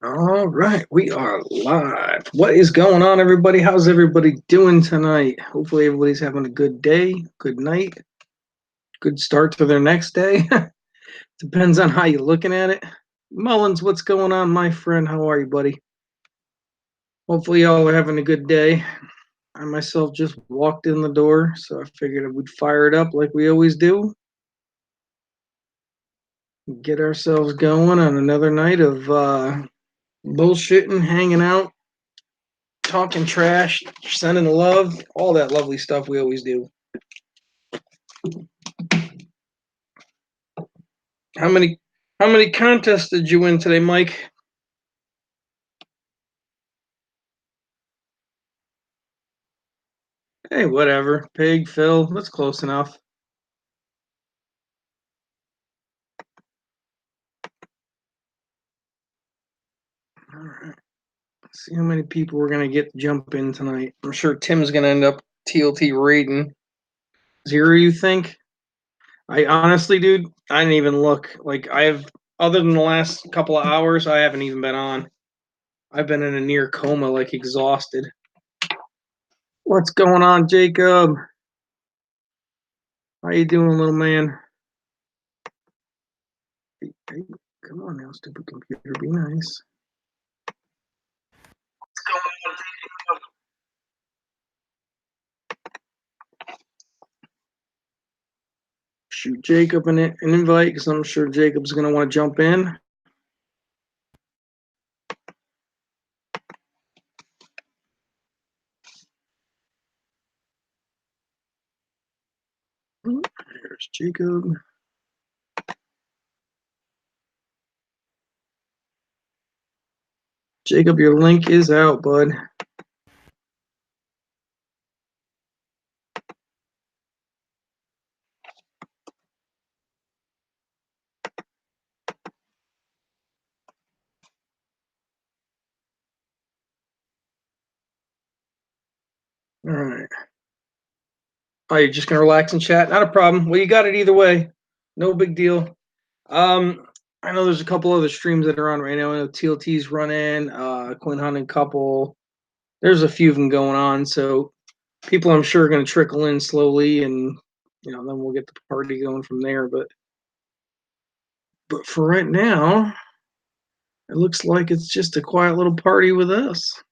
All right, we are live. What is going on, everybody? How's everybody doing tonight? Hopefully, everybody's having a good day, good night, good start to their next day. Depends on how you're looking at it. Mullins, what's going on, my friend? How are you, buddy? Hopefully, y'all are having a good day. I myself just walked in the door, so I figured I would fire it up like we always do. Get ourselves going on another night of bullshitting, hanging out, talking trash, sending love, all that lovely stuff we always do. How many contests did you win today, Mike? Hey, whatever. Pig, Phil, that's close enough. All right. Let's see how many people we're gonna get to jump in tonight. I'm sure Tim's gonna end up TLT rating. Zero, you think? I honestly, dude, I didn't even look. Like other than the last couple of hours, I haven't even been on. I've been in a near coma, like exhausted. What's going on, Jacob? How you doing, little man? Hey, come on now, stupid computer, be nice. What's going on, Jacob? Shoot Jacob an invite because I'm sure Jacob's going to want to jump in. There's Jacob. Jacob, your link is out, bud. All right. Oh, you're just gonna relax and chat? Not a problem. Well, you got it either way. No big deal. I know there's a couple other streams that are on right now. I know TLT's running, Quinn Hunt and couple. There's a few of them going on, so people I'm sure are gonna trickle in slowly, and then we'll get the party going from there. But for right now, it looks like it's just a quiet little party with us.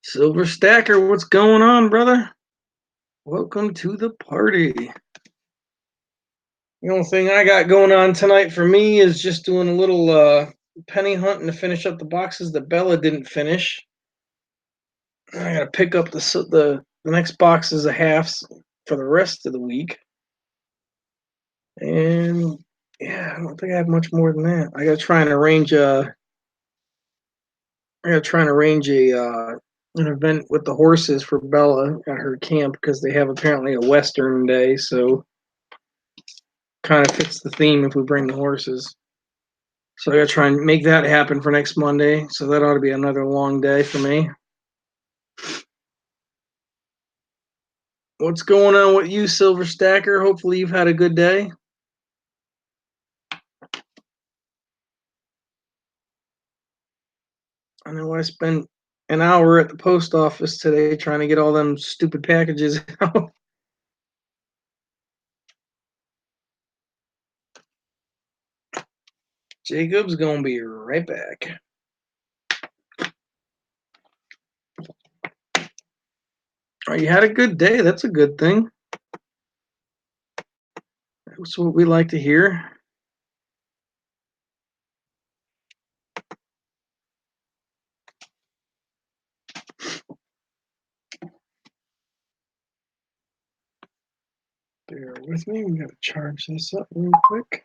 Silver Stacker, what's going on, brother? Welcome to the party. The only thing I got going on tonight for me is just doing a little penny hunting to finish up the boxes that Bella didn't finish. I gotta pick up the next boxes of halves for the rest of the week. And yeah, I don't think I have much more than that. I gotta try and arrange an event with the horses for Bella at her camp because they have apparently a Western day, so kind of fits the theme if we bring the horses. So I gotta try and make that happen for next Monday. So that ought to be another long day for me. What's going on with you, Silver Stacker? Hopefully you've had a good day. I know I spent an hour at the post office today trying to get all them stupid packages out. Jacob's gonna be right back. Oh, you had a good day. That's a good thing. That's what we like to hear. Bear with me. We gotta charge this up real quick.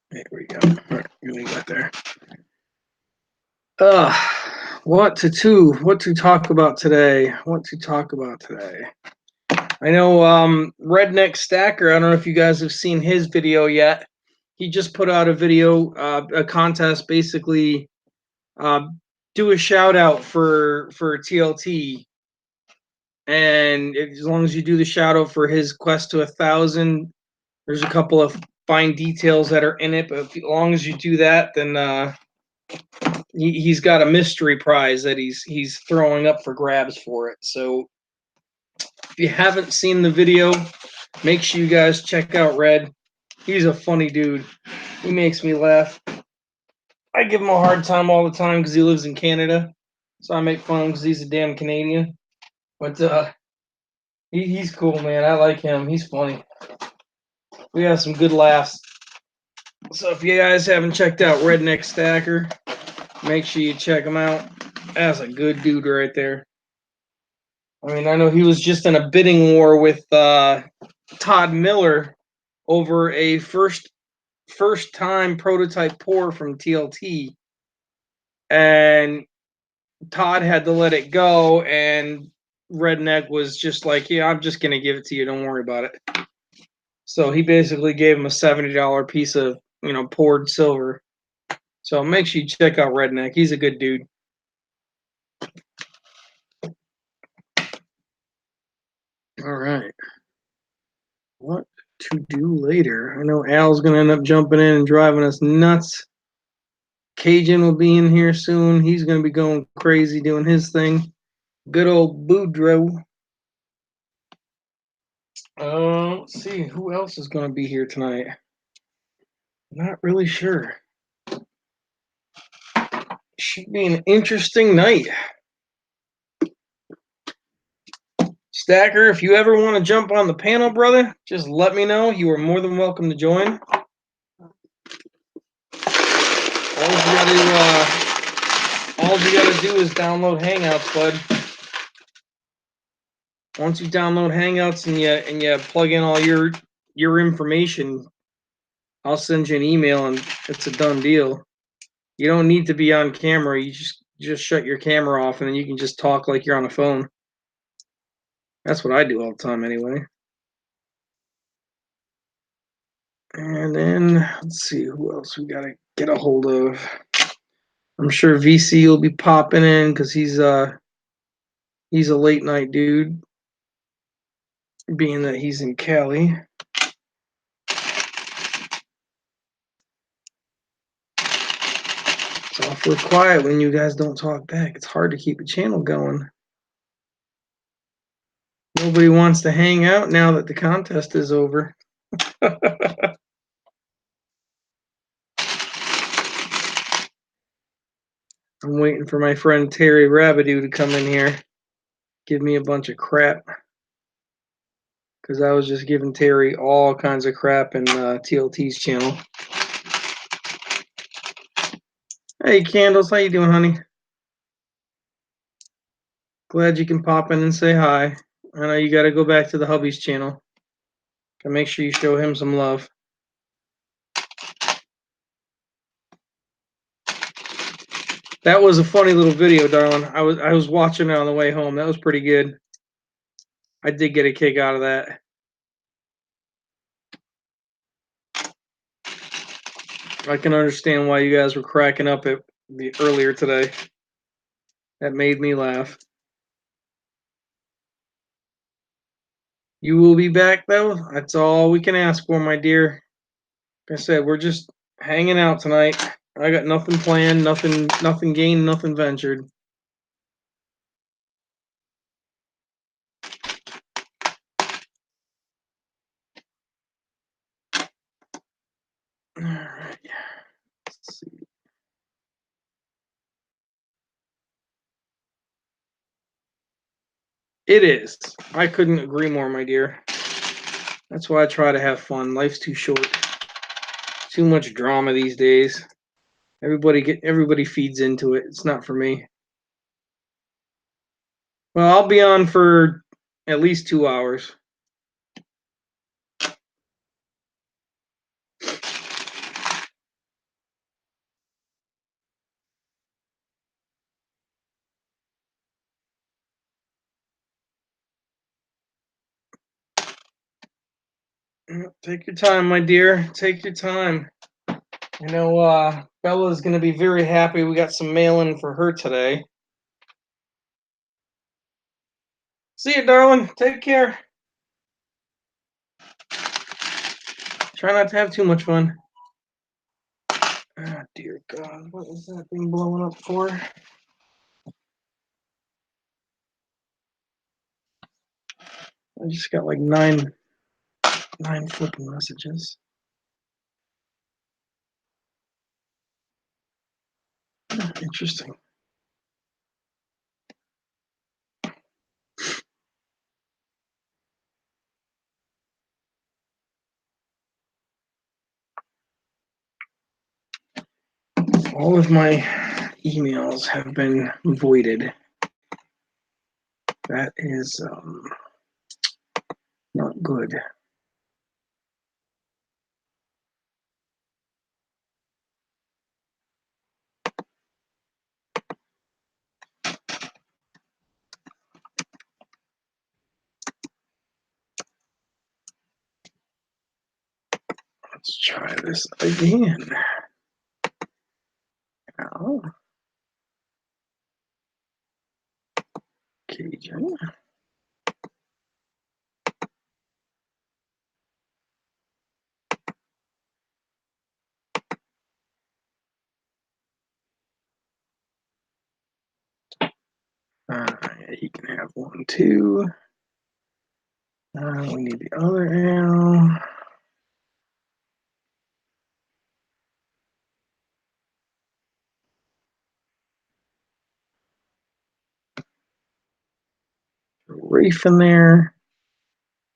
There we go. All right, we got there. What to talk about today? I know Redneck Stacker, I don't know if you guys have seen his video yet. he just put out a video, a contest, basically. Do a shout out for TLT, and as long as you do the shout out for his quest to 1,000, there's a couple of fine details that are in it. But as long as you do that, then he's got a mystery prize that he's throwing up for grabs for it. So if you haven't seen the video, make sure you guys check out Red. He's a funny dude. He makes me laugh. I give him a hard time all the time because he lives in Canada. So I make fun of him because he's a damn Canadian. But he's cool, man. I like him. He's funny. We have some good laughs. So if you guys haven't checked out Redneck Stacker, make sure you check him out. That's a good dude right there. I mean, I know he was just in a bidding war with Todd Miller over a first time prototype pour from TLT, and Todd had to let it go, and Redneck was just like, "Yeah, I'm just gonna give it to you. Don't worry about it." So he basically gave him a $70 piece of poured silver. So make sure you check out Redneck. He's a good dude. All right. What to do later? I know Al's gonna end up jumping in and driving us nuts. Cajun will be in here soon. He's gonna be going crazy doing his thing. Good old Boudreaux. Let's see who else is gonna be here tonight. Not really sure. Should be an interesting night. Stacker, if you ever want to jump on the panel, brother, just let me know. You are more than welcome to join. All you gotta do is download Hangouts, bud. Once you download Hangouts and you plug in all your information, I'll send you an email and it's a done deal. You don't need to be on camera. You just shut your camera off and then you can just talk like you're on a phone. That's what I do all the time anyway. And then let's see who else we gotta get a hold of. I'm sure VC will be popping in because he's a late night dude, being that he's in Cali. It's awfully quiet when you guys don't talk back. It's hard to keep a channel going. Nobody wants to hang out now that the contest is over. I'm waiting for my friend Terry Rabidou to come in here, give me a bunch of crap. Because I was just giving Terry all kinds of crap in TLT's channel. Hey, Candles, how you doing, honey? Glad you can pop in and say hi. I know you got to go back to the hubby's channel. And make sure you show him some love. That was a funny little video, darling. I was watching it on the way home. That was pretty good. I did get a kick out of that. I can understand why you guys were cracking up earlier today. That made me laugh. You will be back, though? That's all we can ask for, my dear. Like I said, we're just hanging out tonight. I got nothing planned, nothing gained, nothing ventured. All right. Let's see. It is. I couldn't agree more, my dear. That's why I try to have fun. Life's too short. Too much drama these days. Everybody feeds into it. It's not for me. Well, I'll be on for at least 2 hours. Take your time, my dear. Take your time. I know Bella's going to be very happy we got some mail-in for her today. See you, darling. Take care. Try not to have too much fun. Ah, dear God. What is that thing blowing up for? I just got like nine flipping messages. Interesting. All of my emails have been voided. That is not good. Let's try this again. Now, Cajun. He can have one too. We need the other arrow. Rafe in there.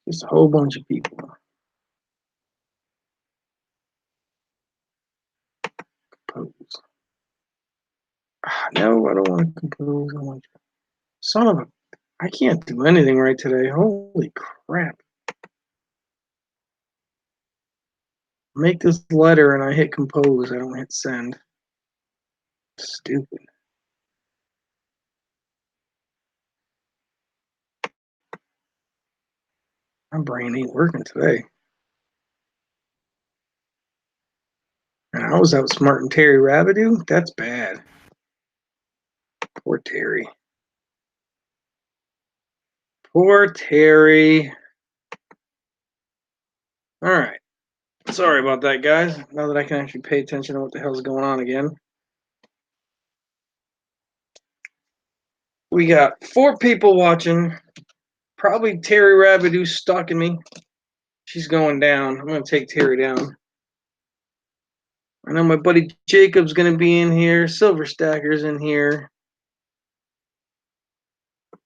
Just a whole bunch of people. Compose. No, I don't want to compose. I want to. Son of a. I can't do anything right today. Holy crap. Make this letter and I hit compose. I don't hit send. Stupid. My brain ain't working today. And I was outsmarting Terry Rabideau? That's bad. Poor Terry. Poor Terry. All right. Sorry about that, guys. Now that I can actually pay attention to what the hell's going on again. We got 4 people watching. Probably Terry Rabideau stalking me. She's going down. I'm going to take Terry down. I know my buddy Jacob's going to be in here. Silver Stacker's in here.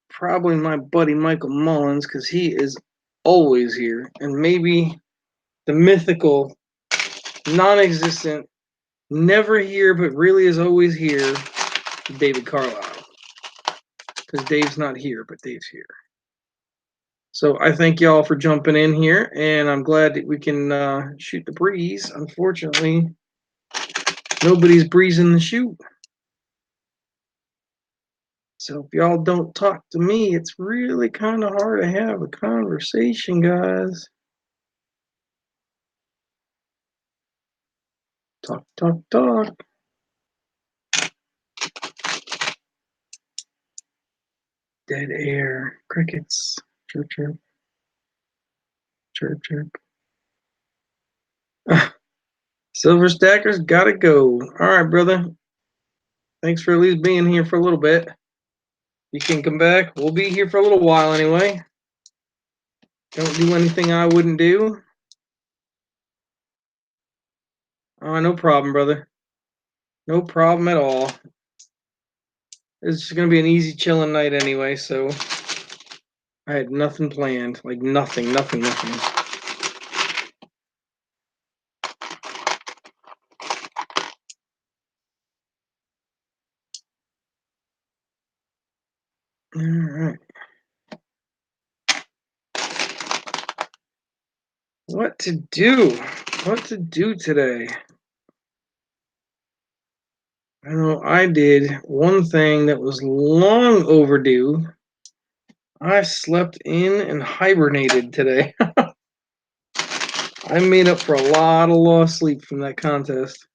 Probably my buddy Michael Mullins, because he is always here. And maybe the mythical, non-existent, never here but really is always here, David Carlisle. Because Dave's not here, but Dave's here. So I thank y'all for jumping in here, and I'm glad that we can shoot the breeze. Unfortunately, nobody's breezing the shoot. So if y'all don't talk to me, it's really kind of hard to have a conversation, guys. Talk, talk, talk. Dead air, crickets, chirp, chirp, chirp, chirp. Silver Stacker's gotta go. All right, brother. Thanks for at least being here for a little bit. You can come back. We'll be here for a little while anyway. Don't do anything I wouldn't do. No problem, brother. No problem at all. It's just gonna be an easy chilling night anyway, so I had nothing planned. Like nothing. All right. What to do? What to do today? I know I did one thing that was long overdue. I slept in and hibernated today. I made up for a lot of lost sleep from that contest.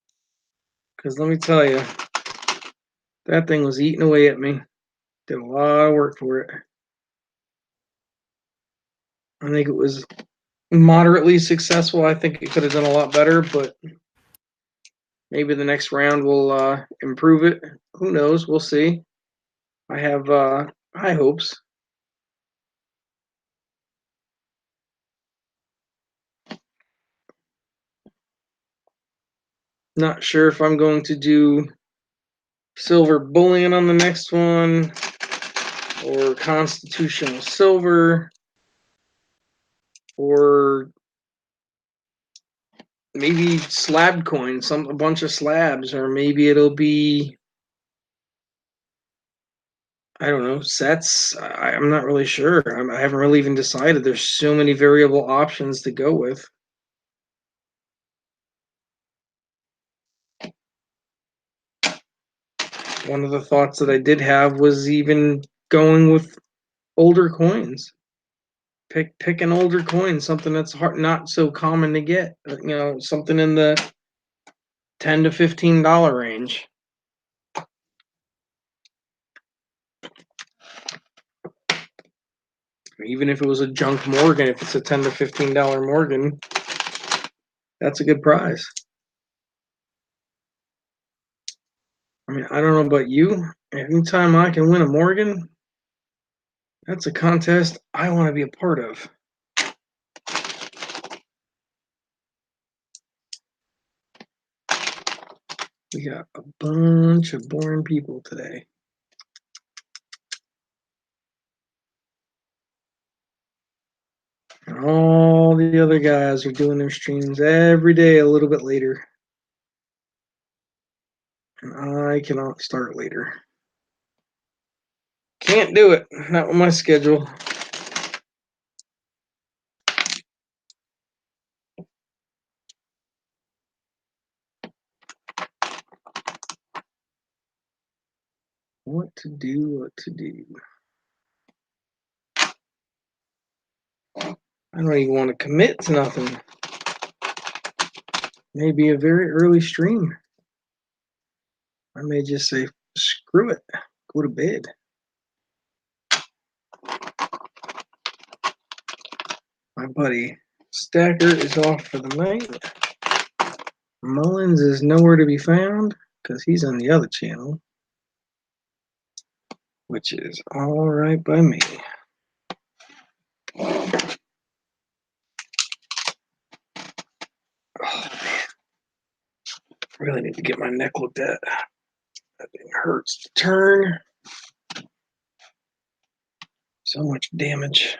Because let me tell you, that thing was eating away at me. Did a lot of work for it. I think it was moderately successful. I think it could have done a lot better, but maybe the next round will improve it. Who knows? We'll see. I have high hopes. Not sure if I'm going to do silver bullion on the next one or constitutional silver or maybe slab coin, a bunch of slabs, or maybe it'll be, I don't know, sets. I'm not really sure. I haven't really even decided. There's so many variable options to go with. One of the thoughts that I did have was even going with older coins. Pick an older coin, something that's not so common to get. Something in the $10 to $15 range. Even if it was a junk Morgan, if it's a $10 to $15 Morgan, that's a good prize. I mean, I don't know about you. Anytime I can win a Morgan, that's a contest I want to be a part of. We got a bunch of boring people today. And all the other guys are doing their streams every day a little bit later. And I cannot start later. Can't do it. Not with my schedule. What to do. I don't even want to commit to nothing. Maybe a very early stream. I may just say, screw it, go to bed. My buddy Stacker is off for the night. Mullins is nowhere to be found because he's on the other channel, which is all right by me. Oh, man. Really need to get my neck looked at. That thing hurts to turn. So much damage.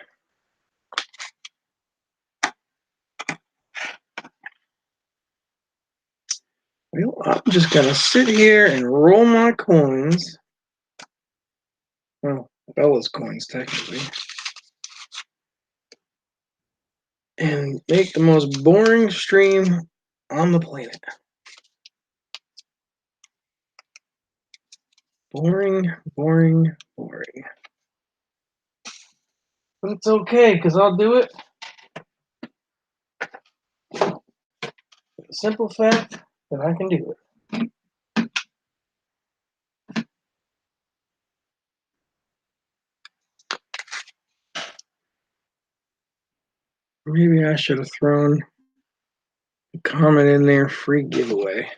Well, I'm just going to sit here and roll my coins. Well, Bella's coins, technically. And make the most boring stream on the planet. Boring. But it's okay, because I'll do it. The simple fact that I can do it. Maybe I should have thrown a comment in there, free giveaway.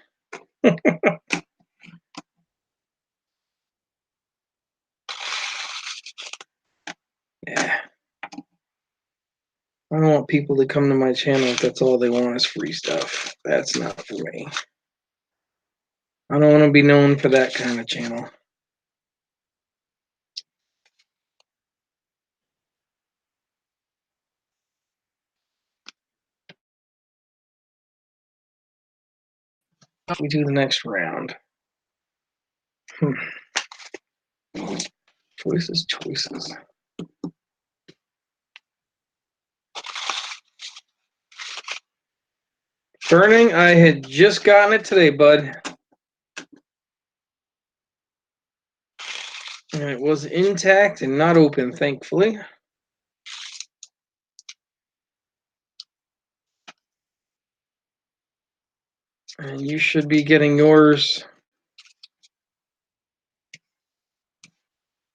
Yeah. I don't want people to come to my channel if that's all they want is free stuff. That's not for me. I don't want to be known for that kind of channel. We do the next round. Choices. Burning, I had just gotten it today, bud. And it was intact and not open, thankfully. And you should be getting yours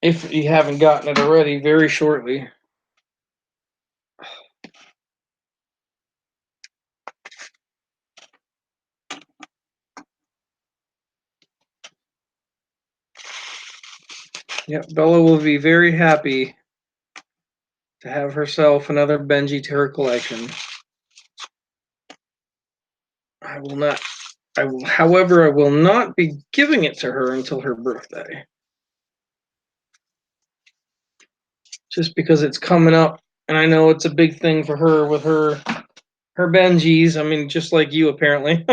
if you haven't gotten it already, very shortly. Yep, Bella will be very happy to have herself another Benji to her collection. I will not. However, I will not be giving it to her until her birthday. Just because it's coming up, and I know it's a big thing for her with her Benjis. I mean, just like you, apparently.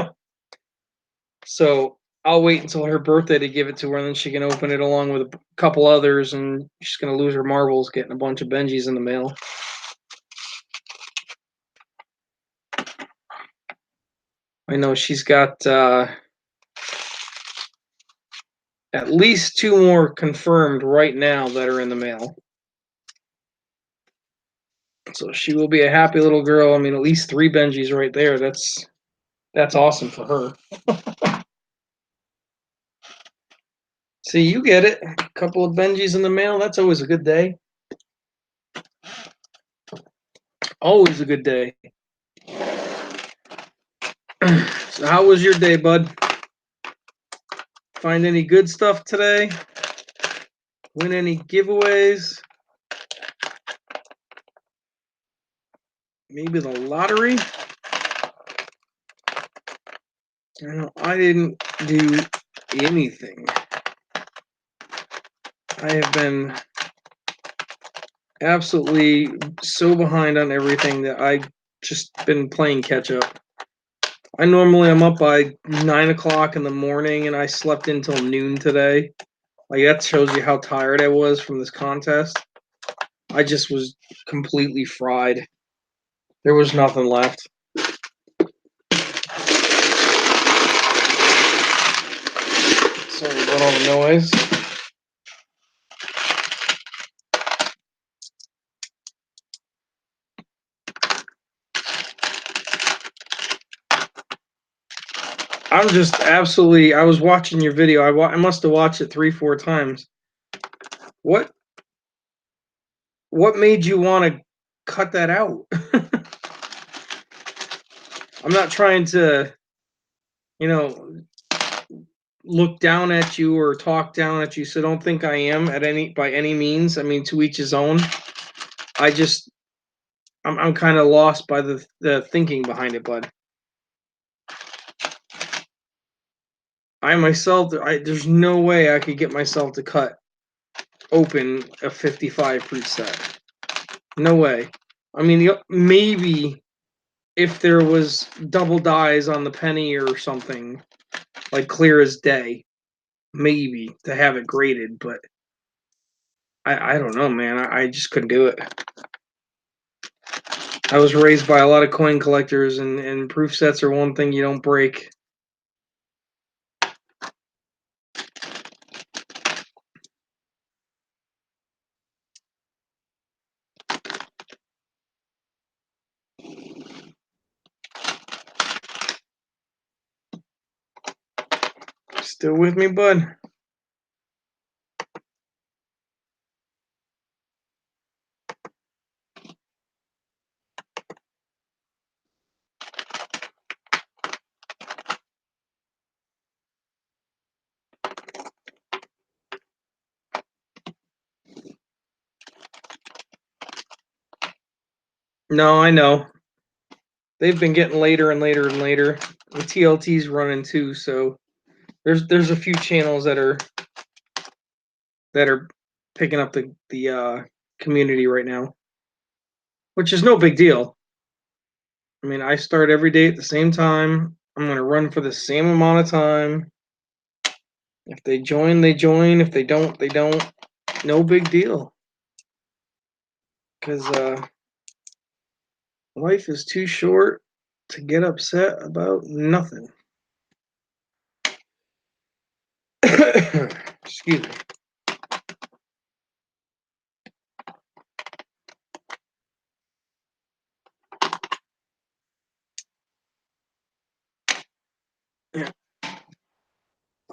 So I'll wait until her birthday to give it to her, and then she can open it along with a couple others, and she's gonna lose her marbles getting a bunch of Benjis in the mail. I know she's got at least 2 more confirmed right now that are in the mail. So she will be a happy little girl. I mean, at least 3 Benjis right there. That's awesome for her. See, you get it. A couple of Benjis in the mail. That's always a good day. Always a good day. So how was your day, bud? Find any good stuff today? Win any giveaways? Maybe the lottery? I didn't do anything. I have been absolutely so behind on everything that I just been playing catch up. I normally am up by 9 o'clock in the morning, and I slept until noon today. Like, that shows you how tired I was from this contest. I just was completely fried. There was nothing left. Sorry about all the noise. I'm just absolutely. I was watching your video. I must have watched it 3-4 times. What made you want to cut that out? I'm not trying to, you know, look down at you or talk down at you. So don't think I am by any means. I mean, to each his own. I'm kind of lost by the thinking behind it, bud. There's no way I could get myself to cut open a 55 fruit set. No way. I mean, maybe if there was double dies on the penny or something, like clear as day, maybe to have it graded, but I don't know, man. I just couldn't do it. I was raised by a lot of coin collectors, and proof sets are one thing you don't break. Still with me, bud? No, I know. They've been getting later and later and later. The TLT's running too, so there's a few channels that are picking up the community right now, which is no big deal. I mean, I start every day at the same time. I'm gonna run for the same amount of time. If they join, they join. If they don't, they don't. No big deal. Because life is too short to get upset about nothing. Excuse me. Yeah.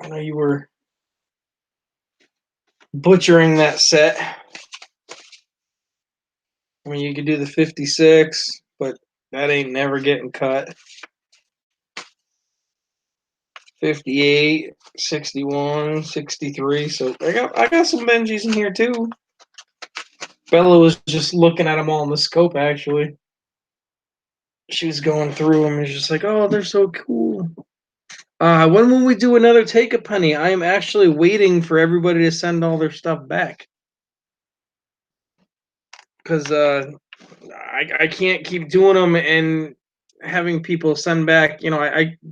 I know you were butchering that set. I mean, you could do the 56, but that ain't never getting cut. 58, 61, 63. So I got some Benjis in here too. Bella was just looking at them all in the scope, actually. She was going through them and just like, oh, they're so cool. When will we do another Take a Penny? I am actually waiting for everybody to send all their stuff back. Because I can't keep doing them and having people send back,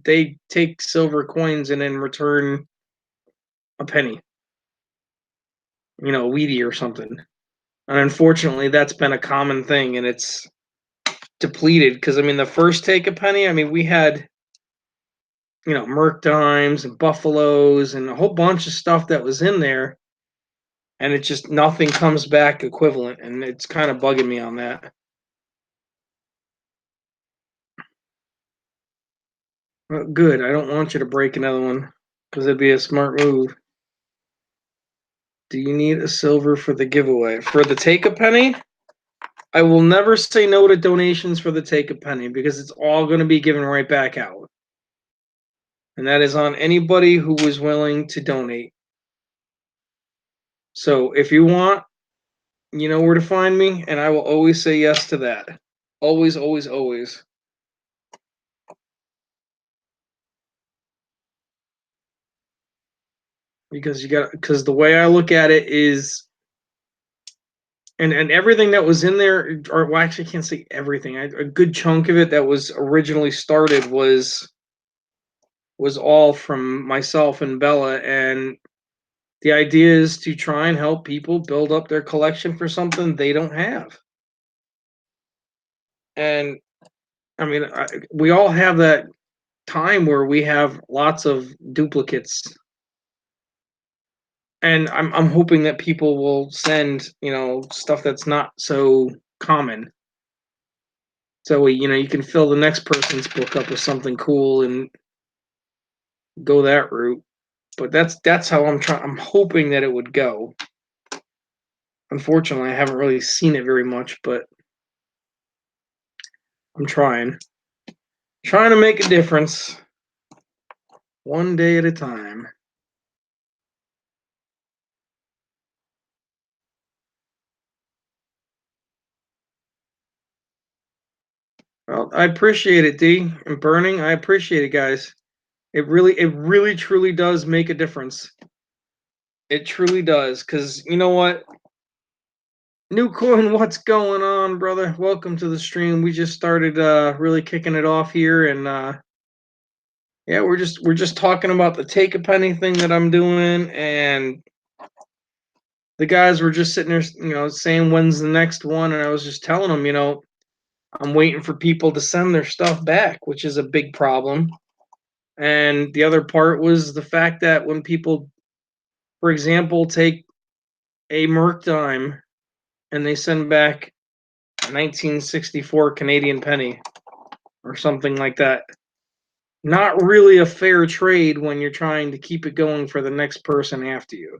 they take silver coins and then return a penny, a Wheatie or something. And unfortunately, that's been a common thing, and it's depleted. Because I mean, the first Take a Penny, I mean, we had Merc Dimes and Buffaloes and a whole bunch of stuff that was in there, and it just nothing comes back equivalent, and it's kind of bugging me on that. Well, good. I don't want you to break another one because it'd be a smart move. Do you need a silver for the giveaway? For the Take a Penny, I will never say no to donations for the Take a Penny because it's all going to be given right back out. And that is on anybody who was willing to donate. So if you want, you know where to find me, and I will always say yes to that. Always, always, always. Because the way I look at it is, and everything that was in there, or well, actually, I can't say everything. A good chunk of it that was originally started was all from myself and Bella, and the idea is to try and help people build up their collection for something they don't have. And I mean, we all have that time where we have lots of duplicates, and I'm hoping that people will send stuff that's not so common, so you can fill the next person's book up with something cool and go that route. But that's how I'm hoping that it would go. Unfortunately, I haven't really seen it very much, but I'm trying to make a difference one day at a time. Well, I appreciate it, D and Burning. I appreciate it, guys. It really, truly does make a difference. It truly does, because you know what? New Coin, what's going on, brother? Welcome to the stream. We just started really kicking it off here, and yeah, we're just talking about the Take a Penny thing that I'm doing, and the guys were just sitting there, saying when's the next one, and I was just telling them, I'm waiting for people to send their stuff back, which is a big problem. And the other part was the fact that when people, for example, take a Merc dime and they send back a 1964 Canadian penny or something like that, not really a fair trade when you're trying to keep it going for the next person after you.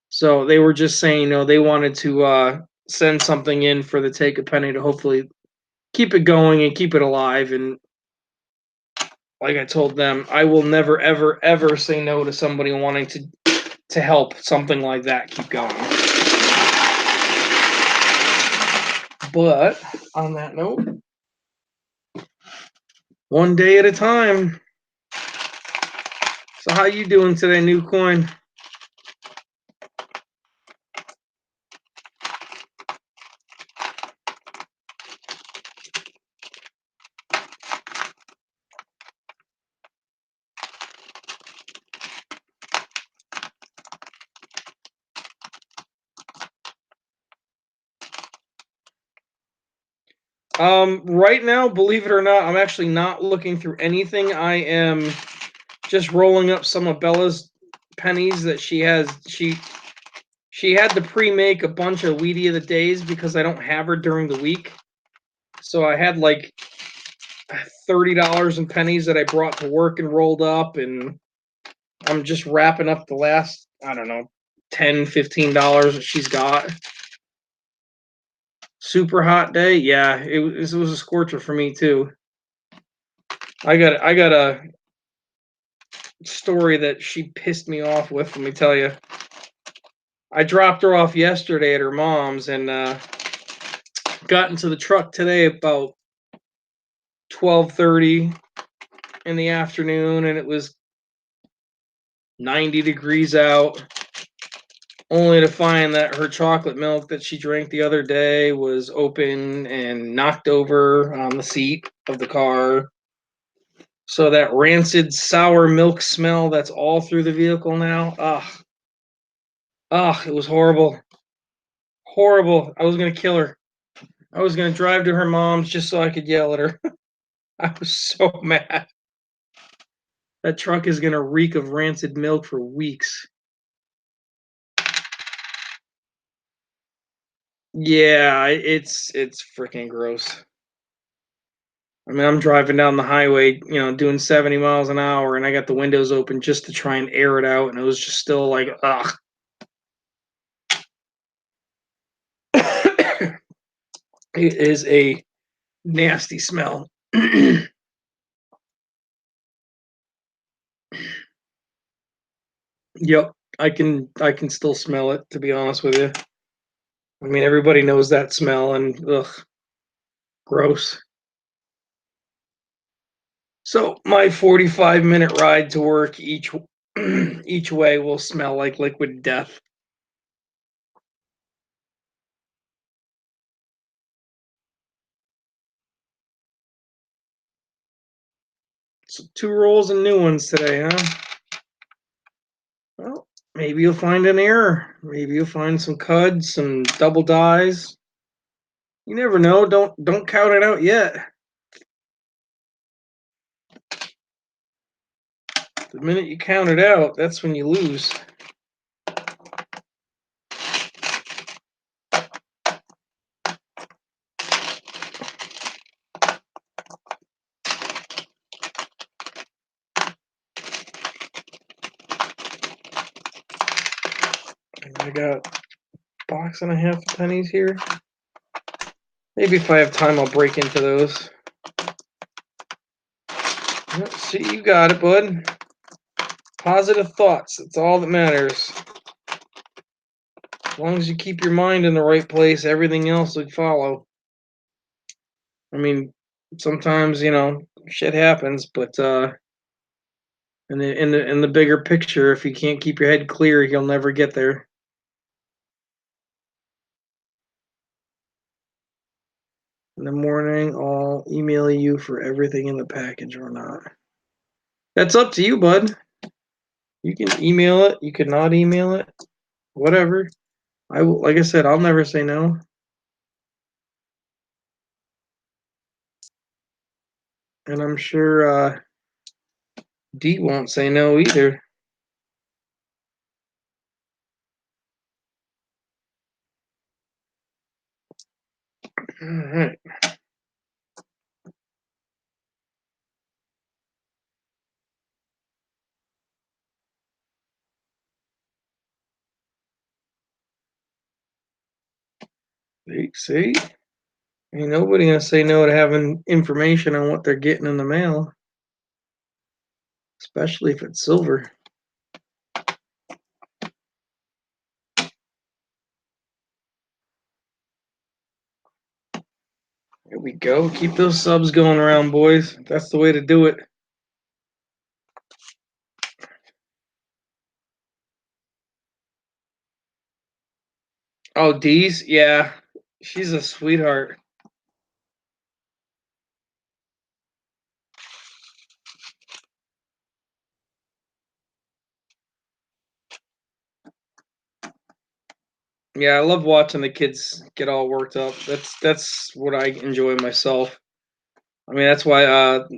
So they were just saying, they wanted to send something in for the Take a Penny to hopefully keep it going and keep it alive. And like I told them, I will never, ever, ever say no to somebody wanting to help something like that keep going. But on that note, one day at a time. So how you doing today, New Coin? Right now, believe it or not, I'm actually not looking through anything. I am just rolling up some of Bella's pennies that she has. She had to pre-make a bunch of Weedy of the Days because I don't have her during the week. So I had like $30 in pennies that I brought to work and rolled up, and I'm just wrapping up the last, I don't know, $10, $15 that she's got. Super hot day, yeah, it was a scorcher for me too. I got a story that she pissed me off with. Let me tell you. I dropped her off yesterday at her mom's and got into the truck today about 12:30 in the afternoon, and it was 90 degrees out. Only to find that her chocolate milk that she drank the other day was open and knocked over on the seat of the car. So that rancid sour milk smell that's all through the vehicle now. It was horrible. Horrible. I was gonna kill her. I was gonna drive to her mom's just so I could yell at her. I was so mad. That truck is gonna reek of rancid milk for weeks. Yeah, it's freaking gross. I mean, I'm driving down the highway, doing 70 miles an hour, and I got the windows open just to try and air it out, and it was just still like, ugh. It is a nasty smell. Yep, I can still smell it, to be honest with you. I mean, everybody knows that smell, and ugh, gross. So my 45-minute ride to work each way will smell like liquid death. So 2 rolls and new ones today, huh? Well, maybe you'll find an error. Maybe you'll find some cuds, some double dies. You never know. Don't count it out yet. The minute you count it out, that's when you lose. I got a box and a half of pennies here. Maybe if I have time, I'll break into those. See, you got it, bud. Positive thoughts. That's all that matters. As long as you keep your mind in the right place, everything else will follow. I mean, sometimes shit happens, but in the bigger picture, if you can't keep your head clear, you'll never get there. In the morning, I'll email you for everything in the package or not. That's up to you, bud. You can email it. You can not email it. Whatever. I will, like I said, I'll never say no. And I'm sure Dee won't say no either. All right. See? Ain't nobody gonna say no to having information on what they're getting in the mail, especially if it's silver. There we go. Keep those subs going around, boys. That's the way to do it. Oh, Dee's? Yeah. She's a sweetheart. Yeah, I love watching the kids get all worked up. That's what I enjoy myself. I mean, that's why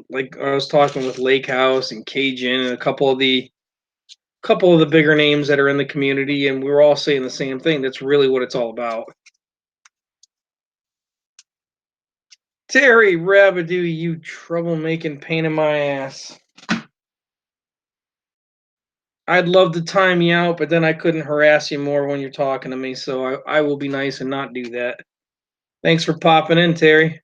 like I was talking with Lake House and Cajun and a couple of the bigger names that are in the community, and we were all saying the same thing. That's really what it's all about. Terry Rabidoo, you troublemaking pain in my ass. I'd love to time you out, but then I couldn't harass you more when you're talking to me, so I will be nice and not do that. Thanks for popping in, Terry.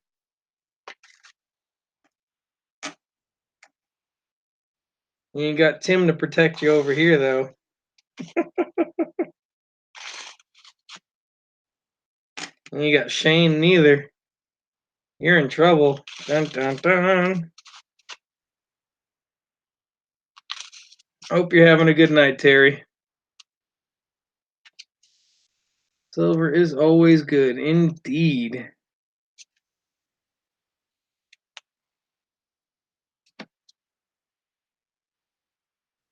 You ain't got Tim to protect you over here, though. And you got Shane neither. You're in trouble. Dun dun dun. Hope you're having a good night, Terry. Silver is always good, indeed.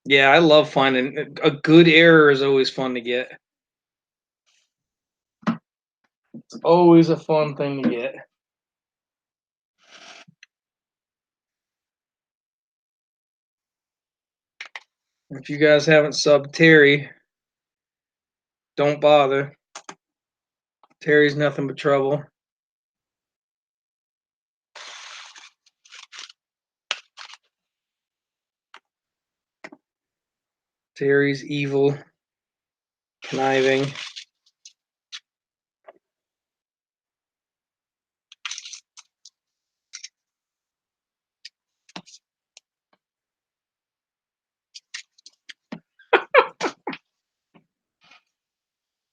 Yeah, I love finding a good error is always fun to get. It's always a fun thing to get. If you guys haven't subbed Terry, don't bother. Terry's nothing but trouble. Terry's evil, conniving.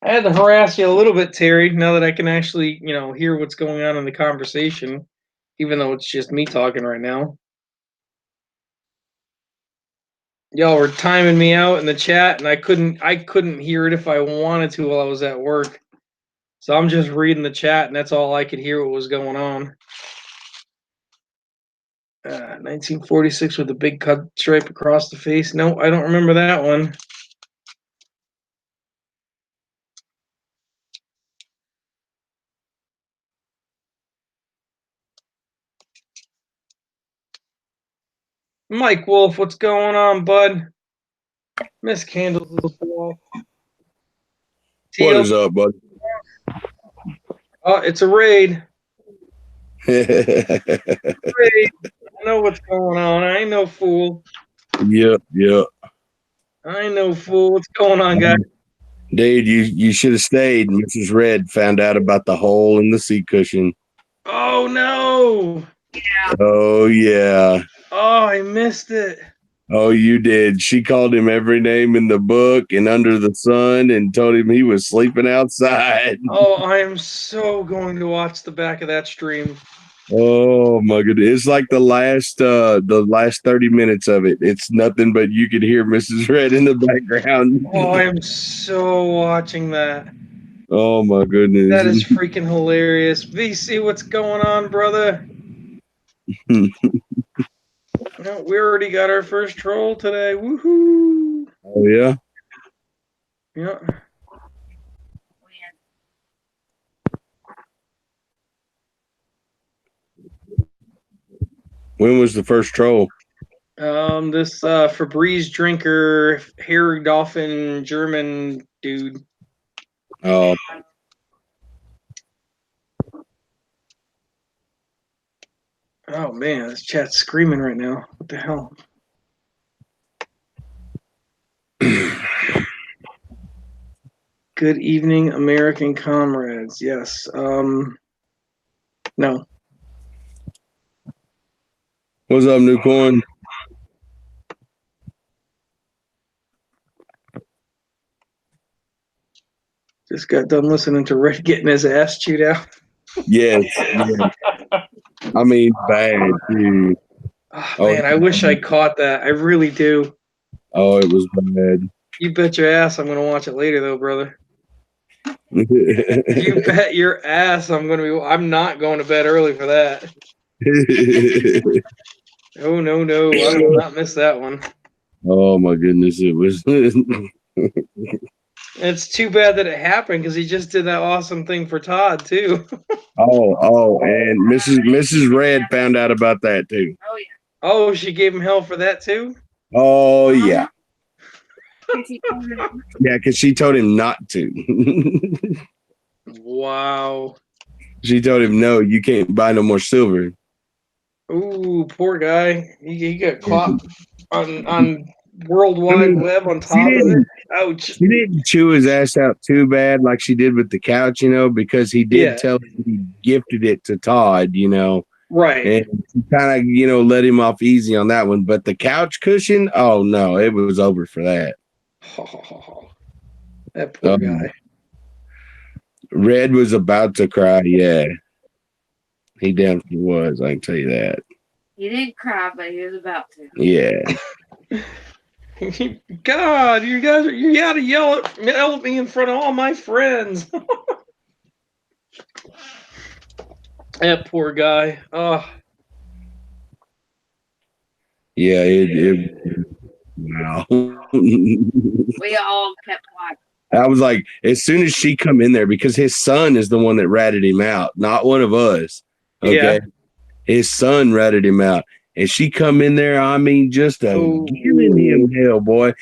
I had to harass you a little bit, Terry, now that I can actually, hear what's going on in the conversation, even though it's just me talking right now. Y'all were timing me out in the chat, and I couldn't hear it if I wanted to while I was at work. So I'm just reading the chat, and that's all I could hear what was going on. 1946 with a big cut stripe across the face. No, I don't remember that one. Mike Wolf, what's going on, bud? Miss Candles is What is up, bud? Oh, it's a raid. Raid. I know what's going on. I ain't no fool. Yep. I ain't no fool. What's going on, guys? Dude, you should have stayed. Mrs. Red found out about the hole in the seat cushion. Oh, no. Oh, yeah. Oh, I missed it. Oh, you did. She called him every name in the book and under the sun and told him he was sleeping outside. Oh, I am so going to watch the back of that stream. Oh my goodness. It's like the last 30 minutes of it. It's nothing but you could hear Mrs. Red in the background. Oh, I am so watching that. Oh my goodness. That is freaking hilarious. VC, what's going on, brother? No, we already got our first troll today. Woohoo! Oh yeah? Yeah. When was the first troll? This Febreze drinker, hair dolphin German dude. Oh. Oh man, this chat's screaming right now. What the hell? Good evening, American comrades. Yes. No. What's up, New Coin? Just got done listening to Red getting his ass chewed out. Yes. I mean, bad, dude. Oh, man, I wish I caught that. I really do. Oh, it was bad. You bet your ass I'm going to watch it later, though, brother. You bet your ass I'm not going to bed early for that. Oh, no. I will not miss that one. Oh, my goodness. It was. It's too bad that it happened because he just did that awesome thing for Todd, too. And Mrs. Red found out about that, too. Oh, yeah. Oh, she gave him hell for that, too? Oh, yeah. Yeah, because she told him not to. Wow. She told him, no, you can't buy no more silver. Ooh, poor guy. He got caught on World Wide Web on top of it. Ouch. She didn't chew his ass out too bad like she did with the couch, because he did Yeah. tell him he gifted it to Todd, Right. and she kind of, let him off easy on that one. But the couch cushion, oh no, it was over for that. That poor guy. Red was about to cry, yeah. He definitely was, I can tell you that. He didn't cry, but he was about to. Yeah. God, you gotta yell at me in front of all my friends. That poor guy. Oh. Yeah, wow. We all kept quiet. I was like, as soon as she come in there, because his son is the one that ratted him out, not one of us. Okay. Yeah. His son ratted him out. And she come in there, I mean, just giving him hell, boy.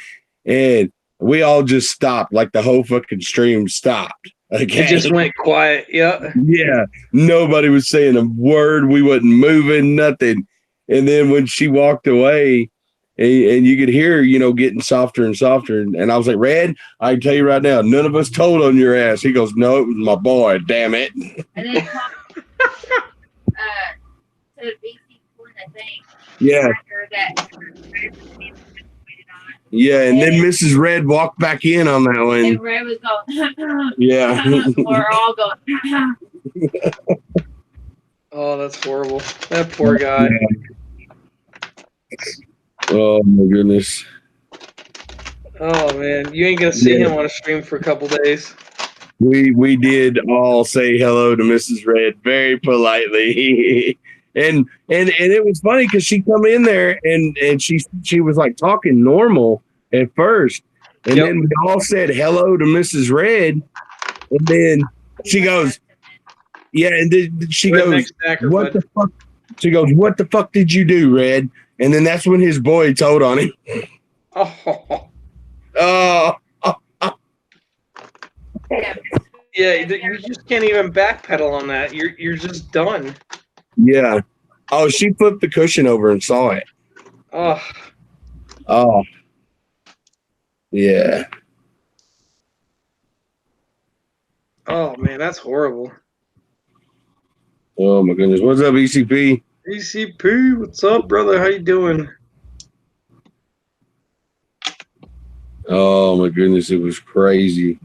And we all just stopped, like the whole fucking stream stopped. Okay. It just went quiet. Yeah. Yeah. Nobody was saying a word. We wasn't moving, nothing. And then when she walked away, and you could hear, getting softer and softer. And I was like, Red, I can tell you right now, none of us told on your ass. He goes, no, it was my boy. Damn it. And then to BC Point, I think. Yeah. Yeah, and then Mrs. Red walked back in on that one. And Red was going, yeah. We're all going, Oh, that's horrible. That poor guy. Oh, my goodness. Oh, man. You ain't going to see him on a stream for a couple days. We did all say hello to Mrs. Red very politely. and it was funny because she come in there and she was like talking normal at first. And then we all said hello to Mrs. Red. And then she goes, yeah, and then she Redneck goes, Stacker, what bud. the fuck? She goes, what the fuck did you do, Red? And then that's when his boy told on him. Oh. Yeah, you just can't even backpedal on that. You're just done. Yeah. Oh, she flipped the cushion over and saw it. Oh. Yeah. Oh man, that's horrible. Oh my goodness. What's up, ECP? ECP, what's up, brother? How you doing? Oh my goodness, it was crazy.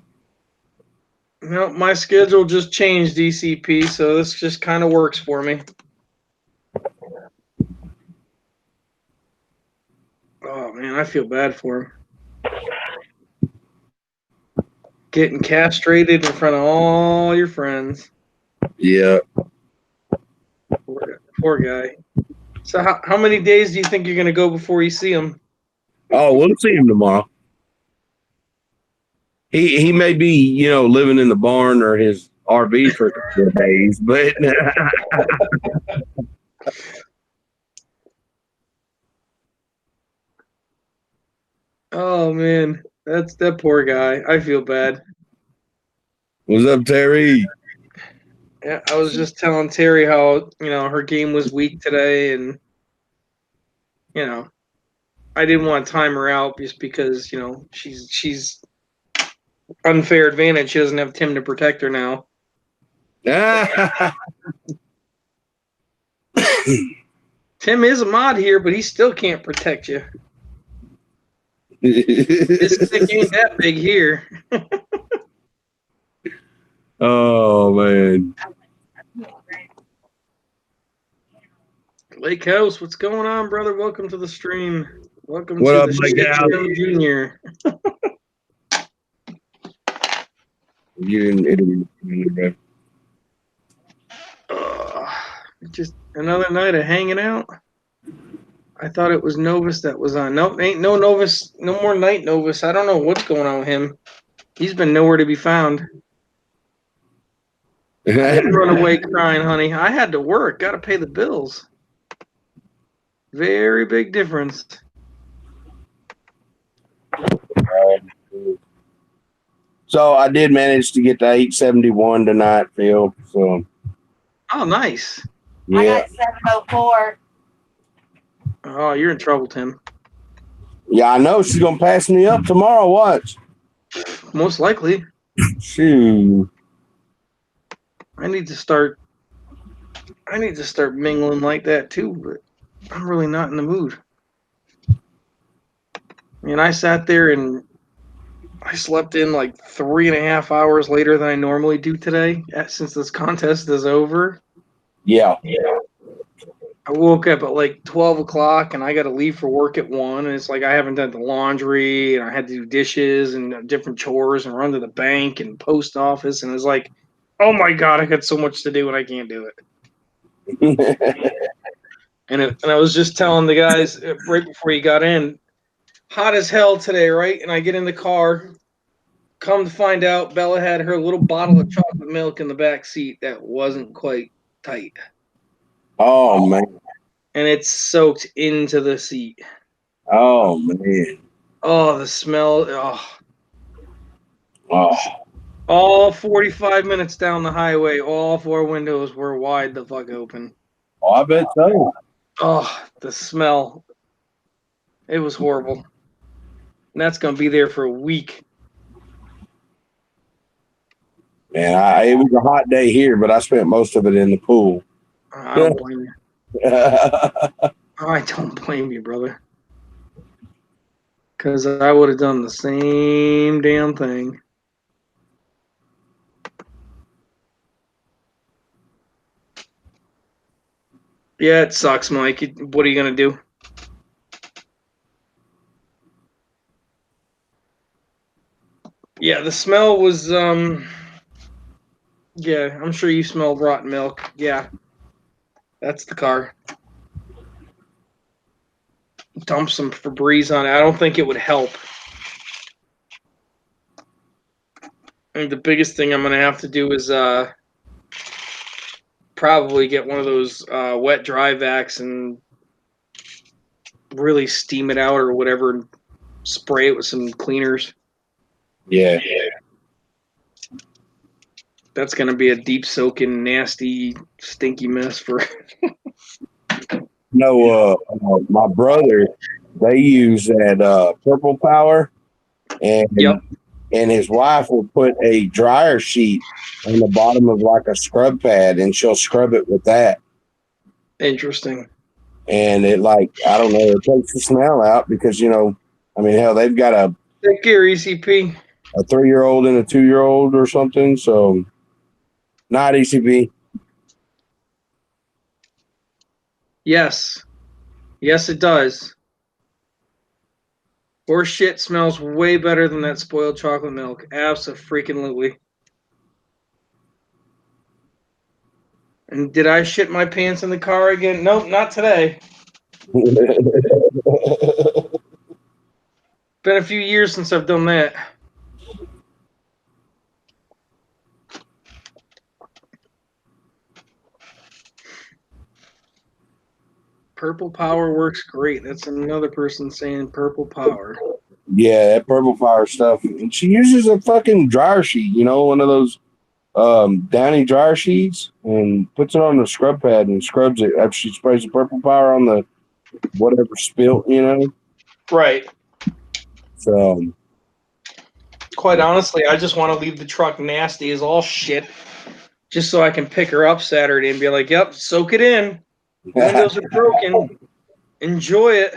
No, my schedule just changed, ECP, so this just kind of works for me. Oh man, I feel bad for him. Getting castrated in front of all your friends. Yeah. Poor guy. So how many days do you think you're going to go before you see him? Oh, we'll see him tomorrow. He may be, living in the barn or his RV for a couple of days, but oh man, that's that poor guy. I feel bad. What's up, Terry? Yeah, I was just telling Terry how, her game was weak today, and I didn't want to time her out just because, she's unfair advantage. She doesn't have Tim to protect her now. Tim is a mod here, but he still can't protect you. This stick ain't that big here. Oh man. Lake House, what's going on, brother? Welcome to the stream. Welcome what to up, the Lake House? Junior. Just another night of hanging out. I thought it was Novus that was on. Nope, ain't no Novus, no more Night Novus. I don't know what's going on with him. He's been nowhere to be found. I didn't run away crying, honey. I had to work. Got to pay the bills. Very big difference. So I did manage to get to 871 tonight, Phil. So. Oh, nice. Yeah. I got 704. Oh, you're in trouble, Tim. Yeah, I know she's gonna pass me up tomorrow. Watch. Most likely. Shoot. I need to start mingling like that too, but I'm really not in the mood. I mean, I sat there and I slept in like 3.5 hours later than I normally do today, since this contest is over. Yeah. I woke up at like 12 o'clock and I got to leave for work at 1. And it's like I haven't done the laundry and I had to do dishes and different chores and run to the bank and post office. And it's like, oh my God, I got so much to do and I can't do it. And I was just telling the guys right before you got in, hot as hell today, right? And I get in the car. Come to find out, Bella had her little bottle of chocolate milk in the back seat that wasn't quite tight. Oh man. And it's soaked into the seat. Oh man. Oh, the smell. Oh. Oh. All 45 minutes down the highway, all 4 windows were wide the fuck open. Oh, I bet so. Oh, the smell. It was horrible. And that's going to be there for a week. Man, it was a hot day here, but I spent most of it in the pool. I don't blame you. I don't blame you, brother. Because I would have done the same damn thing. Yeah, it sucks, Mike. What are you going to do? Yeah, the smell was, yeah, I'm sure you smelled rotten milk. Yeah, that's the car. Dump some Febreze on it. I don't think it would help. I think the biggest thing I'm going to have to do is probably get one of those wet dry vacs and really steam it out or whatever and spray it with some cleaners. Yeah. That's going to be a deep soaking, nasty, stinky mess for. No, my brother, they use that Purple Power, and Yep. And his wife will put a dryer sheet on the bottom of like a scrub pad, and she'll scrub it with that. Interesting. And it I don't know, it takes the smell out because I mean, hell, they've got Take care, ECP. a 3-year-old and a 2-year-old or something. So, not ECP. Yes. Yes, it does. Horse shit smells way better than that spoiled chocolate milk. Abso-freaking-lutely. And did I shit my pants in the car again? Nope, not today. Been a few years since I've done that. Purple Power works great. That's another person saying Purple Power. Yeah, that Purple Power stuff. And she uses a fucking dryer sheet, one of those downy dryer sheets, and puts it on the scrub pad and scrubs it after she sprays the Purple Power on the whatever spilt, Right. So, quite honestly, I just want to leave the truck nasty as all shit, just so I can pick her up Saturday and be like, "Yep, soak it in. Windows are broken. Enjoy it."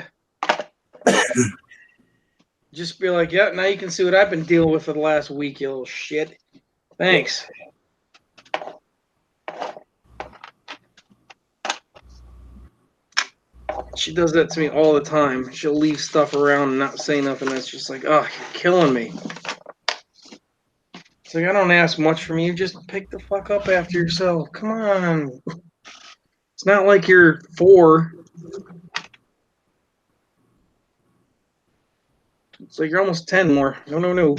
Just be like, "Yep, now you can see what I've been dealing with for the last week, you little shit." Thanks. She does that to me all the time. She'll leave stuff around and not say nothing. That's just like, oh, you're killing me. It's like, I don't ask much from you. Just pick the fuck up after yourself. Come on. It's not like you're 4. It's like you're almost 10 more. No.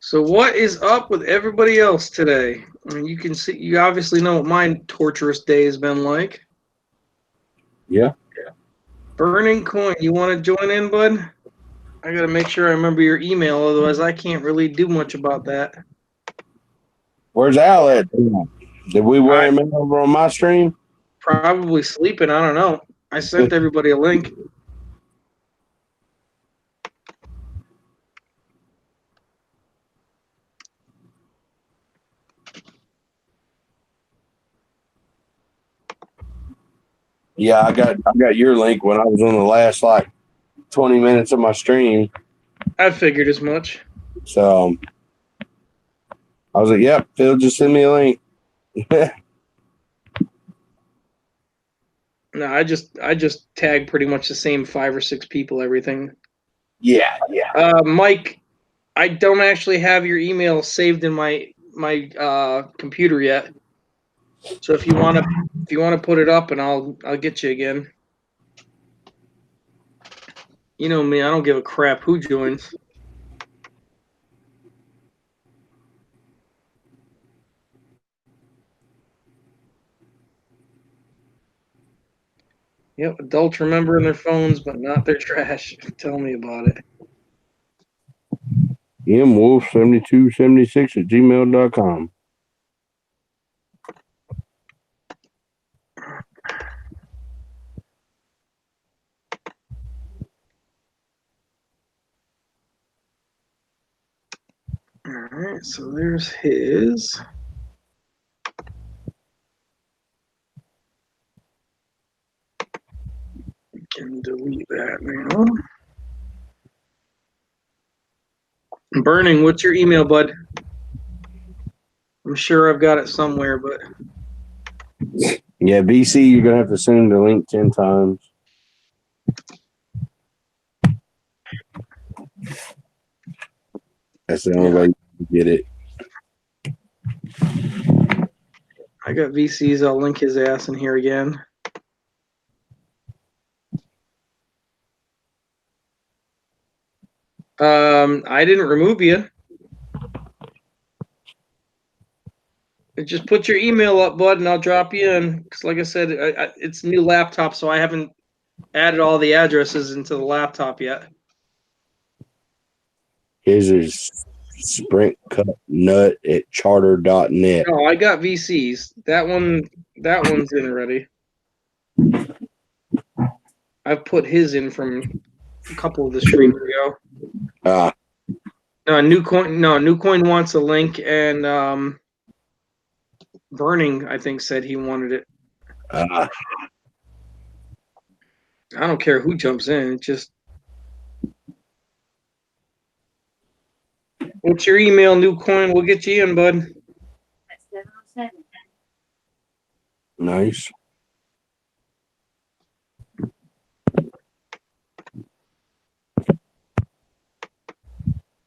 So what is up with everybody else today? I mean, you can see, you obviously know what my torturous day has been like. Yeah. Burning Coin, you want to join in, bud? I got to make sure I remember your email, otherwise I can't really do much about that. Where's Al at? Did we wear him in over on my stream? Probably sleeping. I don't know. I sent everybody a link. Yeah, I got your link when I was on the last like 20 minutes of my stream. I figured as much. So I was like, "Yep, Phil, just send me a link." No, I just tag pretty much the same 5 or 6 people. Everything. Yeah. Mike, I don't actually have your email saved in my computer yet. So if you want to put it up, and I'll get you again. You know me, I don't give a crap who joins. Yep, adults remembering their phones, but not their trash. Tell me about it. mwolf7276@gmail.com. All right, so there's his. Can delete that now. Burning, what's your email, bud? I'm sure I've got it somewhere, but Yeah, BC, you're gonna have to send the link 10 times. That's the only way you can get it. I got VCs. I'll link his ass in here again. I didn't remove you. Just put your email up, bud, and I'll drop you in. Because, like I said, it's a new laptop, so I haven't added all the addresses into the laptop yet. His is sprintcutnut@charter.net. No, I got VCs. That one's in already. I've put his in from a couple of the streams ago. New coin wants a link, and Burning, I think, said he wanted it. I don't care who jumps in. It's just, what's your email, New Coin? We'll get you in, bud. That's 707. Nice.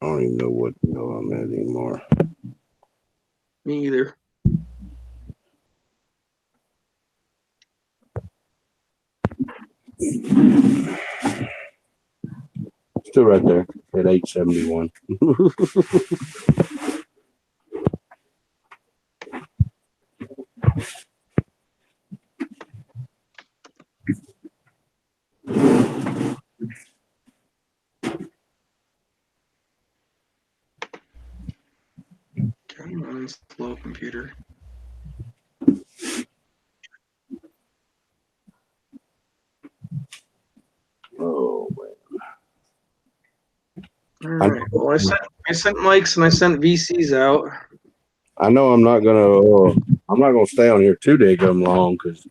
I don't even know what the hell I'm at anymore. Me either. Still right there at 871. Come on, slow computer. Oh man. All right. Well, I sent mics and I sent VCs out. I know I'm not gonna stay on here too damn long because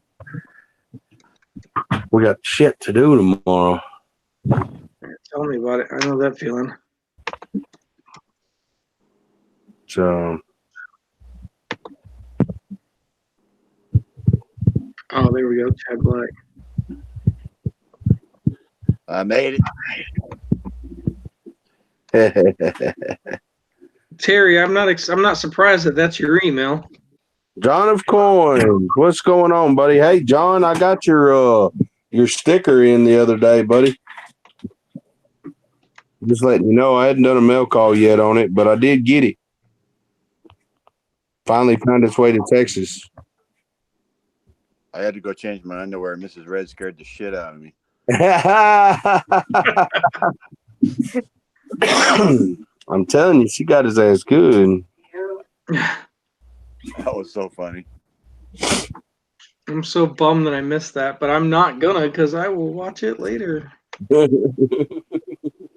we got shit to do tomorrow. Tell me about it. I know that feeling. So Oh, there we go. Chad Black. I made it. Terry, I'm not surprised that that's your email. John of Coins, what's going on, buddy? Hey, John, I got your sticker in the other day, buddy. Just letting you know, I hadn't done a mail call yet on it, but I did get it. Finally found its way to Texas. I had to go change my underwear. Mrs. Red scared the shit out of me. I'm telling you, she got his ass good. That was so funny. I'm so bummed that I missed that, but I'm not gonna because I will watch it later.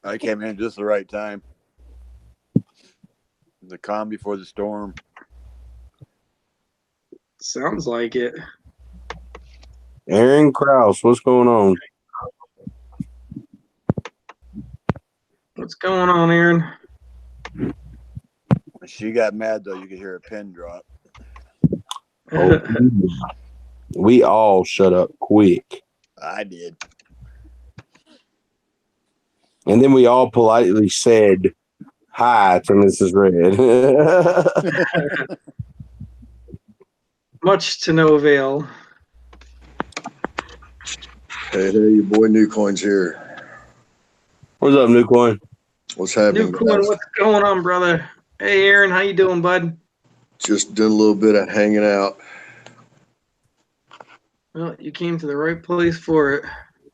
I came in just the right time. The calm before the storm. Sounds like it. Aaron Krause, what's going on? What's going on, Aaron? When she got mad, though, you could hear a pin drop. Oh, we all shut up quick. I did. And then we all politely said hi to Mrs. Red. Much to no avail. Hey, your boy New Coin's here. What's up, New Coin? What's happening, New Coin, guys? what's going on, brother? Hey, Aaron, how you doing, bud? Just doing a little bit of hanging out. Well, you came to the right place for it.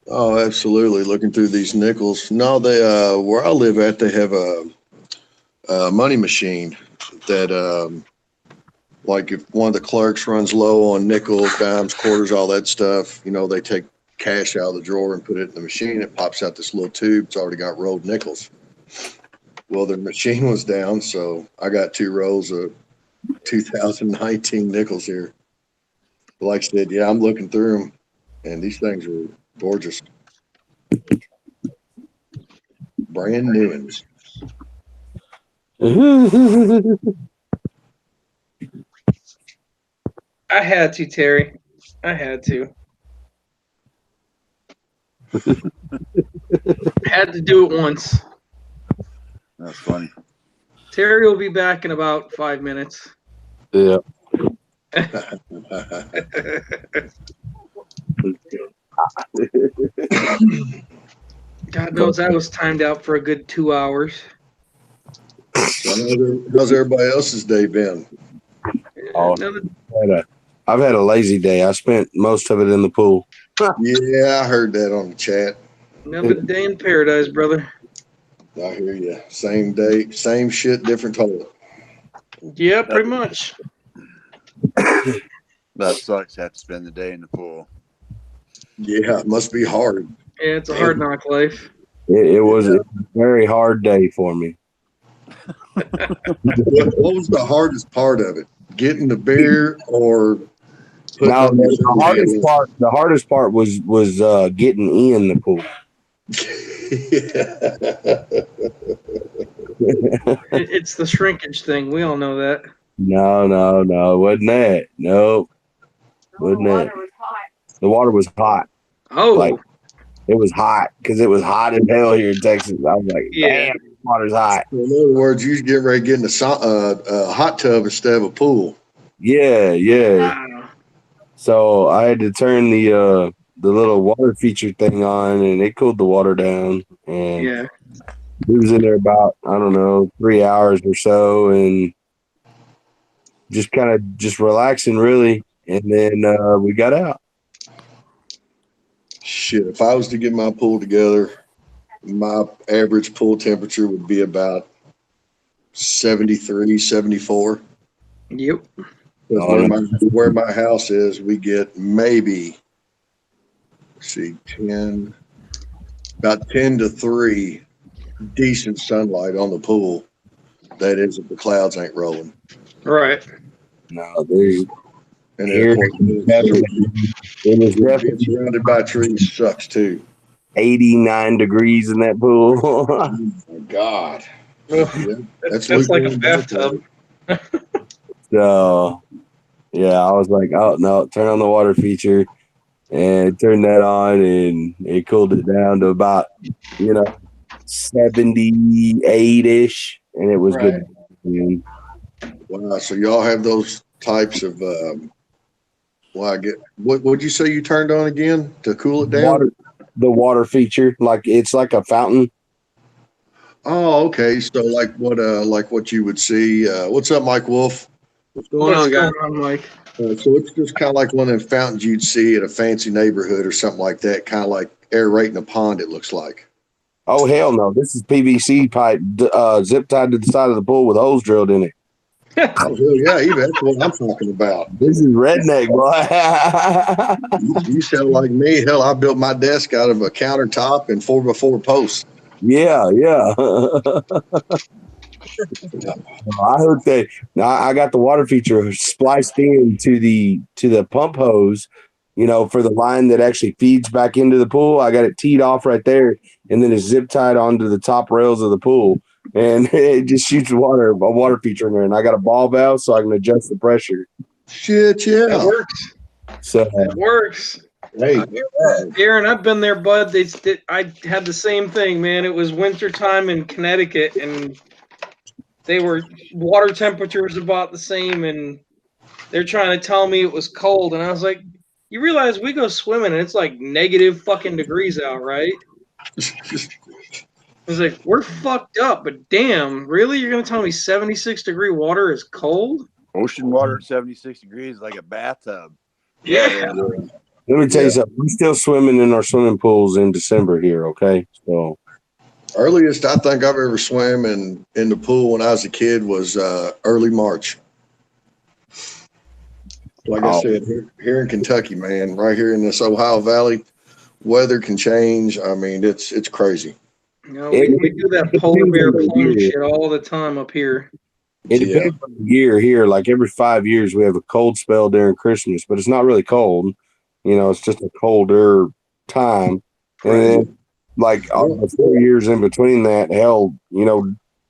Oh, absolutely. Looking through these nickels. No, they where I live at, they have a money machine that like if one of the clerks runs low on nickels, dimes, quarters, all that stuff, they take cash out of the drawer and put it in the machine. It pops out this little tube. It's already got rolled nickels. Well, the machine was down, so I got 2 rolls of 2019 nickels here. Like I said, yeah, I'm looking through them, and these things are gorgeous. Brand new ones. I had to, Terry. I had to. Had to do it once. That's funny. Terry will be back in about 5 minutes. Yeah. God knows I was timed out for a good 2 hours. How's everybody else's day been? Oh, I've had a lazy day. I spent most of it in the pool. Yeah, I heard that on the chat. Another day in paradise, brother. I hear you. Same day, same shit, different toilet. Yeah, pretty much. That sucks. Have to spend the day in the pool. Yeah, it must be hard. Yeah, it's a hard knock life. It was a very hard day for me. What was the hardest part of it? Getting the beer or putting Now on your the hardest part was getting in the pool. It's the shrinkage thing. We all know that. No, wasn't that? Nope, wasn't that? The water was hot. Oh, Like, it was hot because it was hot as hell here in Texas. I was like, Yeah. damn, the water's hot. In other words, you get ready to get in a hot tub instead of a pool. Yeah. wow. So I had to turn the little water feature thing on, and it cooled the water down. And Yeah. we was in there about, I don't know, 3 hours or so, and just kind of just relaxing, really. And then we got out. Shit, if I was to get my pool together, my average pool temperature would be about 73, 74. Yep. Where my house is, we get maybe, about 10 to 3 decent sunlight on the pool. That is, if the clouds ain't rolling. Right. No, dude. And then, Here, of course, it was being definitely surrounded by trees sucks too. 89 degrees in that pool. Oh my God. Ugh, Yeah, that's like a lukewarm bathtub. So, yeah, I was like, oh, no, turn on the water feature, and turn that on, and it cooled it down to about, 78-ish, and it was Right. good. Wow. So y'all have those types of what would you say you turned on again to cool it down? The water feature, it's like a fountain. Oh, okay. So like what you would see. What's up, Mike Wolf? What's going What's on, guys? going on, Mike? So it's just kind of like one of the fountains you'd see at a fancy neighborhood or something like that, kind of like aerating a pond, it looks like. Oh, hell no. This is PVC pipe zip tied to the side of the pool with holes drilled in it. Oh, hell yeah, Eva, that's what I'm talking about. This is redneck, boy. You sound like me. Hell, I built my desk out of a countertop and 4x4 posts. Yeah, yeah. I hooked that. Now I got the water feature spliced in to the pump hose, for the line that actually feeds back into the pool. I got it teed off right there, and then it's zip tied onto the top rails of the pool, and it just shoots a water feature in there. And I got a ball valve so I can adjust the pressure. Shit, That yeah. works. So That works. Hey, Aaron, I've been there, bud. I had the same thing, man. It was wintertime in Connecticut, and they were water temperatures about the same, and they're trying to tell me it was cold, and I was like, "You realize we go swimming and it's like negative fucking degrees out, right?" I was like, "We're fucked up, but damn, really? You're gonna tell me 76-degree water is cold?" Ocean water at 76 degrees, like a bathtub. Yeah. let me tell Yeah. you something. We're still swimming in our swimming pools in December here. Okay, so earliest I think I've ever swam in the pool when I was a kid was early March. Like I said, here in Kentucky, man, right here in this Ohio Valley, weather can change. I mean, it's crazy. No, we do that polar bear plunge shit all the time up here. It Yeah. depends on the year here. Like every 5 years, we have a cold spell during Christmas, but it's not really cold. It's just a colder time. And then, like the 4 years in between that, hell,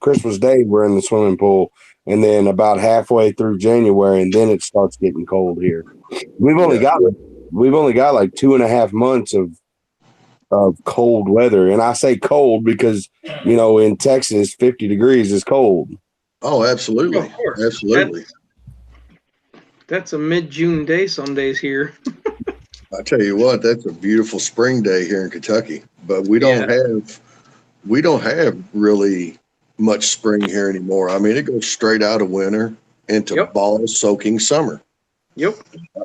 Christmas Day, we're in the swimming pool. And then about halfway through January, and then it starts getting cold here. We've only got like 2.5 months of cold weather. And I say cold because, in Texas, 50 degrees is cold. Oh, absolutely. Of course. Absolutely. That's a mid-June day some days here. I tell you what, that's a beautiful spring day here in Kentucky, but we don't have really much spring here anymore. I mean, it goes straight out of winter into ball soaking summer. Yep.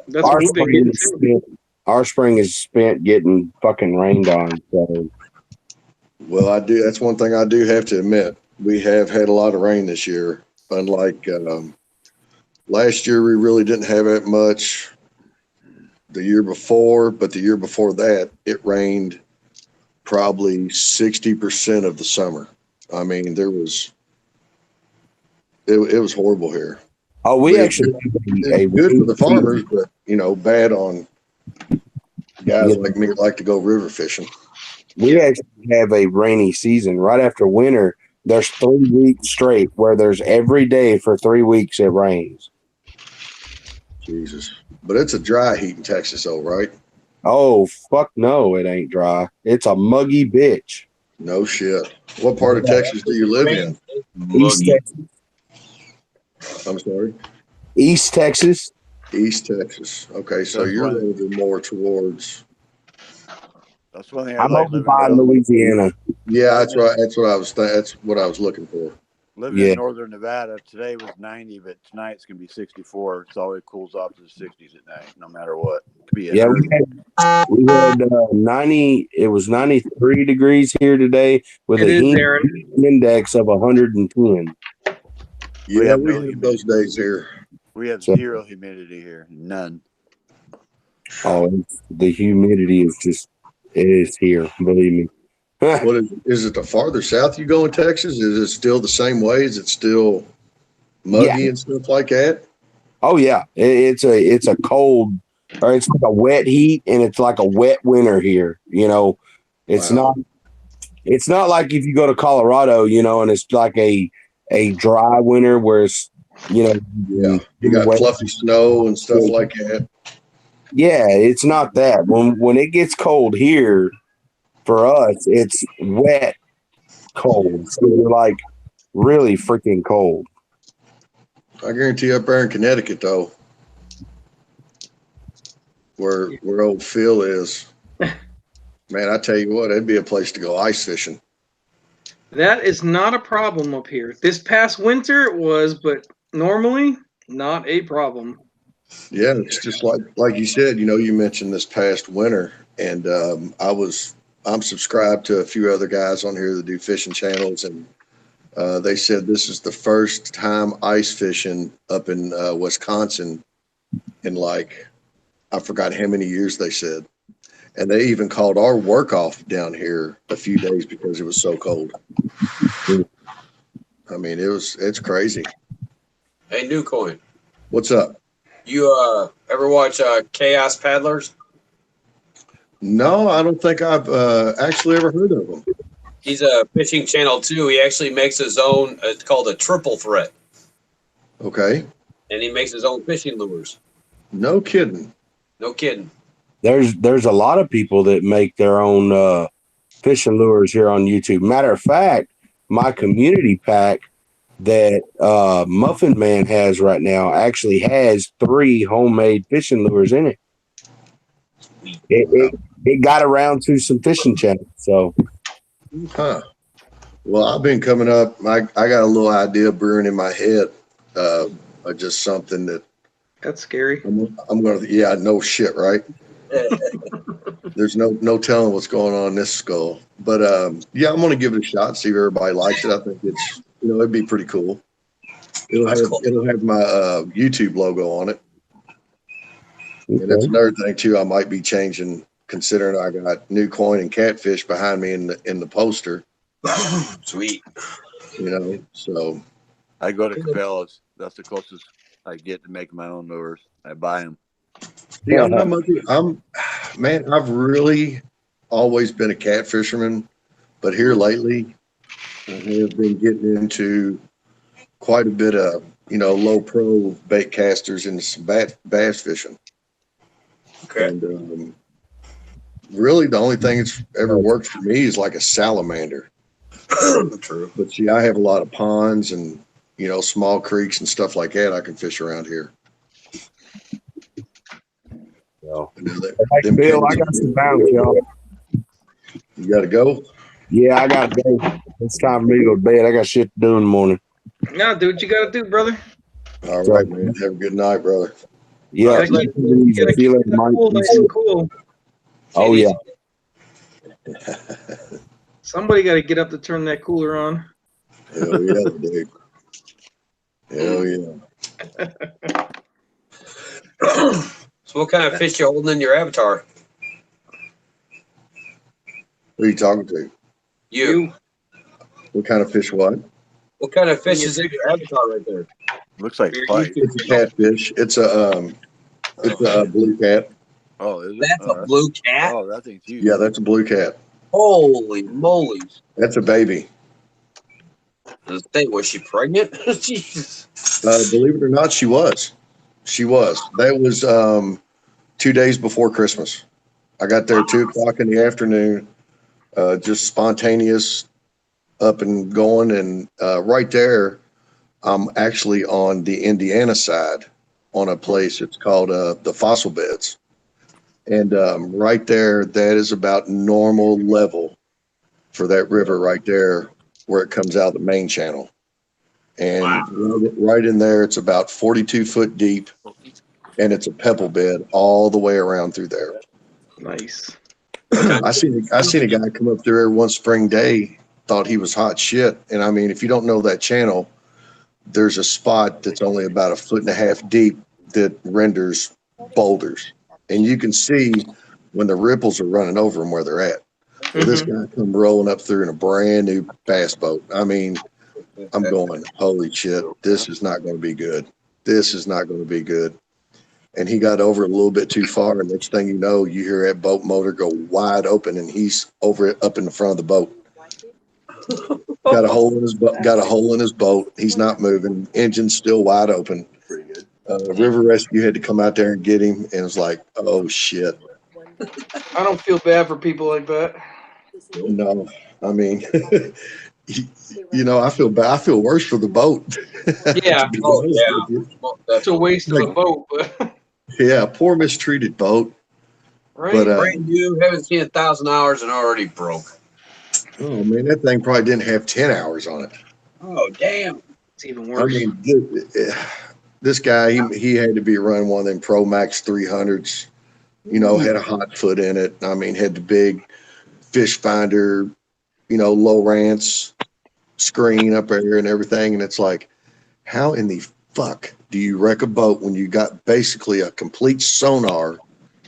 That's what we've been getting to. Our spring is spent getting fucking rained on. So. Well, I do. That's one thing I do have to admit. We have had a lot of rain this year. Unlike last year, we really didn't have that much. The year before, but the year before that, it rained probably 60% of the summer. I mean, it was horrible here. Oh, we actually good for the farmers, but bad on guys like me that like to go river fishing. We actually have a rainy season right after winter. There's 3 weeks straight where there's every day for 3 weeks it rains. Jesus. But it's a dry heat in Texas, though, right? Oh, fuck no, it ain't dry. It's a muggy bitch. No shit. What part of Texas do you live in? East Texas. I'm sorry? East Texas. East Texas. Okay, so you're a little bit more towards. That's one thing I'm over by Louisiana. Yeah, that's right. That's what I was looking for. Living in northern Nevada, today was 90, but tonight's going to be 64. It's always cools off to the 60s at night, no matter what. We had 90. It was 93 degrees here today with a heat index of 110. Yeah, we have those days here. We have zero humidity here, none. Oh, the humidity is here. Believe me. What is it? The farther south you go in Texas, is it still the same way? Is it still muggy and stuff like that? Oh yeah, it's a cold, or it's like a wet heat, and it's like a wet winter here. It's not like if you go to Colorado, and it's like a dry winter where it's you got fluffy snow and stuff like that. Yeah, it's not that. When it gets cold here. For us, it's wet, cold. So you're like really freaking cold. I guarantee up there in Connecticut, though, where old Phil is, man, I tell you what, it'd be a place to go ice fishing. That is not a problem up here. This past winter it was, but normally not a problem. Yeah, it's just like you said, you mentioned this past winter, and I'm subscribed to a few other guys on here that do fishing channels, and They said this is the first time ice fishing up in Wisconsin in like, I forgot how many years they said. And they even called our work off down here a few days because it was so cold. I mean, it's crazy. Hey, new coin. What's up? You ever watch Chaos Paddlers? No, I don't think I've actually ever heard of him. He's a fishing channel too. He actually makes his own. It's called a triple threat, Okay. and he makes his own fishing lures. No kidding. No kidding. There's a lot of people that make their own fishing lures here on YouTube. Matter of fact, my community pack that Muffin Man has right now actually has 3 homemade fishing lures in it. It got around to some fishing channels. So, Huh. Well, I've been coming up. I got a little idea brewing in my head. Just something that That's scary. I'm going to, yeah, no shit, right? There's no telling what's going on in this skull. But yeah, I'm going to give it a shot, see if everybody likes it. I think it's, it'd be pretty cool. It'll have my YouTube logo on it. okay. And that's another thing too. I might be changing, considering I got new coin and catfish behind me in the poster. Sweet. So I go to Cabela's. That's the closest I get to making my own lures. I buy them. see, I'm not much. Man, I've really always been a cat fisherman, but here lately, I have been getting into quite a bit of low pro bait casters and some bass fishing. Okay. And really, the only thing that's ever worked for me is like a salamander. True. But see, I have a lot of ponds and small creeks and stuff like that I can fish around here. So, Them Bill, I cats- got some bounce, y'all. You got to go. Yeah, I got to go. It's time for me to go to bed. I got shit to do in the morning. Now, do what you got to do, brother. All right, man. Have a good night, brother. Yeah, Gotta keep see you later, that Mike. pool nice and cool. Oh yeah. Somebody got to get up to turn that cooler on. Hell yeah, dude. Hell yeah. So, what kind of fish you holding in your avatar? Who are you talking to? You. What kind of fish? What? What kind of fish is in your avatar right there? Looks like Your pike. YouTube It's a channel. catfish. It's a blue cat. Oh, is it? That's a blue cat. Oh, that thing's huge. Yeah, that's a blue cat. Holy moly! That's a baby. Was she pregnant? Jesus. Believe it or not, she was. She was. That was 2 days before Christmas. I got there at 2:00 in the afternoon. Just spontaneous, up and going, and right there, I'm actually on the Indiana side, on a place. It's called the Fossil Beds, and right there, that is about normal level for that river right there, where it comes out the main channel. And right in there, it's about 42 foot deep, and it's a pebble bed all the way around through there. Nice. I seen a guy come up there one spring day, thought he was hot shit. And I mean, if you don't know that channel, there's a spot that's only about 1.5 feet deep that renders boulders, and you can see when the ripples are running over them where they're at. Well, this guy come rolling up through in a brand new bass boat. I mean, I'm going, holy shit, this is not going to be good. This is not going to be good. And he got over a little bit too far, and next thing you know, you hear that boat motor go wide open, and he's over it up in the front of the boat. Got a hole in his boat. He's not moving. Engine's still wide open. Pretty good. River Rescue had to come out there and get him, and it was like, oh shit. I don't feel bad for people like that. No, I mean, I feel bad. I feel worse for the boat. Yeah. To be Oh, honest yeah. with you. Well, It's a waste of a boat, but Yeah, poor mistreated boat. right. But brand new, haven't seen 1,000 hours and already broke. oh man, that thing probably didn't have 10 hours on it. Oh, damn. It's even I worse. mean, this guy, he had to be running one of them Pro Max 300s. Had a hot foot in it. I mean, had the big fish finder, low rants, screen up there and everything. And it's like, how in the fuck do you wreck a boat when you got basically a complete sonar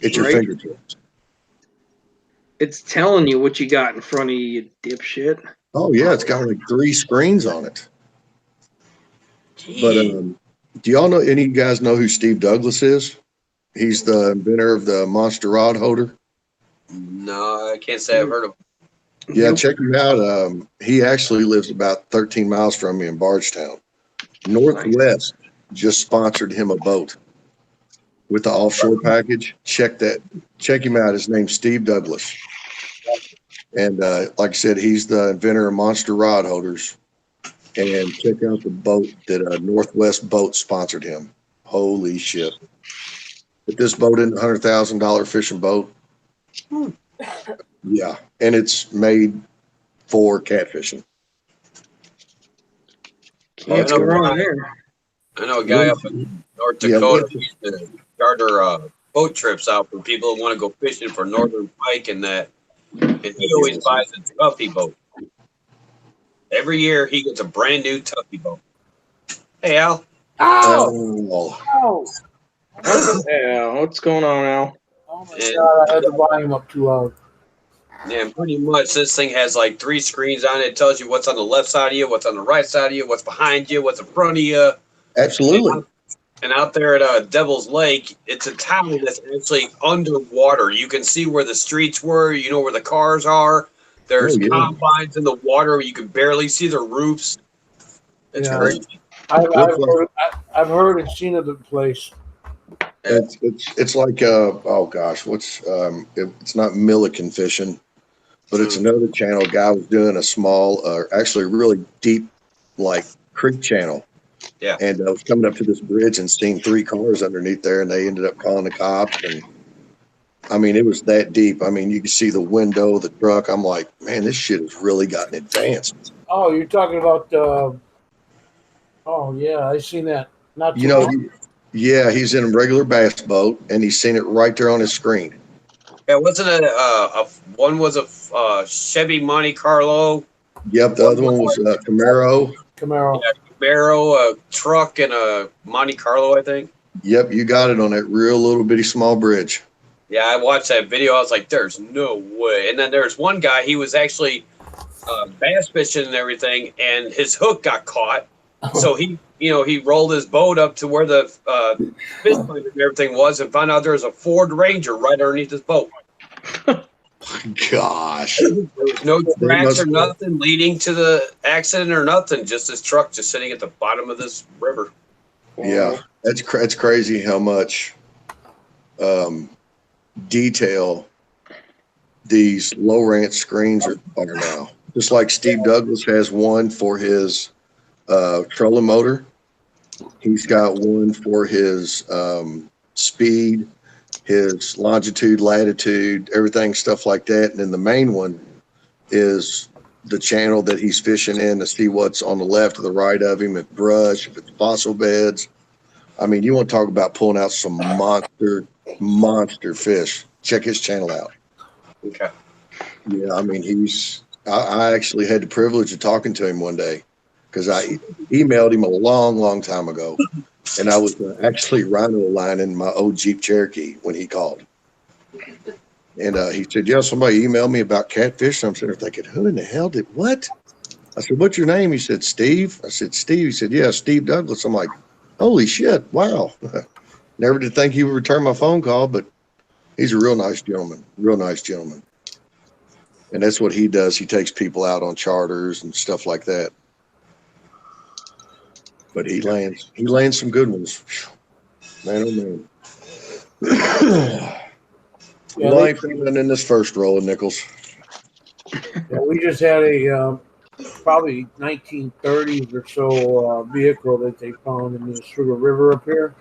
at your Right. fingertips? It's telling you what you got in front of you, you dipshit. Oh yeah, it's got like 3 screens on it. But do y'all know, any of you guys know who Steve Douglas is? He's the inventor of the monster rod holder. No, I can't say I've heard of. Yeah, Nope. check him out. He actually lives about 13 miles from me in Bardstown. Northwest just sponsored him a boat with the offshore package. Check him out. His name's Steve Douglas. And like I said, he's the inventor of monster rod holders. And check out the boat that Northwest Boat sponsored him. Holy shit. But this boat isn't a $100,000 fishing boat. Yeah. And it's made for catfishing. Can't go wrong there. I know a guy up in North Dakota who used to charter boat trips out for people that want to go fishing for northern pike and that. And he always buys a Tuffy boat. Every year he gets a brand new Tuffy boat. Hey, Al. Oh. Yeah, what's going on, Al? Oh my God, I had the volume up too loud. Yeah, pretty much this thing has like 3 screens on it. It tells you what's on the left side of you, what's on the right side of you, what's behind you, what's in front of you. Absolutely. And out there at Devil's Lake, it's a town that's actually underwater. You can see where the streets were. You know where the cars are. There's combines in the water. You can barely see the roofs. It's crazy. I've heard and seen of the place. It's like oh gosh, it's not Milliken fishing, but it's another channel. Guy was doing a small, actually really deep, like creek channel. Yeah. And I was coming up to this bridge and seeing 3 cars underneath there, and they ended up calling the cops. And I mean, it was that deep. I mean, you could see the window, the truck. I'm like, man, this shit has really gotten advanced. Oh, you're talking about? Oh yeah, I seen that. Not too long. Yeah, he's in a regular bass boat, and he's seen it right there on his screen. Yeah, wasn't it one was a Chevy Monte Carlo? Yep, the other one was a Camaro. Camaro. Yeah, Camaro, a truck, and a Monte Carlo, I think. Yep, you got it on that real little bitty small bridge. Yeah, I watched that video. I was like, there's no way. And then there's one guy, he was actually bass fishing and everything, and his hook got caught. So he rolled his boat up to where the fish finder and everything was and found out there was a Ford Ranger right underneath his boat. Gosh. There was no tracks or nothing leading to the accident or nothing. Just this truck just sitting at the bottom of this river. Yeah, that's crazy how much detail these low ranch screens are now. Just like Steve Douglas has one for his trolling motor. He's got one for his speed, his longitude, latitude, everything, stuff like that. And then the main one is the channel that he's fishing in to see what's on the left or the right of him, if brush, if it's fossil beds. I mean, you want to talk about pulling out some monster fish. Check his channel out. Okay. Yeah, I mean, I actually had the privilege of talking to him one day because I emailed him a long time ago. And I was actually rhino lining my old Jeep Cherokee when he called. And he said, yeah, somebody emailed me about catfish. And I'm sitting there thinking, who in the hell did what? I said, what's your name? He said, Steve. I said, Steve. He said, yeah, Steve Douglas. I'm like, holy shit, wow. Never did think he would return my phone call, but he's a real nice gentleman. And that's what he does. He takes people out on charters and stuff like that. But he lands some good ones. Man, oh man. Well, I ain't feeling in this first roll of nickels. Yeah, we just had a probably 1930s or so vehicle that they found in the Sugar River up here.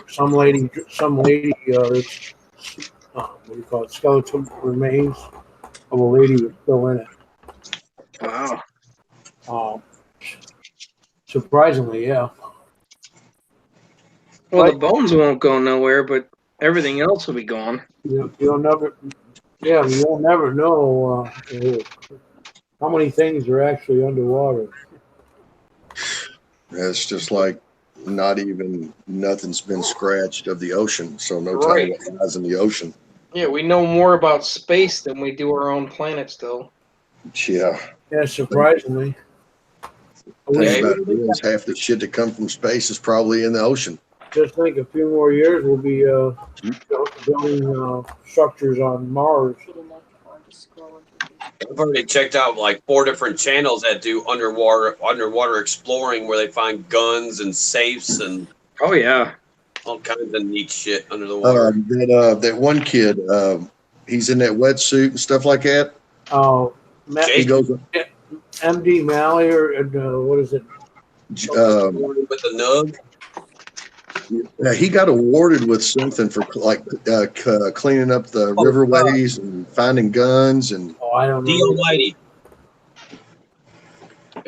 Some lady, what do you call it? Skeleton remains of a lady was still in it. Wow. Surprisingly, yeah. Well, the bones won't go nowhere, but everything else will be gone. You'll never Yeah, but you'll never know how many things are actually underwater. It's just like nothing's been scratched of the ocean, so no Right. telling what lies in the ocean. Yeah, we know more about space than we do our own planet still. Yeah. Yeah, surprisingly. Thing Yeah. about it is half the shit that come from space is probably in the ocean. Just think a few more years we'll be building structures on Mars. I've already checked out like 4 different channels that do underwater exploring, where they find guns and safes and Oh yeah. all kinds of neat shit under the water. That one kid, he's in that wetsuit and stuff like that. Oh, Jake? He goes, MD Malley or what is it? With the nug. he got awarded with something for like cleaning up the riverways and finding guns and. Oh, I don't The know. Almighty.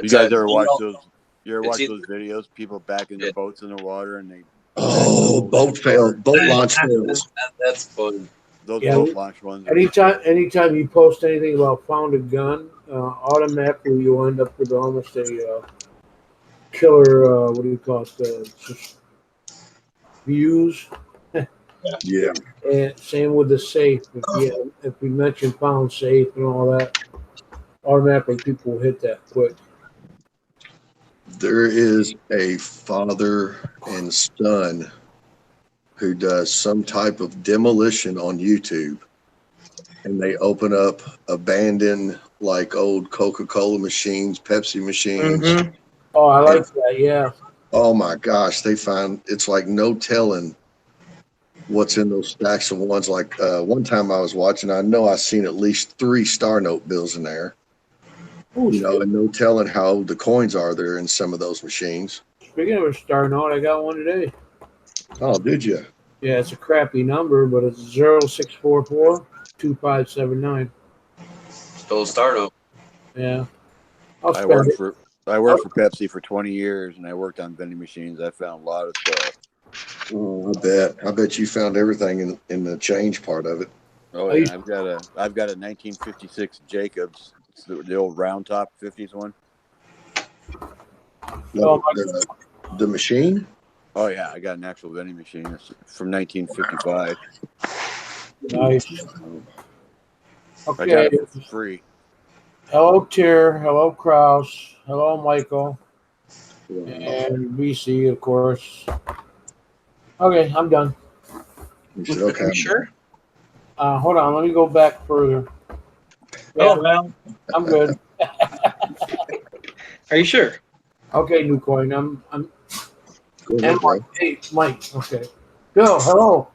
You guys ever watch DL those? You ever watch It's those videos? People backing their boats in the water and they. Boat launch fails. That's fun. Those Yeah, boat launch ones. Anytime you post anything about found a gun, automatically you'll end up with almost a killer. What do you call it? Views. Yeah. And same with the safe. If we mention found safe and all that, automatically people will hit that quick. There is a father and son who does some type of demolition on YouTube, and they open up abandoned like old Coca-Cola machines, Pepsi machines. Mm-hmm. Oh, I like that. Yeah. Oh my gosh, they find it's like no telling what's in those stacks of ones. Like one time I was watching, I know I seen at least 3 Star Note bills in there. Ooh, And no telling how old the coins are there in some of those machines. Speaking of a star note, I got one today. Oh, did you? Yeah, it's a crappy number, but it's 0644-2579. Still a startup. Yeah. I'll I spend worked it. for Pepsi for 20 years, and I worked on vending machines. I found a lot of stuff. Oh, I bet you found everything in the change part of it. Oh yeah, I've got a 1956 Jacobs. It's the old round top 50s one. Oh, The machine? Oh yeah, I got an actual vending machine. It's from 1955. Nice. I got Okay. it for free. Hello, Tier. Hello, Kraus. Hello, Michael. And BC, of course. Okay, I'm done. Okay. You sure? Hold on. Let me go back further. Oh, Yeah, well. I'm good. Are you sure? Okay, new coin. I'm Go ahead, and bro. hey, Mike. Okay. Bill, hello.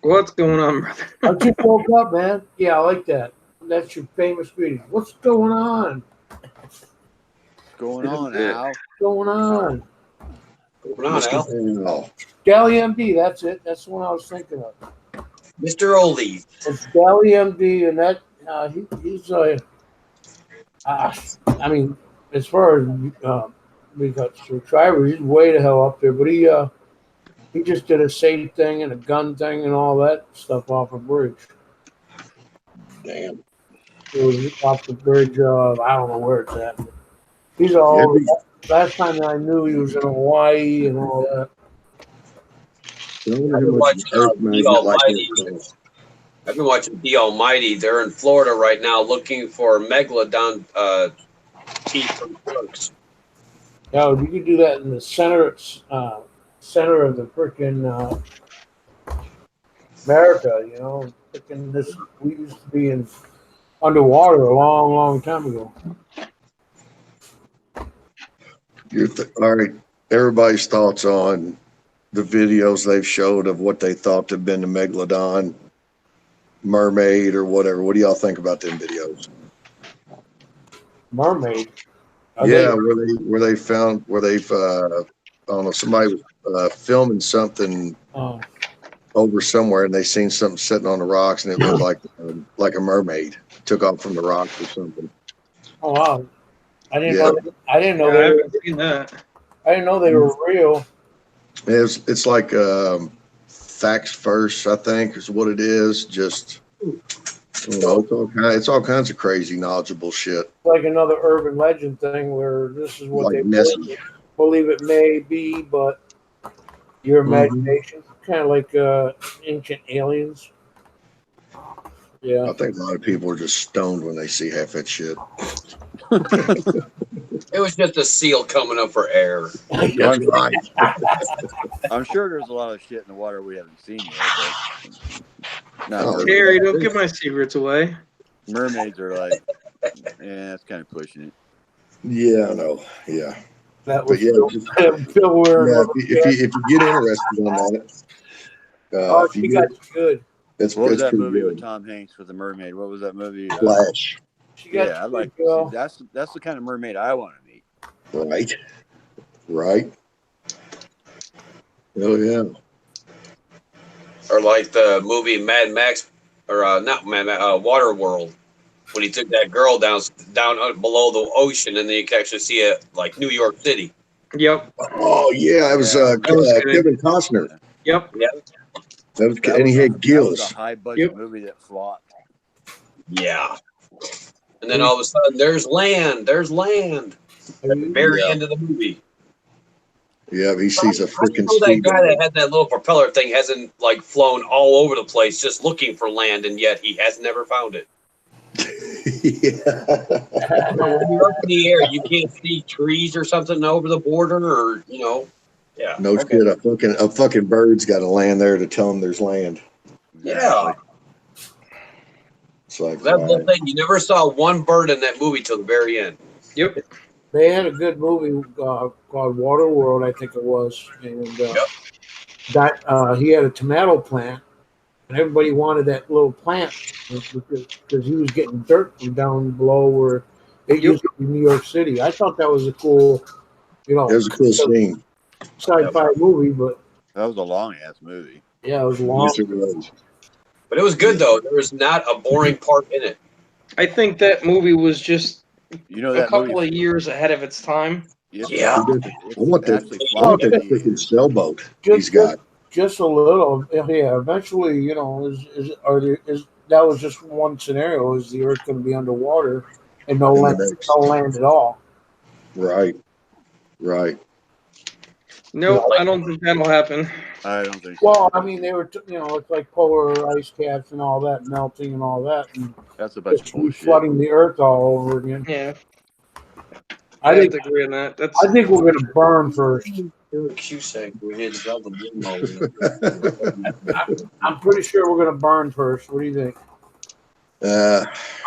What's going on, brother? I just woke up, man. Yeah, I like that. That's your famous greeting. What's going on? What's going on, Al? What's going on? Going on, Al? Oh, Galley MD, that's it. That's the one I was thinking of. Mr. Oldie. It's Galley MD, and that he's I mean, as far as we got subscribers, he's way the hell up there. But he just did a safe thing and a gun thing and all that stuff off a bridge. damn. It was off the bridge. I don't know where it's at. He's all. Last time I knew, he was in Hawaii and all that. I've been watching The Almighty. I've been watching The Almighty. They're in Florida right now looking for megalodon teeth from Turks. Yeah, you could do that in the center of the freaking America. You know, freaking this. We used to be in underwater a long, long time ago. All right. Everybody's thoughts on the videos they've showed of what they thought to have been the megalodon, mermaid, or whatever. What do y'all think about them videos? Mermaid. Where they've I don't know, somebody was filming something over somewhere, and they seen something sitting on the rocks, and it looked like a mermaid took off from the rocks or something. Oh wow! I didn't know. I haven't seen that. I didn't know they were real. It's like facts first, I think, is what it is. Just Well, it's all kinds of crazy, knowledgeable shit. Like another urban legend thing where this is what Like they Nessie. believe it may be, but your Mhm. imagination, kind of like ancient aliens. Yeah. I think a lot of people are just stoned when they see half that shit. It was just a seal coming up for air. That's right. I'm sure there's a lot of shit in the water we haven't seen yet, but not Oh, mermaids. Gary, don't give my secrets away. Mermaids are like, yeah, that's kind of pushing it. Yeah, I know. Yeah. That But was yeah, Phil wearing. yeah, if you get interested on that, Oh, if she you got get, you good. What was it's that pretty movie with good. Tom Hanks with the mermaid? What was that movie? Flash, She got Yeah, I you like. good, Phil. See, that's the kind of mermaid I want to meet. right? Right. Oh yeah. Or like the movie Mad Max, or not Mad Max, Waterworld, when he took that girl down below the ocean, and then you can actually see it like New York City. Yep. Oh yeah, it was That was good. Kevin Costner. Yep. Yeah, That was, That and was he a, had that was gills. a high budget Yep. movie that flopped. yeah. And then all of a sudden, there's land. There's land at the very Yeah. end of the movie. Yeah, he sees a How do you freaking know that guy that seagull. had that little propeller thing hasn't like flown all over the place just looking for land, and yet he has never found it? Yeah. When you're up in the air, you can't see trees or something over the border, or yeah. No Okay. shit, a fucking bird's got to land there to tell him there's land. Yeah. It's like, That wow. little thing, you never saw one bird in that movie till the very end. Yep. They had a good movie called Waterworld, I think it was, and he had a tomato plant, and everybody wanted that little plant because he was getting dirt from down below where it used to be New York City. I thought that was a cool, It was a cool scene. sci-fi movie, but That was a long ass movie. yeah, it was long. Yes, it was. But it was good though. There was not a boring part in it. I think that movie was just You know a that couple movie? of years ahead of its time. It's Yeah. flopped. I It's want that. actually I want flopped. that freaking sailboat he's Just, got. just a little, yeah. Eventually, that was just one scenario: is the Earth going to be underwater and no In the land, next. no land at all? Right. Right. Nope, I don't think that'll happen. I don't think so. Well, I mean, they were, it's like polar ice caps and all that melting and all that, and That's a bunch of it's bullshit. flooding the Earth all over again. Yeah, I I have think to agree on that. That's I think we're going to burn first. Cusack, we had to drive the limo. I'm pretty sure we're going to burn first. What do you think?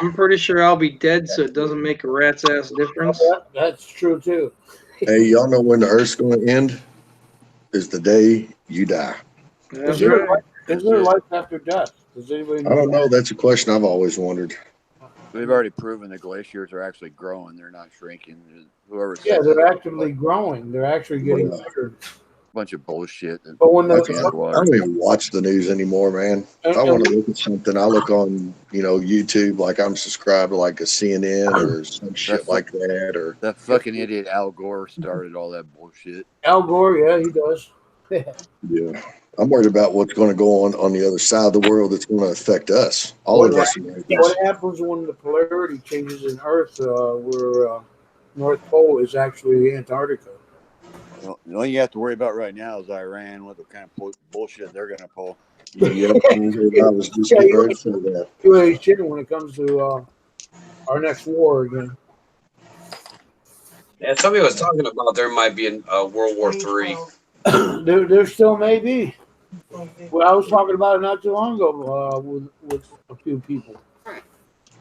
I'm pretty sure I'll be dead, so it doesn't make a rat's ass difference. That's true too. Hey, y'all know when the Earth's going to end? Is the day you die. That's Is there, right. is there life after death? Does anybody I don't know. That's a question I've always wondered. They've already proven the glaciers are actually growing. They're not shrinking. Whoever said Yeah, that, they're actively growing. They're actually getting Yeah. bigger. bunch of bullshit. But when I the don't even watch the news anymore, man. If I want to look at something, I look on, YouTube, like I'm subscribed to like a CNN or some shit like that. Or that fucking idiot Al Gore started all that bullshit. Al Gore, yeah, he does. yeah, I'm worried about what's going to go on the other side of the world that's going to affect us, all of us. What happens when the polarity changes in Earth, where North Pole is actually Antarctica? Well, the only you have to worry about right now is Iran, what the kind of bullshit they're gonna pull. Yeah, I was just getting ready for that. You ain't shitting when it comes to our next war again. Yeah, somebody was talking about there might be a World War III. There still may be. Well, I was talking about it not too long ago with a few people.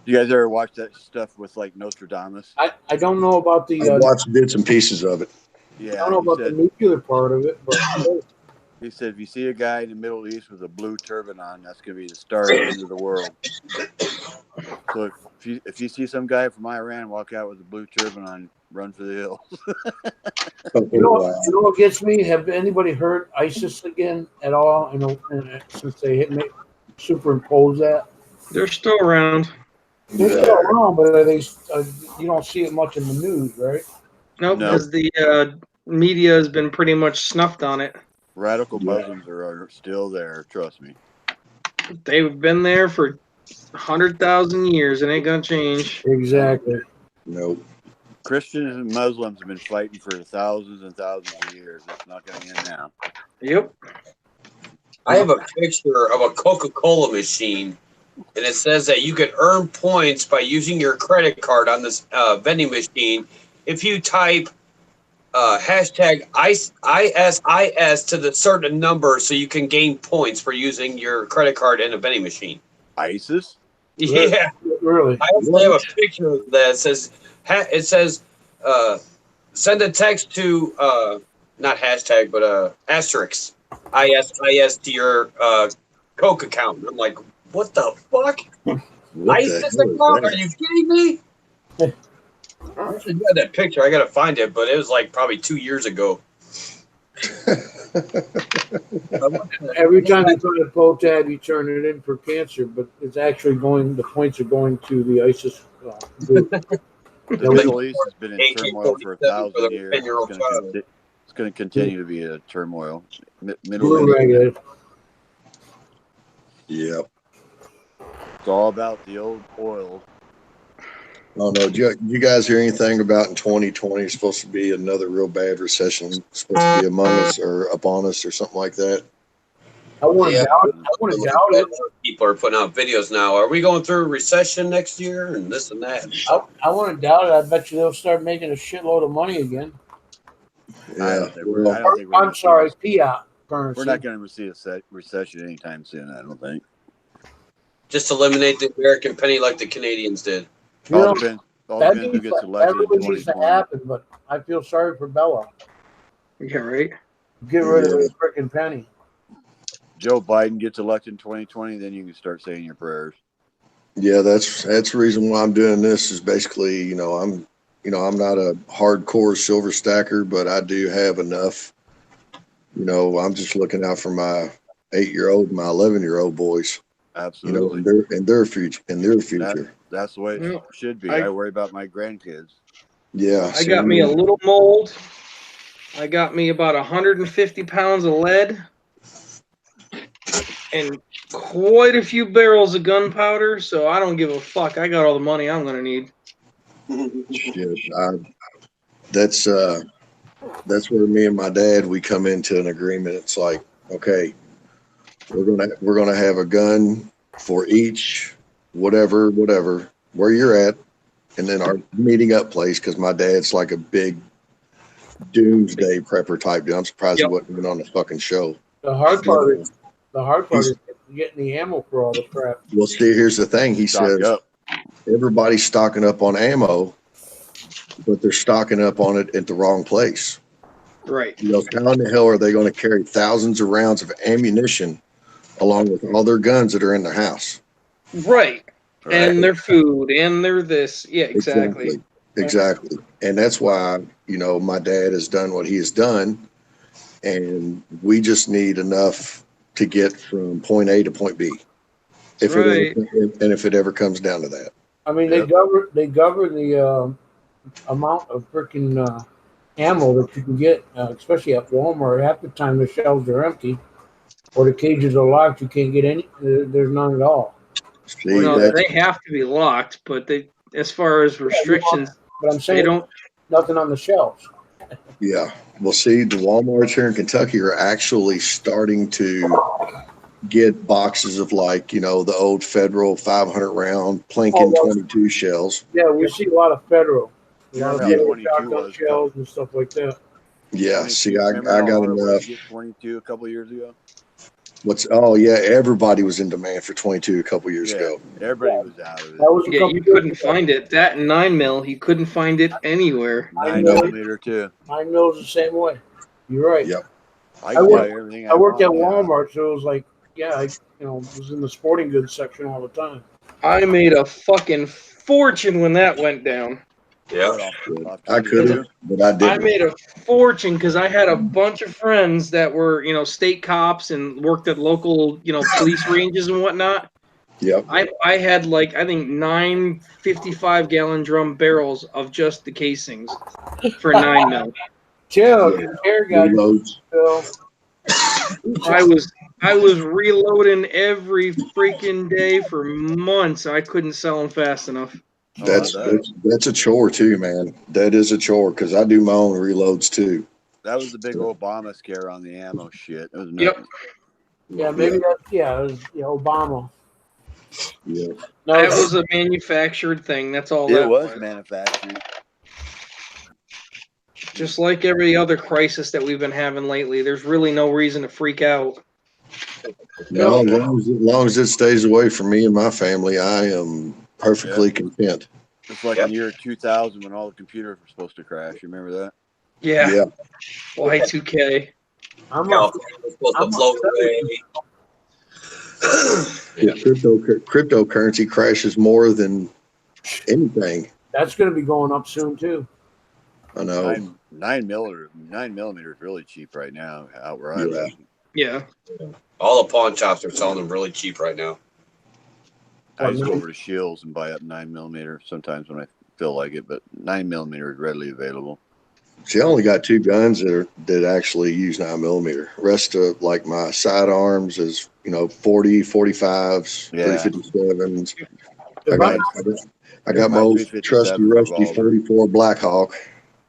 You guys ever watch that stuff with like Nostradamus? I don't know about the I watched bits and pieces of it. Yeah, I don't know about the nuclear part of it, but he said if you see a guy in the Middle East with a blue turban on, that's gonna be the start of the end of the world. So if you see some guy from Iran walk out with a blue turban on, run for the hills. you know what gets me? Have anybody heard ISIS again at all? Since they superimpose that, They're still around. they're still around, but are they? You don't see it much in the news, right? Nope, because the media has been pretty much snuffed on it. Radical Muslims are still there. Trust me. They've been there for 100,000 years. It ain't gonna change. Exactly. Nope. Christians and Muslims have been fighting for thousands and thousands of years. It's not going to end now. Yep. I have a picture of a Coca-Cola machine, and it says that you can earn points by using your credit card on this vending machine if you type hashtag ISIS to the certain number, so you can gain points for using your credit card in a vending machine. ISIS? Yeah, Really. I actually have a picture that says send a text to not hashtag but asterisk ISIS to your Coke account. And I'm like, what the fuck? What ISIS the hell account? is Are you kidding me? I actually had that picture. I gotta find it, but it was like probably 2 years ago. Every time you put a pull tab, you turn it in for cancer, but it's actually going. The points are going to the ISIS group. The Middle East has been in turmoil for 1,000 years. 10-year-old child. It's going to continue to be a turmoil. Middle Blue East. regulated. Yep. It's all about the old oil. Oh no, did you guys hear anything about in 2020 it's supposed to be another real bad recession? It's supposed to be among us or upon us or something like that. I want to Yeah. doubt it. I want to doubt it. People are putting out videos now. Are we going through a recession next year and this and that? I want to doubt it. I bet you they'll start making a shitload of money again. I Yeah. don't think we're I'm sorry, fiat currency. We're not going to see a recession anytime soon, I don't think. Just eliminate the American penny like the Canadians did. You All know, depends who that gets elected in really needs to 2020. happen, but I feel sorry for Bella. Yeah, right. Get rid of the freaking penny. Joe Joe Biden gets elected in 2020, then you can start saying your prayers. Yeah, that's the reason why I'm doing this is basically, I'm not a hardcore silver stacker, but I do have enough. I'm just looking out for my 8-year-old and my 11-year-old boys. Absolutely. In their future. That's the way it Well, should be. I- I worry about my grandkids. Yeah. I got me a little mold. I got me about 150 pounds of lead and quite a few barrels of gunpowder, so I don't give a fuck. I got all the money I'm gonna need. Shit, that's where me and my dad we come into an agreement. It's like, okay, we're gonna have a gun for each whatever where you're at, and then our meeting up place because my dad's like a big doomsday prepper type dude. I'm surprised he wasn't even on the fucking show. The hard part is getting the ammo for all the crap. Well, see, here's the thing. He Stock says up. everybody's stocking up on ammo, but they're stocking up on it at the wrong place. Right. How in the hell are they going to carry thousands of rounds of ammunition along with all their guns that are in their house? Right. Right? And their food and their this. Yeah, exactly. Exactly. And that's why, my dad has done what he has done. And we just need enough to get from point A to point B. If it ever comes down to that. I mean, Yep. they govern the amount of freaking ammo that you can get, especially at Walmart. Half the time the shelves are empty or the cages are locked. You can't get any. There's none at all. See, Well, no, they have to be locked, but as far as restrictions, But I'm they saying don't. nothing on the shelves. yeah. Well, see, the Walmarts here in Kentucky are actually starting to get boxes of the old Federal 500 round Plinkin 22 shells. Yeah, we see a lot of federal. A Yeah, lot of about federal 22 shotgun was- shells and stuff like that. Yeah. See, I Remember how got hard it was enough. to get 22 a couple years ago. Everybody was in demand for 22 a couple years ago. Everybody was out of it. That was a Yeah, couple you years couldn't ago. find it. That and 9mm, you couldn't find it anywhere. 9mm too. Mine knows the same way. You're right. Yep. I I worked- buy everything. I worked at want now. Walmart, so it was like, yeah, I was in the sporting goods section all the time. I made a fucking fortune when that went down. Yeah. I could have, but I I didn't. made a fortune because I had a bunch of friends that were, state cops and worked at local, police ranges and whatnot. Yep. I had I think 9 55-gallon drum barrels of just the casings for 9mm. Chill, Yeah. hair guy. Reloads. Phil. I was reloading every freaking day for months. I couldn't sell them fast enough. That's Oh, that's a chore too, man. That is a chore because I do my own reloads too. that was the big Obama scare on the ammo shit. It was Yep. nuts. Yeah, maybe that's it was Obama. Yeah. No, That was a manufactured thing. That's all It that was manufactured. Just like every other crisis that we've been having lately, there's really no reason to freak out. No, as long as it stays away from me and my family, I am perfectly content. Just like in the year 2000 when all the computers were supposed to crash. You remember that? Yeah. Y2K. I'm California was supposed to float away. Yeah, cryptocurrency crashes more than anything. That's going to be going up soon too. I know. 9mm is really cheap right now out where I live. Yeah. All the pawn shops are selling them really cheap right now. I just go over to Shields and buy up 9mm sometimes when I feel like it, but 9mm is readily available. See, I only got 2 guns that actually use 9mm. Rest of like my sidearms is 40, 45s, 357s. I got my old trusty rusty 44 Blackhawk.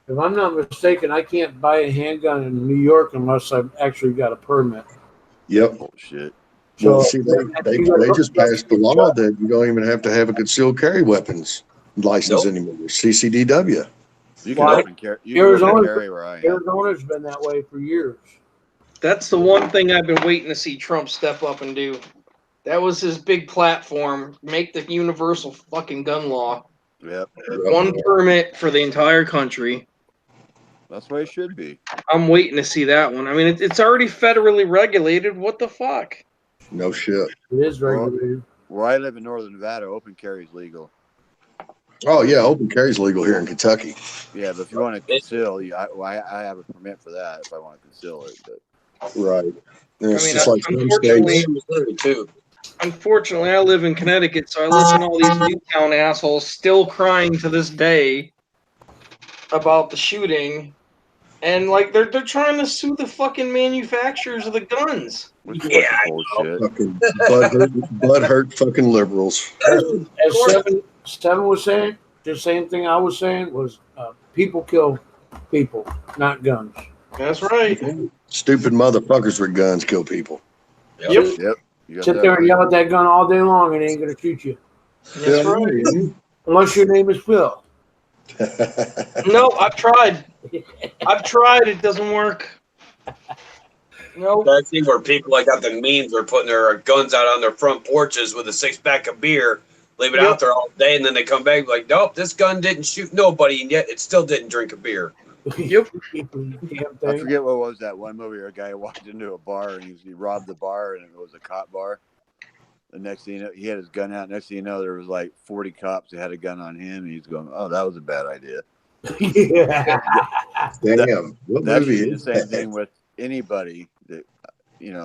If I'm not mistaken, I can't buy a handgun in New York unless I've actually got a permit. Yep. Bullshit. Well, see, they just passed the law that you don't even have to have a concealed carry weapons license anymore. CCDW. You can open carry. You can open carry where I am. Arizona's been that way for years. That's the one thing I've been waiting to see Trump step up and do. That was his big platform. Make the universal fucking gun law. Yep. One permit for the entire country. That's the way it should be. I'm waiting to see that one. I mean, it's already federally regulated. What the fuck? No shit. It is regulated. Where I live in northern Nevada, open carry is legal. Oh yeah, open carry is legal here in Kentucky. Yeah, but if you want to conceal, I have a permit for that if I want to conceal it. But right. And it's I mean, just like some states. Unfortunately, I live in Connecticut, so I listen to all these Newtown assholes still crying to this day about the shooting, and like they're trying to sue the fucking manufacturers of the guns. Yeah, bullshit. Fucking butthurt fucking liberals. As Seven was saying, the same thing I was saying was people kill people, not guns. That's right. Stupid motherfuckers with guns kill people. Yep. Sit there and yell at that gun all day long, and it ain't gonna shoot you. That's right. Unless your name is Phil. No, I've tried. It doesn't work. Nope. That thing where people got the memes are putting their guns out on their front porches with a 6-pack of beer, leave it out there all day, and then they come back like, nope, this gun didn't shoot nobody, and yet it still didn't drink a beer. Yep. I forget what was that one movie where a guy walked into a bar and he robbed the bar and it was a cop bar. The next thing you know, he had his gun out. Next thing you know, there was like 40 cops that had a gun on him. And he's going, "Oh, that was a bad idea." Yeah. Damn. What That movie should be the is same that? thing with anybody that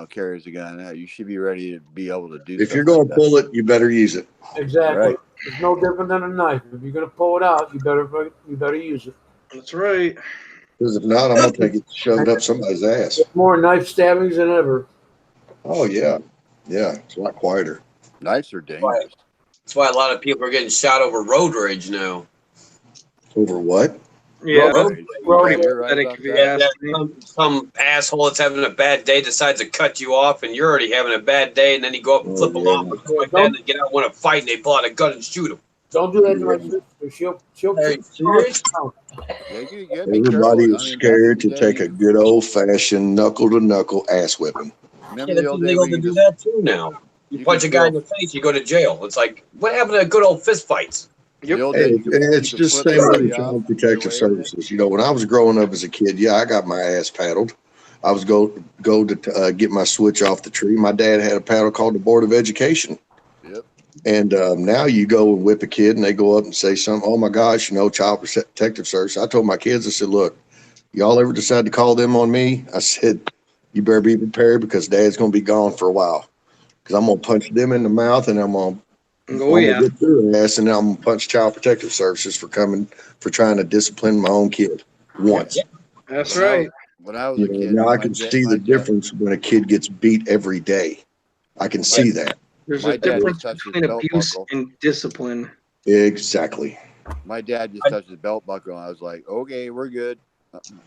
carries a gun. You should be ready to be able to do. If you're going to pull it, you better use it. Exactly. Right. It's no different than a knife. If you're gonna pull it out, you better use it. That's right. Because if not, I'm going to take it shoved up somebody's ass. More knife stabbings than ever. Oh, yeah. Yeah, it's a lot quieter. Knives are dangerous. That's why a lot of people are getting shot over road rage now. Over what? Yeah. Road You're right about If you that. ask me. Some asshole that's having a bad day decides to cut you off, and you're already having a bad day, and then you go up and flip them off or something like that, and they get out and want to fight, and they pull out a gun and shoot them. Don't do that to my sister. She'll Are you serious? Everybody is scared to take a good old-fashioned knuckle-to-knuckle ass whipping. Remember Yeah, the it's old day illegal when to you do just that too now. You you punch a could guy in feel- the face, you go to jail. It's like, what happened to good old fist fights? the old Hey, days, you could- it's you could just flip same with somebody the off, Child get Protective away with it. Services. When I was growing up as a kid, yeah, I got my ass paddled. I was go to get my switch off the tree. My dad had a paddle called the Board of Education. Yep. And now you go and whip a kid and they go up and say something, oh my gosh, Child Protective Service. I told my kids, I said, look, y'all ever decide to call them on me? I said, you better be prepared because Dad's going to be gone for a while. Because I'm going to punch them in the mouth and I'm going to whip their ass, and then I'm going to punch Child Protective Services for trying to discipline my own kid once. That's right. when I was a kid, Now I my can dad, see the difference when a kid gets beat every day. I can see that. There's my a dad difference just touched his between belt abuse buckle. and discipline. Exactly. My dad just touched his belt buckle, and I was like, "Okay, we're good.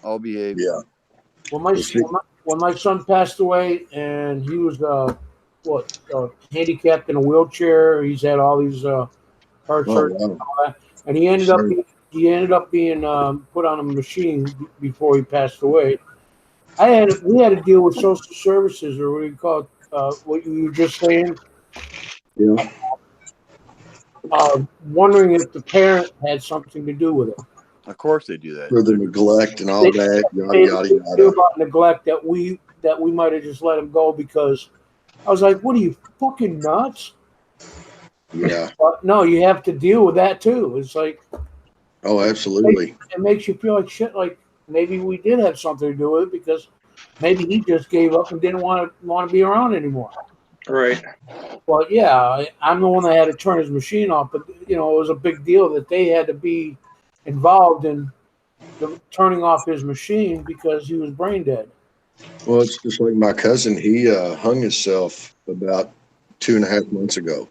I'll behave." Yeah. When my son passed away, and he was handicapped in a wheelchair. He's had all these heart Oh, surgery, wow. and he ended up being put on a machine before he passed away. We had to deal with social services, or what do you call it? What you were just saying, Yeah. wondering if the parent had something to do with it. Of course they do that. For the neglect and all that, yada, They yada, knew yada. about neglect that we might have just let him go because I was like, "What are you fucking nuts?" Yeah. But no, you have to deal with that too. It's like Oh, absolutely. it makes you feel like shit. Like maybe we did have something to do with it because maybe he just gave up and didn't want to be around anymore. Right. Well, yeah, I'm the one that had to turn his machine off, but it was a big deal that they had to be involved in turning off his machine because he was brain dead. Well, it's just like my cousin. He hung himself about 2.5 months ago,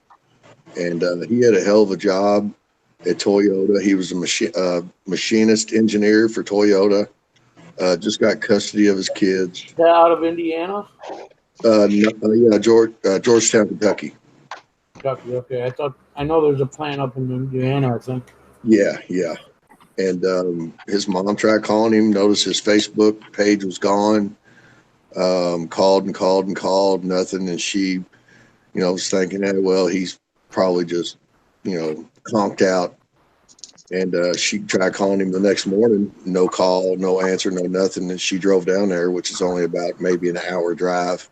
and he had a hell of a job at Toyota. He was a machinist engineer for Toyota. Just got custody of his kids. Is that out of Indiana? Yeah, Georgetown, Kentucky. Kentucky. Okay, I know there's a plant up in Indiana. I think. Yeah, yeah. And his mom tried calling him. Noticed his Facebook page was gone. Called and called and called, nothing. And she, was thinking, hey, well, he's probably just, conked out. And she tried calling him the next morning. No call, no answer, no nothing. And she drove down there, which is only about maybe an hour drive.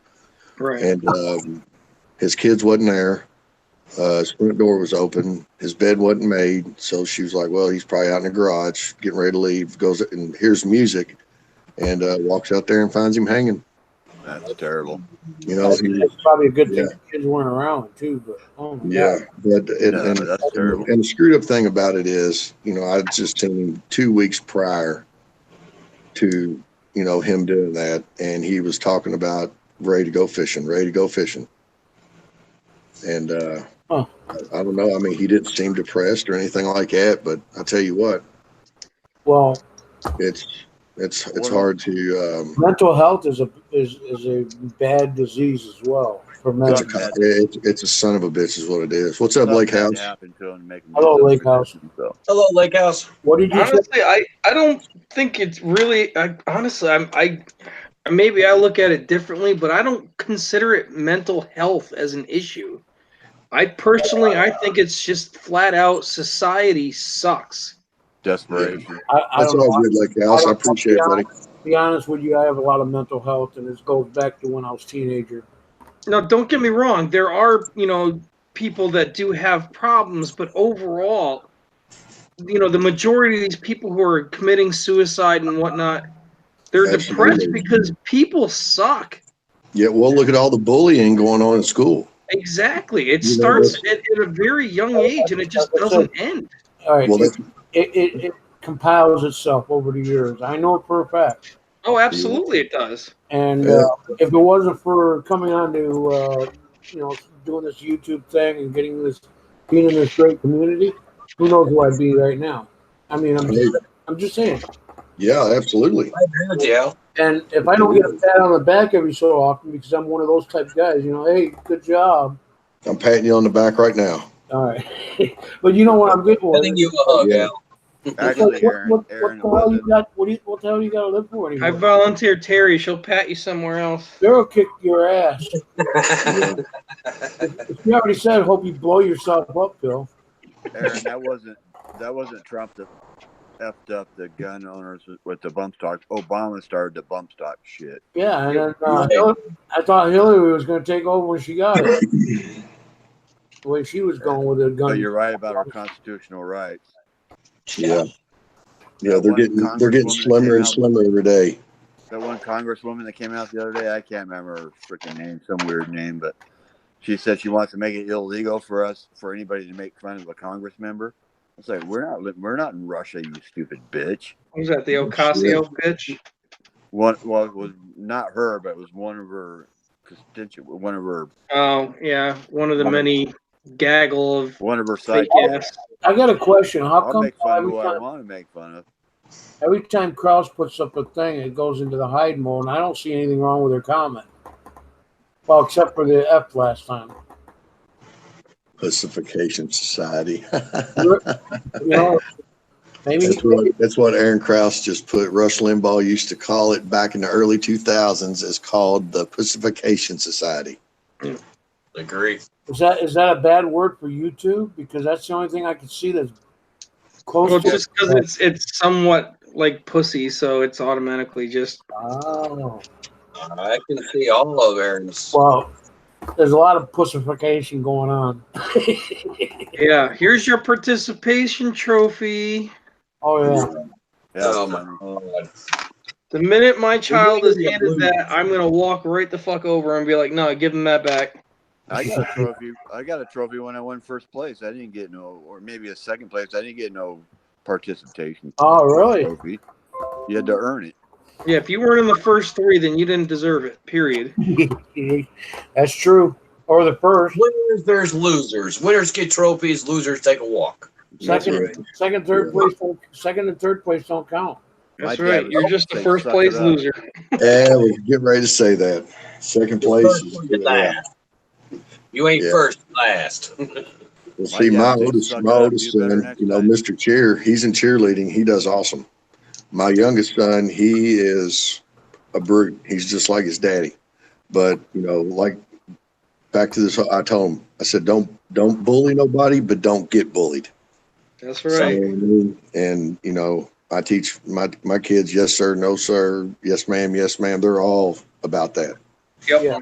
Right. And his kids wasn't there. His front door was open. His bed wasn't made. So she was like, well, he's probably out in the garage getting ready to leave. Goes and hears music and walks out there and finds him hanging. That's terrible. That's probably a good thing the kids weren't around too. But oh my yeah, God. but that's terrible. And the screwed up thing about it is, I just seen him 2 weeks prior to him doing that, and he was talking about ready to go fishing. And I don't know. I mean, he didn't seem depressed or anything like that, but I tell you what, Well, it's hard to. Mental health is a bad disease as well for men. It's a son of a bitch, is what it is. What's up, Lake House? Hello, Lake House. Hello, Lake House. What did you say? Honestly, I don't think it's really. Honestly, maybe I look at it differently, but I don't consider it mental health as an issue. I think it's just flat out society sucks. Desperation. I That's don't all know. good, Lake House. I appreciate it, buddy. To be honest with you, I have a lot of mental health, and this goes back to when I was a teenager. Now, don't get me wrong. There are, people that do have problems, but overall, the majority of these people who are committing suicide and whatnot, they're depressed because people suck. Yeah, well, look at all the bullying going on in school. Exactly. It starts at a very young age, and it just doesn't end. All right. Well, it compiles itself over the years. I know it for a fact. Oh, absolutely, it does. And if it wasn't for coming on to, doing this YouTube thing and being in this great community, who knows who I'd be right now? I mean, I'm just saying. Yeah, absolutely. Yeah. And if I don't get a pat on the back every so often because I'm one of those type of guys, hey, good job. I'm patting you on the back right now. All right. But you know what I'm good for? Giving you a hug, Al. Actually, what the hell you got? What the hell you got to live for anymore? I volunteer Terry. She'll pat you somewhere else. Girl kick your ass. If you already said, hope you blow yourself up, Bill. Aaron, that wasn't Trump that effed up the gun owners with the bump stock. Obama started the bump stock shit. Yeah, and then I thought Hillary was going to take over when she got it. The way she was going with the gun. But you're right about our constitutional rights. Yeah, they're getting slimmer and slimmer every day. That one congresswoman that came out the other day, I can't remember her freaking name, some weird name, but she said she wants to make it illegal for anybody to make fun of a Congress member. It's like we're not in Russia, you stupid bitch. Who's that? The Ocasio bitch? Well, it was not her, but it was one of her constituent, one of her Oh yeah, one of the many gaggle of side. fake ass. I got a question. How I'll come make fun of every who I time, want to make fun of. every time Kraus puts up a thing, it goes into the hide mode, and I don't see anything wrong with her comment. Well, except for the F last time. Pacification Society. You know, maybe That's what Aaron Krause just put. Rush Limbaugh used to call it back in the early 2000s. It's called the Pacification Society. Agree. is that a bad word for you two? Because that's the only thing I can see that's close Well, to just because it's somewhat like pussy, so it's automatically just. Oh, I can see all of Aaron's. well, there's a lot of pussification going on. Yeah, here's your participation trophy. Oh yeah. Yeah, Oh my funny. god. The minute my child is Maybe a handed blue. that, I'm gonna walk right the fuck over and be like, "No, give him that back." I got a trophy. I got a trophy when I won first place. I didn't get no, or maybe a second place. I didn't get no participation Oh really? trophy. You had to earn it. Yeah, if you weren't in the first three, then you didn't deserve it. Period. That's true. Or the first. Winners, there's losers. Winners get trophies. Losers take a walk. Second, third place. Second and third place don't count. My That's dad right. would You're just the say, first "Suck place it up." loser. Yeah, we get ready to say that. Second place First is one to yeah. last. You ain't Yeah. first, last. Well, see, dad my would say, oldest, "Suck my it up, oldest do better son, next you know, time." Mr. Cheer, he's in cheerleading. He does awesome. My youngest son, he is a brute. He's just like his daddy. But, you know, like back to this, I told him, I said, don't bully nobody, but don't get bullied. That's You know right. what I mean? And, you know, I teach my kids, yes, sir, no, sir, yes, ma'am, yes, ma'am. They're all about that. Yep. Yeah.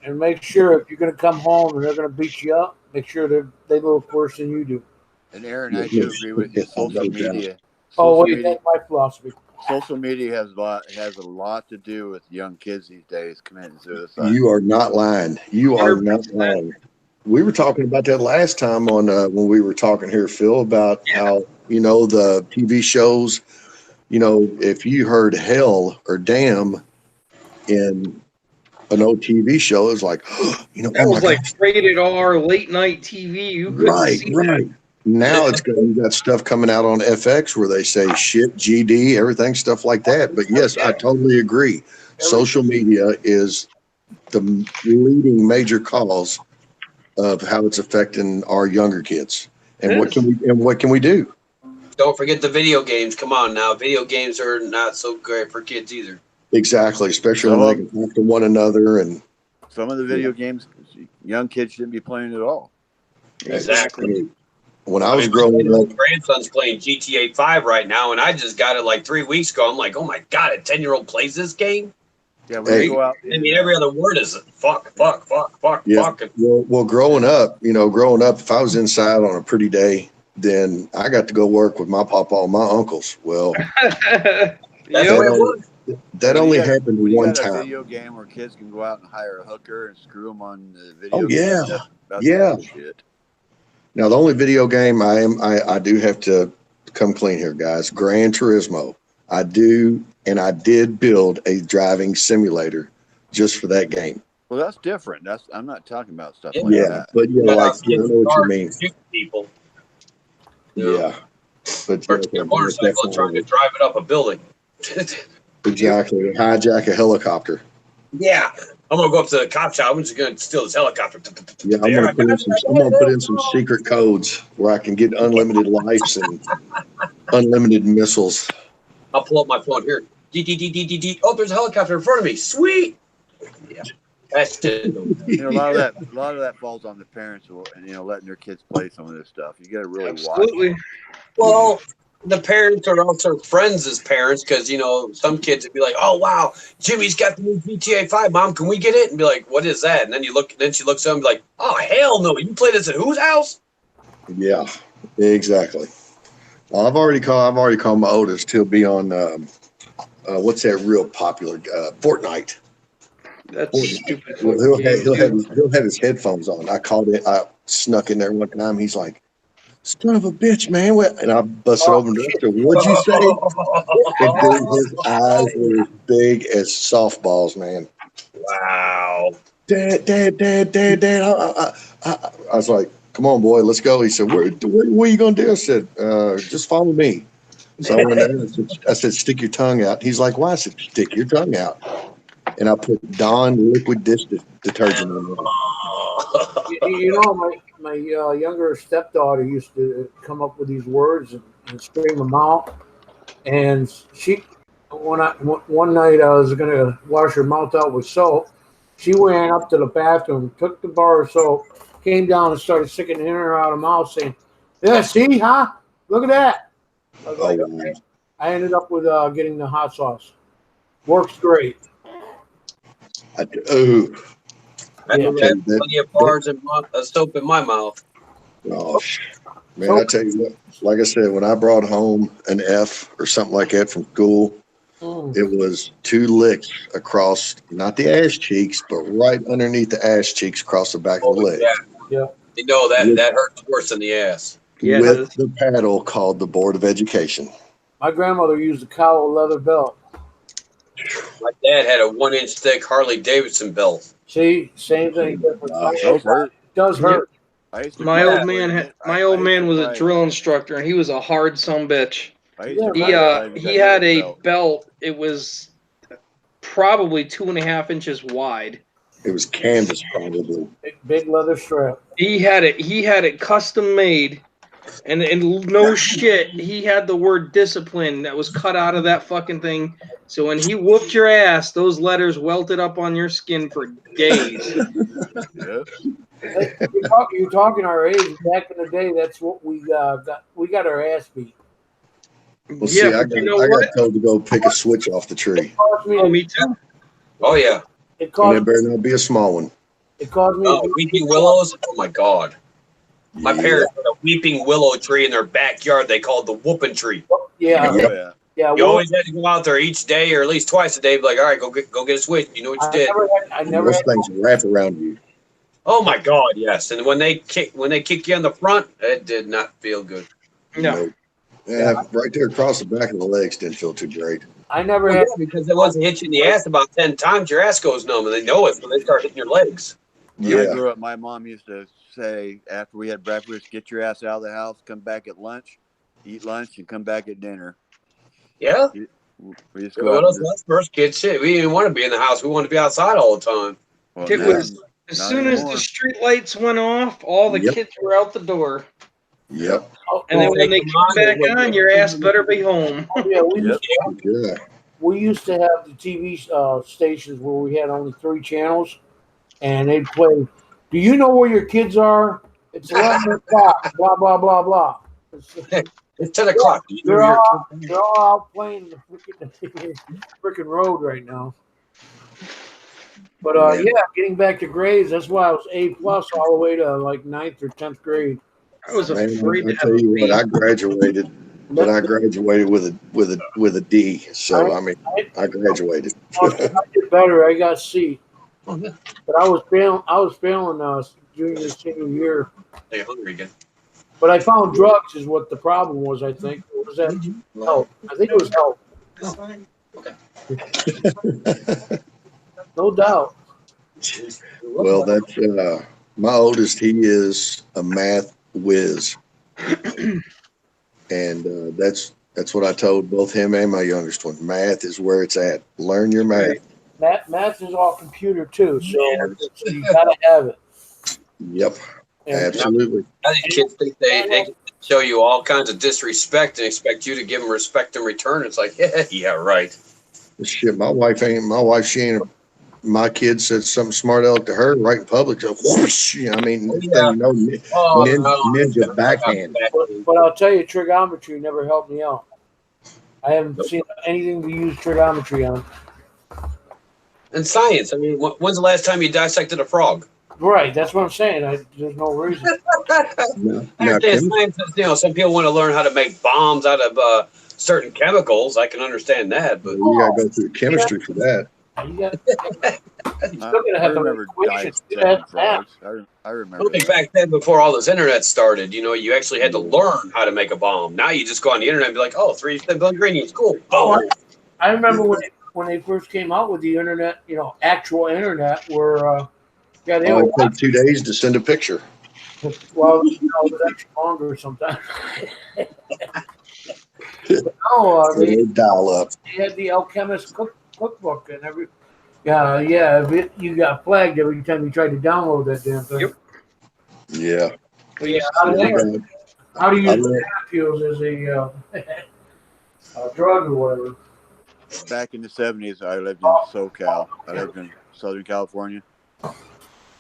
And make sure if you're going to come home and they're going to beat you up, make sure they look worse than you do. And Aaron, I do agree with you. Social No doubt. media. Oh Social wait, media. that's my philosophy. Social media has a lot to do with young kids these days committing suicide. You are not lying. You are not 100%. lying. We were talking about that last time on when we were talking here, Phil, about how, you know, the TV shows, you know, if you heard hell or damn in an old TV show, it's like, you know, That oh my was like gosh. rated R late night TV. You couldn't Right, see right. Now you got stuff coming out on FX where they say shit, GD, everything, stuff like that. But yes, I totally agree. Social media is the leading major cause of how it's affecting our younger kids. And what can we do? Don't forget the video games. Come on now. Video games are not so great for kids either. Exactly, especially when they can talk to one another. And some of the video games young kids shouldn't be playing at all. Exactly. When I was growing up, my grandson's playing GTA 5 right now, and I just got it like 3 weeks ago. I'm like, oh my god, a 10-year-old plays this game? Yeah, we go out. I mean, every other word is fuck. yeah. Fuck. Well, growing up, if I was inside on a pretty day, then I got to go work with my papa and my uncles. Well, That's the way it was. that only happened one time. A video game where kids can go out and hire a hooker and screw them on the video. Oh game. yeah, That's yeah. bullshit. Now the only video game I do have to come clean here, guys. Gran Turismo. I do, and I did build a driving simulator just for that game. Well, that's different. I'm not talking about stuff like Yeah, that. but yeah, like I know what you mean. People. Yeah, but Or your motorcycle trying to drive it up a building. Exactly. Hijack a helicopter. Yeah. I'm gonna go up to the cop shop. I'm just gonna steal this helicopter. Yeah, I'm gonna put in some secret codes where I can get unlimited lives and unlimited missiles. I'll pull up my phone here. Oh, there's a helicopter in front of me. Sweet. Yeah. That's it. A lot of that falls on the parents and letting their kids play some of this stuff. You got to really Absolutely. watch. Well, the parents are also friends as parents because some kids would be like, "Oh wow, Jimmy's got the new GTA 5. Mom, can we get it?" And be like, "What is that?" And then she looks at him and be like, "Oh hell no, you play this at whose house?" Yeah, exactly. Well, I've already called my oldest. He'll be on what's that real popular Fortnite. That's stupid. He'll have his headphones on. I called it. I snuck in there one time. He's like, son of a bitch, man. And I busted open the door. I said, what'd you say? And dude, his eyes were as big as softballs, man. Wow. Dad. I was like, come on, boy, let's go. He said, what are you going to do? I said, just follow me. So I went there and I said, stick your tongue out. He's like, why? I said, stick your tongue out. And I put Dawn liquid dish detergent in there. You know, my younger stepdaughter used to come up with these words and scream them out. And one night I was gonna wash her mouth out with soap. She ran up to the bathroom, took the bar of soap, came down and started sticking it in her out of her mouth, saying, "Yeah, see, huh? Look at that." I was like, okay. I ended up with getting the hot sauce. Works great. I had plenty of bars and soap in my mouth. Oh, man, I tell you what, like I said, when I brought home an F or something like that from school, it was 2 licks across, not the ass cheeks, but right underneath the ass cheeks across the back of the leg. Yeah. You know, that hurts worse than the ass. Yeah, with the paddle called the Board of Education. My grandmother used a cowl leather belt. My dad had a 1-inch thick Harley Davidson belt. See, same thing, different. Those hurt. It does hurt. My old man was a drill instructor, and he was a hard son bitch. He had a belt. It was probably 2.5 inches wide. It was canvas, probably. Big leather strap. He had it custom made, and no shit, he had the word discipline that was cut out of that fucking thing. So when he whooped your ass, those letters welted up on your skin for days. Yep. You're talking our age. Back in the day, that's what we got. We got our ass beat. Well, see, I got told to go pick a switch off the tree. Me too. Oh, yeah. And it better not be a small one. It caused me. Weeping willows? Oh, my God. My parents had a weeping willow tree in their backyard. They called the whooping tree. Yeah. Yeah. You always had to go out there each day or at least twice a day. Be like, all right, go get a switch. You know what you did. I never Those things wrap around you. Oh my God, yes. And when they kick you on the front, it did not feel good. No. Yeah, right there across the back of the legs didn't feel too great. I never had because it wasn't hit you in the ass about 10 times. Your ass goes numb, and they know it when they start hitting your legs. When I grew up, my mom used to say after we had breakfast, get your ass out of the house, come back at lunch, eat lunch, and come back at dinner. Yeah. We just go out. That's first kid shit. We didn't want to be in the house. We wanted to be outside all the time. Well, It was as soon as the street lights went off, all the kids were out the door. Yep. And then when they come back on, your ass better be home. We used to have the TV stations where we had only 3 channels, and they'd play, "Do you know where your kids are? It's 11 o'clock, blah, blah, blah, blah." It's 10 o'clock. They're all out playing the freaking road right now. But getting back to grades, that's why I was A+ all the way to like 9th or 10th grade. I was afraid to tell you what, I graduated, but I graduated with a D. So I graduated. I did better. I got C. But I was failing junior senior year. They're hungry again. But I found drugs is what the problem was. I think was that help. I think it was help. Okay. No doubt. Well, that's my oldest. He is a math whiz, and that's what I told both him and my youngest one. Math is where it's at. Learn your math. Math is all computer too, so you gotta have it. Yep, absolutely. I think kids think they can show you all kinds of disrespect and expect you to give them respect in return. It's like, yeah, right. Shit, my wife, she ain't. My kid said something smart aleck to her right in public. So whoosh, ninja backhand. But I'll tell you, trigonometry never helped me out. I haven't seen anything to use trigonometry on. And science. I mean, when's the last time you dissected a frog? Right, that's what I'm saying. There's no reason. I understand science. Some people want to learn how to make bombs out of certain chemicals. I can understand that, but you gotta go through chemistry for that. You're still gonna I have to remember equation. dissecting frogs. I remember Like that. back then, before all this internet started, you actually had to learn how to make a bomb. Now you just go on the internet and be like, oh, 3 simple ingredients, cool. Oh, Boom. I remember when they first came out with the internet, actual internet, where yeah, they Oh, were it take 2 days to send a picture. well, it was actually longer sometimes. No, They dial up. they had the alchemist cookbook and every. Yeah. You got flagged every time you tried to download that damn thing. Yep. Yeah. But yeah, how to use appeals as a drug or whatever. Back in the 70s, I lived in SoCal. I lived in Southern California.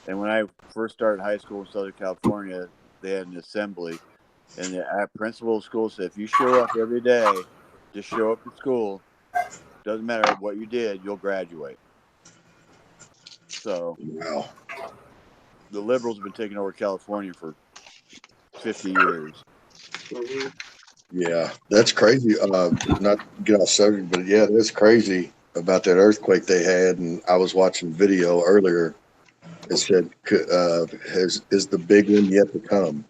And when I first started high school in Southern California, they had an assembly. And the principal of school said, if you show up every day, just show up to school. Doesn't matter what you did, you'll graduate. So Wow. the liberals have been taking over California for 50 years. Yeah, that's crazy. Not to get off subject, but yeah, that's crazy about that earthquake they had. And I was watching video earlier. It said, "Is the big one yet to come?"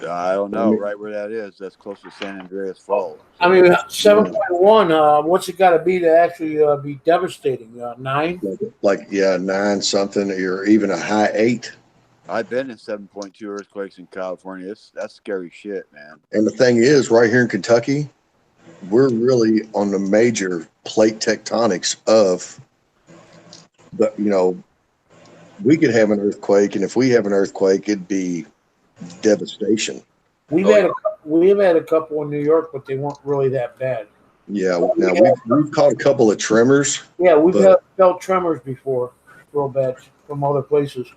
I don't know right where that is. That's close to San Andreas Fault. I mean, 7.1. What's it got to be to actually be devastating? 9. Like 9 something, or even a high 8. I've been in 7.2 earthquakes in California. That's scary shit, man. And the thing is, right here in Kentucky, we're really on the major plate tectonics of the. We could have an earthquake, and if we have an earthquake, it'd be devastation. We've had a couple in New York, but they weren't really that bad. Yeah, now we've caught a couple of tremors. Yeah, we've felt tremors before, real bad from other places.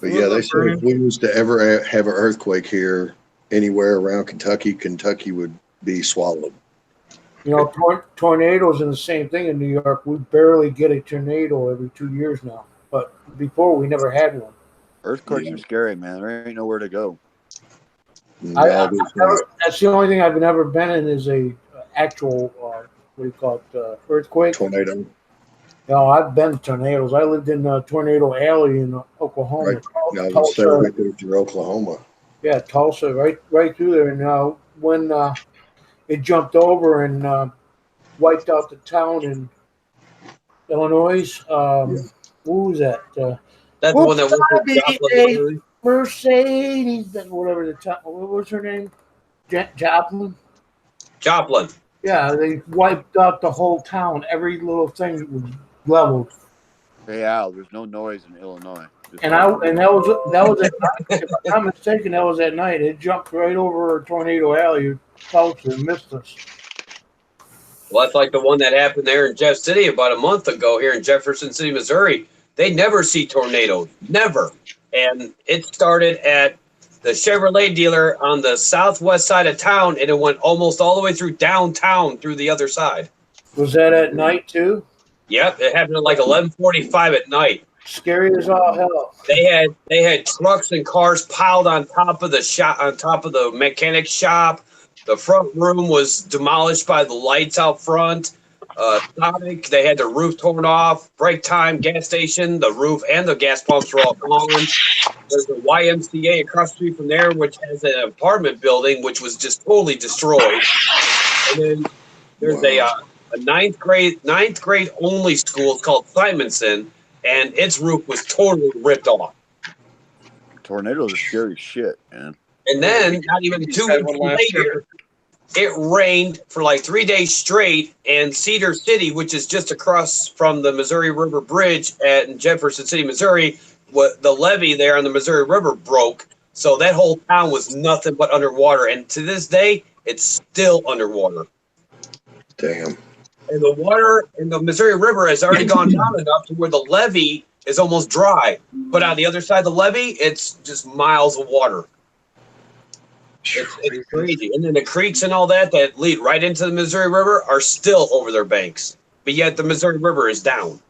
But yeah, they said if we was to ever have an earthquake here anywhere around Kentucky, Kentucky would be swallowed. Tornadoes and the same thing in New York. We barely get a tornado every 2 years now, but before we never had one. Earthquakes are scary, man. There ain't nowhere to go. That's the only thing I've never been in is a actual earthquake. Tornado. No, I've been to tornadoes. I lived in Tornado Alley in Oklahoma. Right. Yeah, I was saying right there through Oklahoma. Yeah, Tulsa, right through there. And when it jumped over and wiped out the town in Illinois, what was that? That's the one that was Mercedes, whatever the top. What was her name? Joplin. Joplin. Yeah, they wiped out the whole town. Every little thing was leveled. Hey Al, there's no noise in Illinois. And that was at night. If I'm not mistaken, that was at night. It jumped right over Tornado Alley, Tulsa, and missed us. Well, that's like the one that happened there in Jeff City about a month ago here in Jefferson City, Missouri. They never see tornadoes, never. And it started at the Chevrolet dealer on the southwest side of town, and it went almost all the way through downtown through the other side. Was that at night too? Yep, it happened at like 11:45 at night. Scary as all hell. They had trucks and cars piled on top of the shop, on top of the mechanic shop. The front room was demolished by the lights out front. Sonic, they had the roof torn off. Break time, gas station, the roof and the gas pumps were all gone. There's a YMCA across the street from there, which has an apartment building, which was just totally destroyed. And then there's a ninth grade only school. It's called Simonson, and its roof was totally ripped off. Tornadoes are scary shit, man. And then, not even 2 weeks later, it rained for like 3 days straight, and Cedar City, which is just across from the Missouri River Bridge in Jefferson City, Missouri, the levee there on the Missouri River broke. So that whole town was nothing but underwater. And to this day, it's still underwater. Damn. And the water in the Missouri River has already gone down enough to where the levee is almost dry. But on the other side of the levee, it's just miles of water. It's crazy. And then the creeks and all that lead right into the Missouri River are still over their banks. But yet the Missouri River is down.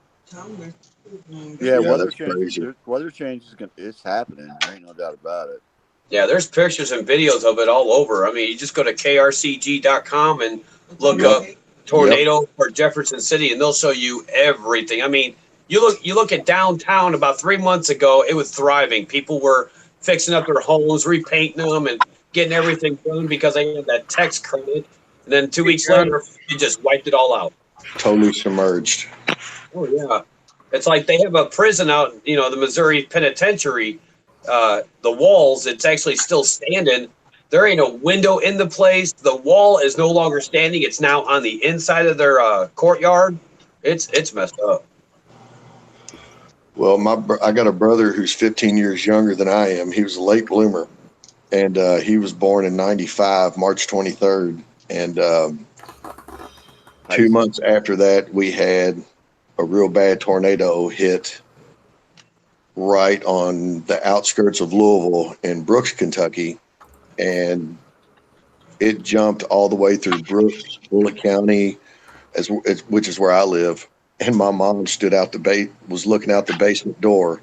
Yeah, weather change it's happening. There ain't no doubt about it. Yeah, there's pictures and videos of it all over. I mean, you just go to krcg.com and look up tornado for Jefferson City, and they'll show you everything. I mean, You look at downtown about 3 months ago, it was thriving. People were fixing up their homes, repainting them, and getting everything done because they had that tax credit. And then 2 weeks later, it just wiped it all out. Totally submerged. Oh yeah, it's like they have a prison out, the Missouri Penitentiary. The walls, it's actually still standing. There ain't a window in the place. The wall is no longer standing. It's now on the inside of their courtyard. It's messed up. Well, I got a brother who's 15 years younger than I am. He was a late bloomer, and he was born in '95, March 23rd. And 2 months after that, we had a real bad tornado hit right on the outskirts of Louisville in Brooks, Kentucky, and it jumped all the way through Brooks, Bullitt County, which is where I live. And my mom stood out was looking out the basement door.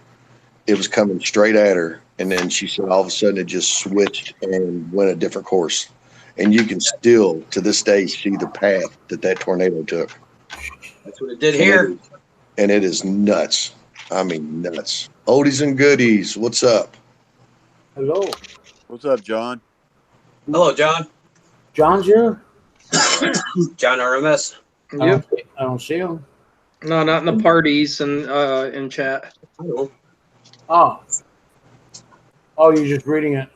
It was coming straight at her. And then she said all of a sudden it just switched and went a different course. And you can still, to this day, see the path that tornado took. That's what it did here. And it is nuts. I mean, nuts. Oldies and goodies. What's up? Hello. What's up, John? Hello, John. John's here? John RMS. Yep. I don't see him. No, not in the parties and in chat. Oh, you're just reading it.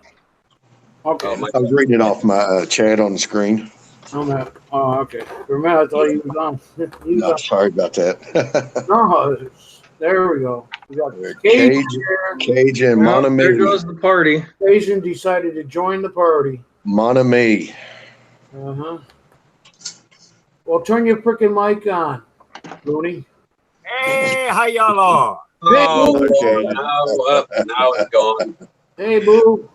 Okay. I was reading it off my chat on the screen. Okay. For a minute, I thought you was on. No, sorry about that. No, there we go. We got Cage and Well, Mon there Ami. goes the party. Asian decided to join the party. Mon Ami. Uh-huh. Well, turn your freaking mic on, Looney. Hey, how y'all are? Oh, Okay. now it's gone. Hey, boo.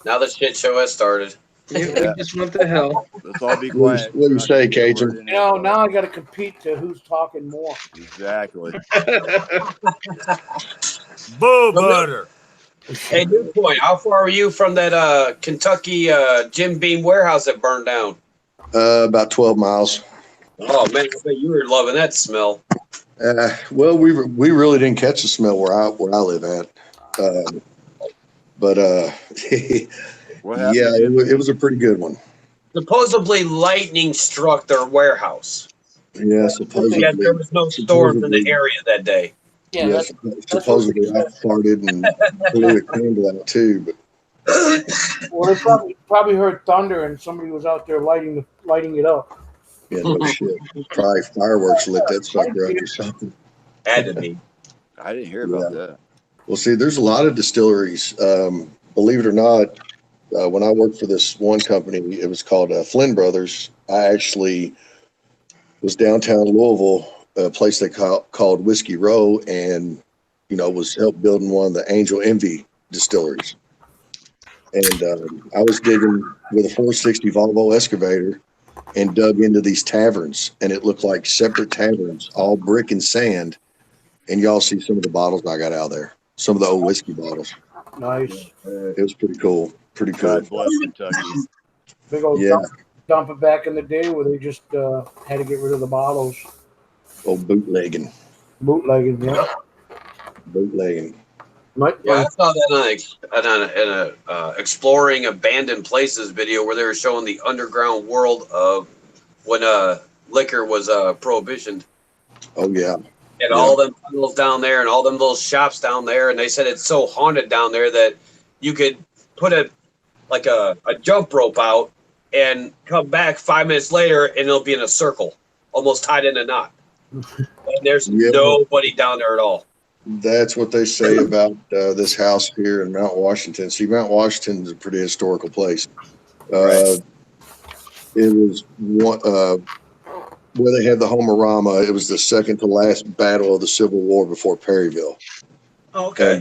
Now the shit show has started. You just went to hell. Let's all be quiet. What do you say, Cajun? Now I got to compete to who's talking more. Exactly. Bull butter. Hey, new point. How far are you from that Kentucky Jim Beam warehouse that burned down? About 12 miles. Oh man, I bet you were loving that smell. Well, we really didn't catch the smell where I live at. But What happened? yeah, it was a pretty good one. Supposedly lightning struck their warehouse. Yeah, supposedly. Yeah, there was no storms in the area that day. Yeah, Yeah, supposedly I farted and blew a candle out too. But well, they probably heard thunder and somebody was out there lighting it up. yeah, no shit. Probably fireworks lit that sucker up or something. Had to be. I didn't hear about that. Well, see, there's a lot of distilleries. Believe it or not, when I worked for this one company, it was called Flynn Brothers. I actually was downtown Louisville, a place they called Whiskey Row, and was helped building one of the Angel Envy distilleries. And I was digging with a 460 Volvo excavator and dug into these taverns, and it looked like separate taverns, all brick and sand. And y'all see some of the bottles I got out of there, some of the old whiskey bottles. Nice. It was pretty cool. Pretty cool. God bless Kentucky. Big old Yeah. dump it back in the day where they just had to get rid of the bottles. Old bootlegging. Bootlegging, yeah. Bootlegging. Yeah, I saw that on a exploring abandoned places video where they were showing the underground world of when liquor was prohibition. Oh, yeah. And all them tunnels down there and all them little shops down there, and they said it's so haunted down there that you could put a jump rope out and come back 5 minutes later and it'll be in a circle, almost tied in a knot. And there's nobody down there at all. That's what they say about this house here in Mount Washington. See, Mount Washington is a pretty historical place. It was one, where they had the Homerama. It was the second to last battle of the Civil War before Perryville. Okay.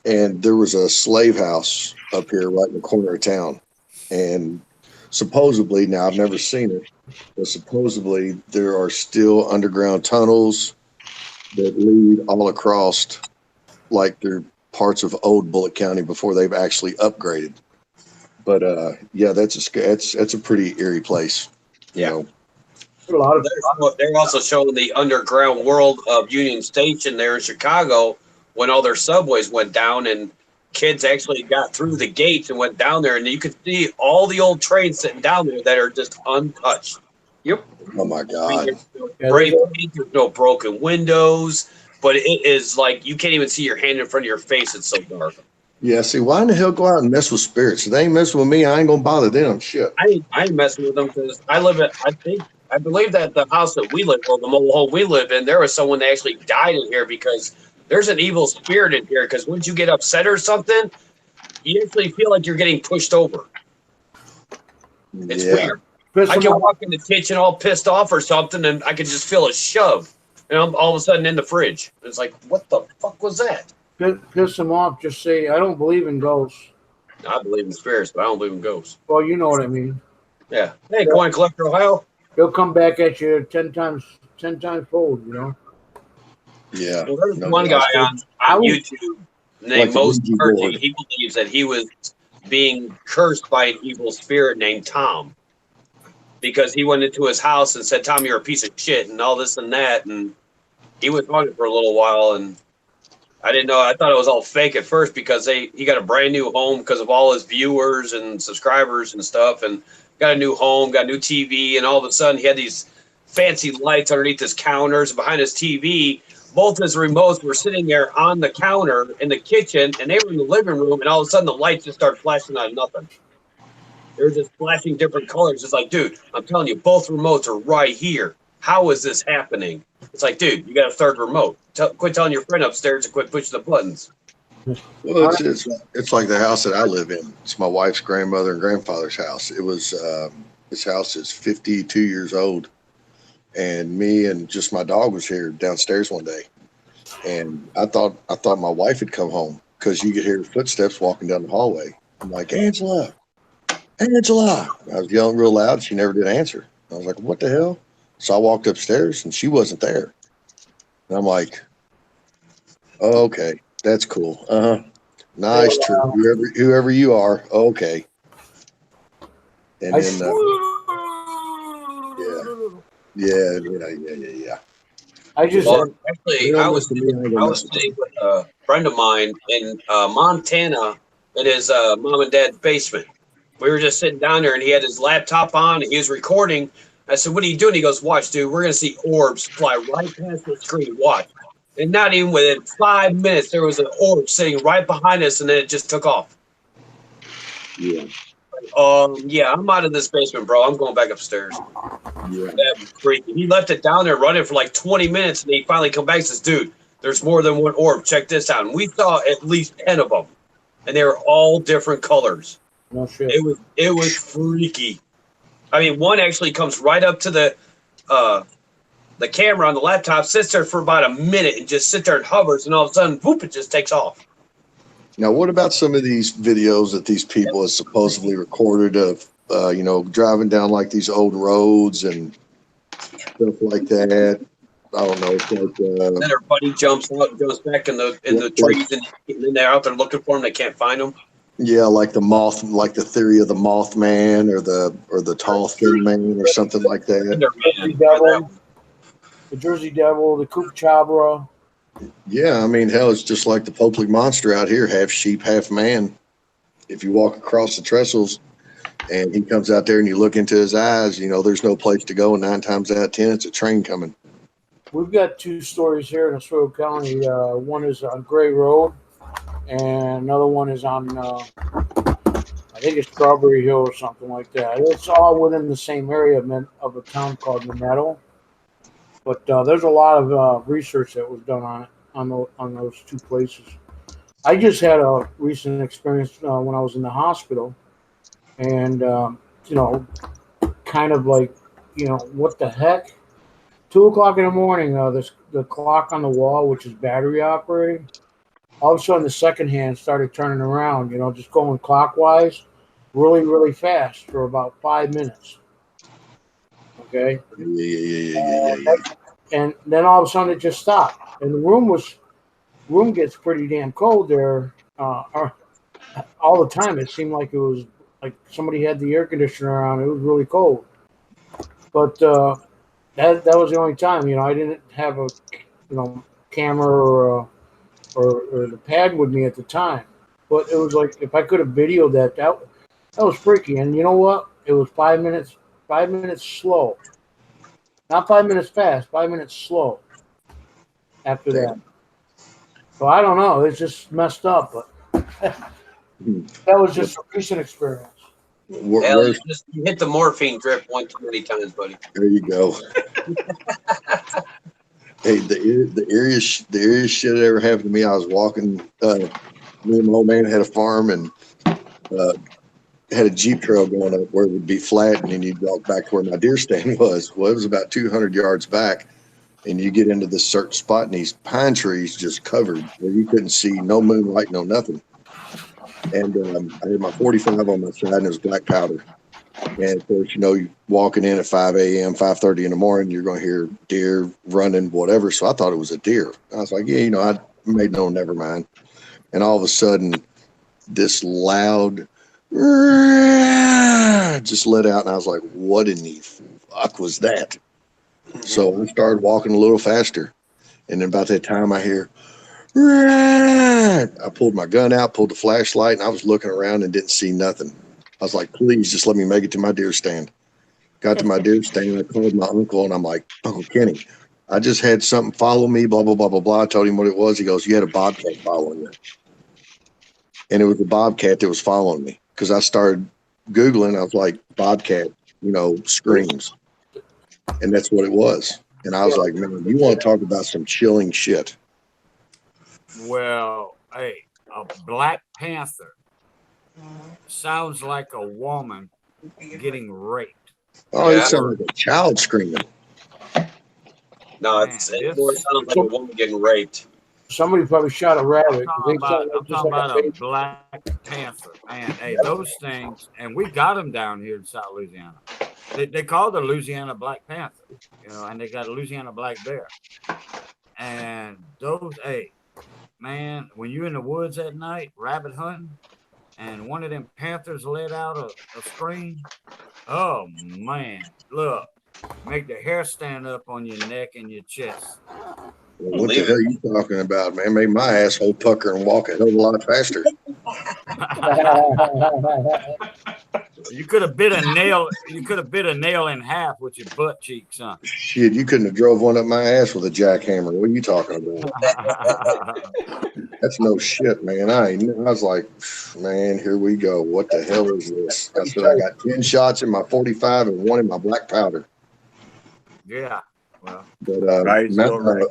And there was a slave house up here right in the corner of town. And supposedly, now I've never seen it, but supposedly there are still underground tunnels that lead all across, like they're parts of old Bullitt County before they've actually upgraded. But yeah, that's a pretty eerie place. You know. A lot of They're also showing the underground world of Union Station there in Chicago when all their subways went down and kids actually got through the gates and went down there, and you could see all the old trains sitting down there that are just untouched. Yep. Oh my I mean, God. there's no spray paint, there's no broken windows, but it is like you can't even see your hand in front of your face. It's so dark. Yeah, see, why in the hell go out and mess with spirits? If they ain't messing with me, I ain't gonna bother them. Shit. I ain't messing with them because I believe that the house that we live, well, the mobile home we live in, there was someone that actually died in here because there's an evil spirit in here. Because once you get upset or something, you actually feel like you're getting pushed over. It's Yeah. weird. I can walk in the kitchen all pissed off or something, and I can just feel a shove, and I'm all of a sudden in the fridge. It's like, what the fuck was that? piss them off. Just say, I don't believe in ghosts. I believe in spirits, but I don't believe in ghosts. Well, you know what I mean. Yeah. Hey, Coin Collector Ohio. They'll come back at you 10 times fold, you know. Yeah. Well, there's No one doubt. guy on YouTube named Like a Moses Ouija Percy. board. He believes that he was being cursed by an evil spirit named Tom because he went into his house and said, Tom, you're a piece of shit and all this and that. And he was talking for a little while, and I didn't know. I thought it was all fake at first because he got a brand new home because of all his viewers and subscribers and stuff, and got a new home, got a new TV, and all of a sudden he had these fancy lights underneath his counters behind his TV. Both his remotes were sitting there on the counter in the kitchen, and they were in the living room, and all of a sudden the lights just started flashing out of nothing. They were just flashing different colors. It's like, dude, I'm telling you, both remotes are right here. How is this happening? It's like, dude, you got a third remote. Quit telling your friend upstairs to quit pushing the buttons. Well, it's like the house that I live in. It's my wife's grandmother and grandfather's house. It was this house is 52 years old, and me and just my dog was here downstairs one day, and I thought my wife had come home because you could hear footsteps walking down the hallway. I'm like, Angela. I was yelling real loud. She never did answer. I was like, what the hell? So I walked upstairs and she wasn't there. And I'm like, oh, okay, that's cool. Nice trip. Whoever you are. Okay. And then, yeah. Actually, I was sitting with a friend of mine in Montana in his mom and dad's basement. We were just sitting down there, and he had his laptop on, and he was recording. I said, what are you doing? He goes, watch, dude, we're going to see orbs fly right past the screen. Watch. And not even within 5 minutes, there was an orb sitting right behind us, and then it just took off. Yeah. Yeah, I'm out of this basement, bro. I'm going back upstairs. Yeah. That was creepy. He left it down there running for like 20 minutes, and he finally come back and says, dude, there's more than one orb. Check this out. And we saw at least 10 of them, and they were all different colors. No shit. It was freaky. I mean, one actually comes right up to the camera on the laptop, sits there for about a minute, and just sit there and hovers, and all of a sudden, whoop, it just takes off. Now, what about some of these videos that these people have supposedly recorded of, driving down like these old roads and stuff like that? I don't know. It's like, then their buddy jumps out and goes back in the trees, and then they're out there looking for him. They can't find him. Yeah, like the theory of the Mothman or the tall thin man or something like that. The Jersey Devil, the Chupacabra. Yeah, I mean, hell, it's just like the Popely monster out here, half sheep, half man. If you walk across the trestles and he comes out there and you look into his eyes, there's no place to go. And 9 times out of 10, it's a train coming. We've got 2 stories here in Oswego County. One is on Gray Road, and another one is on, I think it's Strawberry Hill or something like that. It's all within the same area of a town called Minetto. But there's a lot of research that was done on those 2 places. I just had a recent experience when I was in the hospital, and kind of like, what the heck? 2 o'clock in the morning, the clock on the wall, which is battery operated, all of a sudden the second hand started turning around, just going clockwise, really, really fast for about 5 minutes. Okay. Yeah. And then all of a sudden it just stopped. And the room gets pretty damn cold there. All the time it seemed like it was like somebody had the air conditioner on. It was really cold. But that was the only time. I didn't have a camera or the pad with me at the time. But it was like if I could have videoed that was freaky. And you know what? It was 5 minutes slow. Not 5 minutes fast, 5 minutes slow after that. So I don't know. It's just messed up, but that was just a recent experience. Hell, you hit the morphine drip one too many times, buddy. There you go. Hey, the eeriest shit that ever happened to me. I was walking. Me and my old man had a farm and had a Jeep trail going up where it would be flat, and then you'd walk back to where my deer stand was. Well, it was about 200 yards back, and you get into this certain spot, and these pine trees just covered where you couldn't see no moonlight, no nothing. And I had my 45 on my side, and it was black powder. And of course, you're walking in at 5 a.m., 5:30 in the morning, you're going to hear deer running, whatever. So I thought it was a deer. I was like, yeah, I made no, never mind. And all of a sudden, this loud just let out, and I was like, what in the fuck was that? So I started walking a little faster. And then about that time, I hear, I pulled my gun out, pulled the flashlight, and I was looking around and didn't see nothing. I was like, please just let me make it to my deer stand. Got to my deer stand, I called my uncle, and I'm like, Uncle Kenny, I just had something follow me, blah, blah, blah, blah, blah. I told him what it was. He goes, you had a bobcat following you. And it was a bobcat that was following me because I started Googling. I was like, bobcat, screams. And that's what it was. And I was like, man, you want to talk about some chilling shit. Well, hey, a Black Panther sounds like a woman getting raped. Oh, it sounds like a child screaming. No, it more sounds like a woman getting raped. Somebody probably shot a rabbit. I'm talking about a Black Panther. Man, hey, those things, and we got them down here in South Louisiana. They call the Louisiana Black Panther, and they got a Louisiana Black Bear. And those, hey, man, when you're in the woods at night, rabbit hunting, and one of them panthers let out a scream, oh, man, look, make the hair stand up on your neck and your chest. What the hell are you talking about, man? Made my asshole pucker and walk a hell of a lot faster. You could have bit a nail. You could have bit a nail in half with your butt cheeks, huh? Shit, you couldn't have drove one up my ass with a jackhammer. What are you talking about? That's no shit, man. I was like, man, here we go. What the hell is this? I said I got 10 shots in my 45 and 1 in my black powder. Yeah. Well, but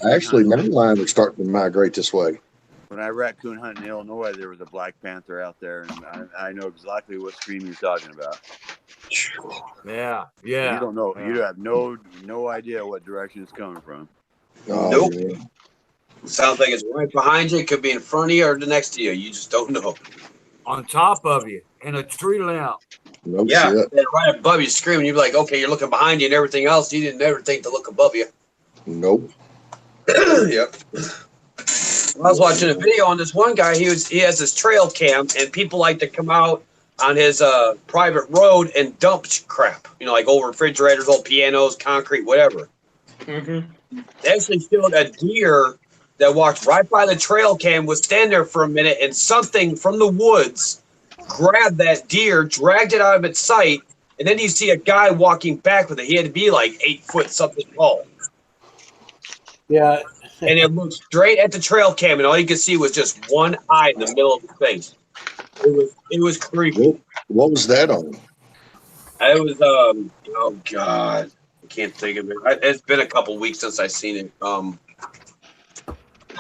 actually, mountain lions are starting to migrate this way. When I raccoon hunt in Illinois, there was a black panther out there, and I know exactly what scream you're talking about. Yeah. You don't know. Yeah. You have no idea what direction it's coming from. Nope. Man. Sounds like it's right behind you. It could be in front of you or next to you. You just don't know. On top of you, in a tree limb. No shit. Right above you, screaming. You'd be like, okay, you're looking behind you and everything else. You didn't ever think to look above you. Nope. Yep. I was watching a video on this one guy. He has this trail cam, and people like to come out on his private road and dump crap. Like old refrigerators, old pianos, concrete, whatever. Mm-hmm. They actually showed a deer that walked right by the trail cam, would stand there for a minute, and something from the woods grabbed that deer, dragged it out of its sight, and then you see a guy walking back with it. He had to be like 8 foot something tall. Yeah. And it looked straight at the trail cam, and all you could see was just one eye in the middle of the thing. It was creepy. What was that on? It was oh god, I can't think of it. It's been a couple weeks since I've seen it. I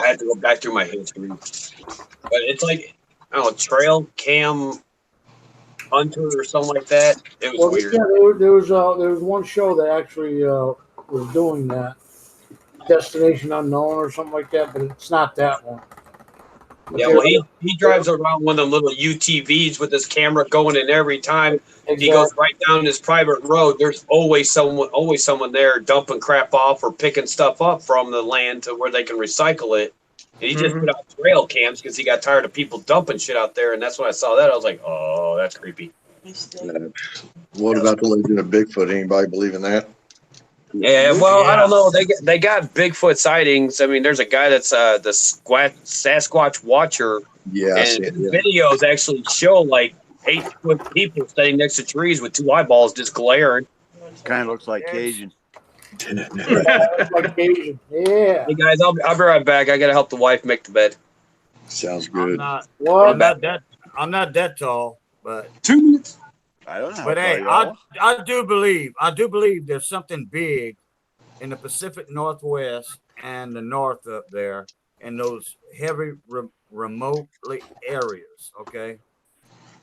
had to go back through my history, but it's like I don't know, trail cam hunter or something like that. It was weird. Yeah, there was one show that actually was doing that. Destination Unknown or something like that, but it's not that one. Yeah, well, he drives around one of the little UTVs with his camera going in every time. Exactly. He goes right down his private road. There's always someone there dumping crap off or picking stuff up from the land to where they can recycle it. And he just put out trail cams because he got tired of people dumping shit out there. And that's when I saw that. I was like, oh, that's creepy. What about the legend of Bigfoot? Anybody believe in that? Yeah, well, I don't know. They got Bigfoot sightings. I mean, there's a guy that's the Sasquatch Watcher, Yeah, I and see it, his yeah. videos actually show like 8-foot people standing next to trees with 2 eyeballs just glaring. Kind of looks like Cajun. Like Asian. Yeah. Hey guys, I'll be right back. I gotta help the wife make the bed. Sounds I'm good. not. What? I'm not that tall, but 2 minutes. I don't know how but tall hey, you are. I do believe there's something big in the Pacific Northwest and the north up there in those heavy remotely areas. Okay,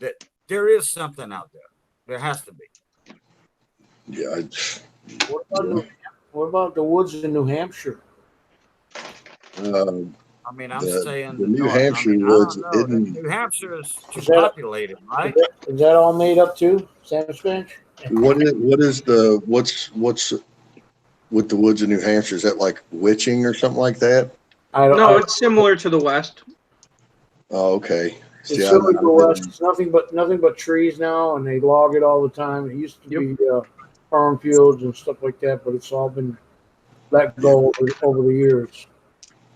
that there is something out there. There has to be. Yeah, What about the woods in New Hampshire? I mean, I'm the saying the the New north. I Hampshire mean, I woods don't know. isn't. New Hampshire is too Is that- populated, right? Is that all made up too? Sandwich Bench? What's with the woods of New Hampshire? Is that like witching or something like that? I don't No, know. it's similar to the West. Oh, okay. It's See, similar to the West. didn't- It's nothing but trees now, and they log it all the time. It used to Yep. be farm fields and stuff like that, but it's all been let go over the years.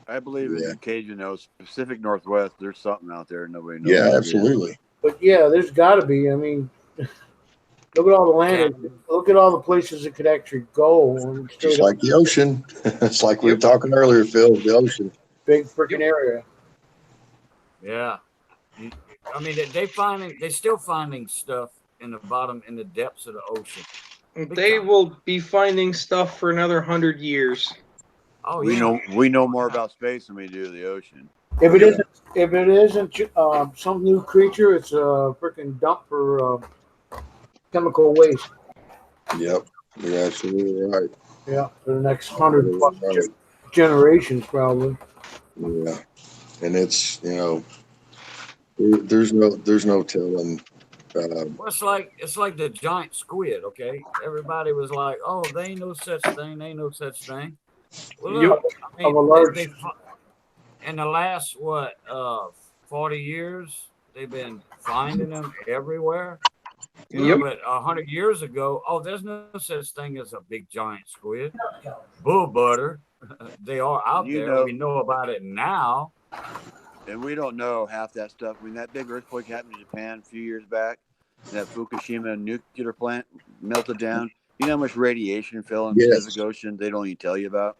I believe Yeah. in Cajun knows Pacific Northwest. There's something out there nobody knows. Yeah, what it is. absolutely. But yeah, there's got to be. I mean, look at all the land. Look at all the places it could actually go. And Just straight like up the ocean. It's like we were Yep. talking earlier, Phil, the ocean. big freaking area. Yeah. I mean, they still finding stuff in the bottom, in the depths of the ocean. They will be finding stuff for another 100 years. Oh We yeah. we know more about space than we do the ocean. If it isn't some new creature, it's a freaking dump for chemical waste. Yep. You're absolutely right. Yeah, for the next 100 plus Right. generations, probably. Yeah. And it's, there's no telling. Well, it's like the giant squid. Okay, everybody was like, "Oh, they ain't no such thing. They ain't no such thing." Well, Yep. look, I Of a mean, large. in the last 40 years, they've been finding them everywhere. You know, Yep. but 100 years ago, oh, there's no such thing as a big giant squid. Bull butter, they are out You there. know- We know about it now. And we don't know half that stuff. When that big earthquake happened in Japan a few years back, that Fukushima nuclear plant melted down. You know how much radiation fell in the Yes. Pacific Ocean they don't even tell you about?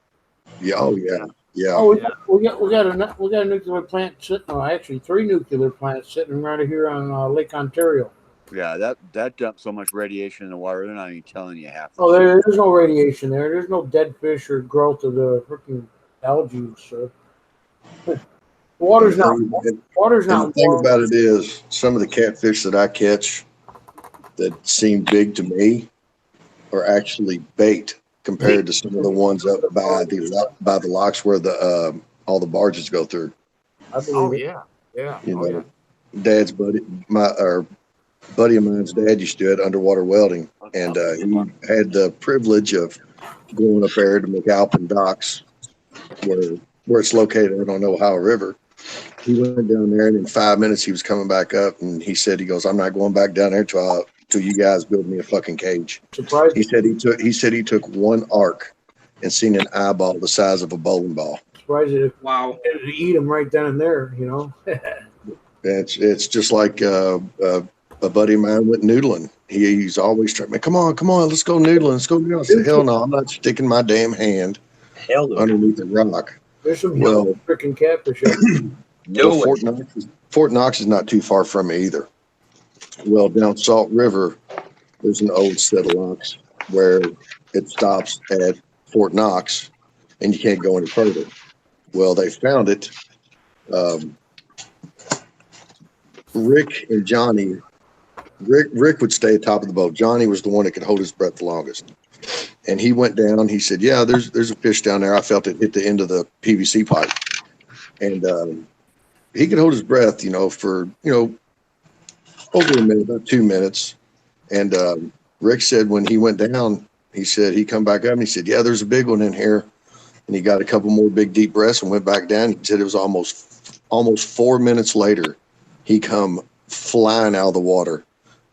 Yeah. Oh, yeah. Yeah. Oh, we got a nuclear plant sitting. Oh, actually, 3 nuclear plants sitting right here on Lake Ontario. Yeah, that dumped so much radiation in the water, they're not even telling you half. Oh, there's no radiation there. There's no dead fish or growth of the freaking algae, sir. Water's not. Water's And the not thing warm. about it is, some of the catfish that I catch that seem big to me are actually bait compared to some of the ones up by the locks where the all the barges go through. I believe Oh it. yeah. You Oh, know, Dad's buddy of mine's dad used to do it underwater welding, and he had the privilege of going up there to McAlpin Docks, where it's located on the Ohio River. He went down there, and in 5 minutes he was coming back up, and he goes, "I'm not going back down there till you guys build me a fucking cage." Surprised. He said he took one arc and seen an eyeball the size of a bowling ball. Surprised it Wow. to eat them right then and there. You know. It's just like a buddy of mine went noodling. He's always trying, come on, let's go noodling. Let's go noodling. I said, hell no, I'm not sticking my damn hand Hell no. underneath the rock. There's some Well- freaking catfish out there. Well, Fort Knox is not too far from me either. Well, down Salt River, there's an old set of locks where it stops at Fort Knox and you can't go any further. Well, they found it. Rick and Johnny, Rick would stay at the top of the boat. Johnny was the one that could hold his breath the longest. And he went down. He said, "Yeah, there's a fish down there. I felt it hit the end of the PVC pipe." And he could hold his breath, for over a minute, about 2 minutes. And Rick said when he went down, he said he come back up and he said, "Yeah, there's a big one in here." And he got a couple more big deep breaths and went back down. He said it was almost 4 minutes later, he come flying out of the water,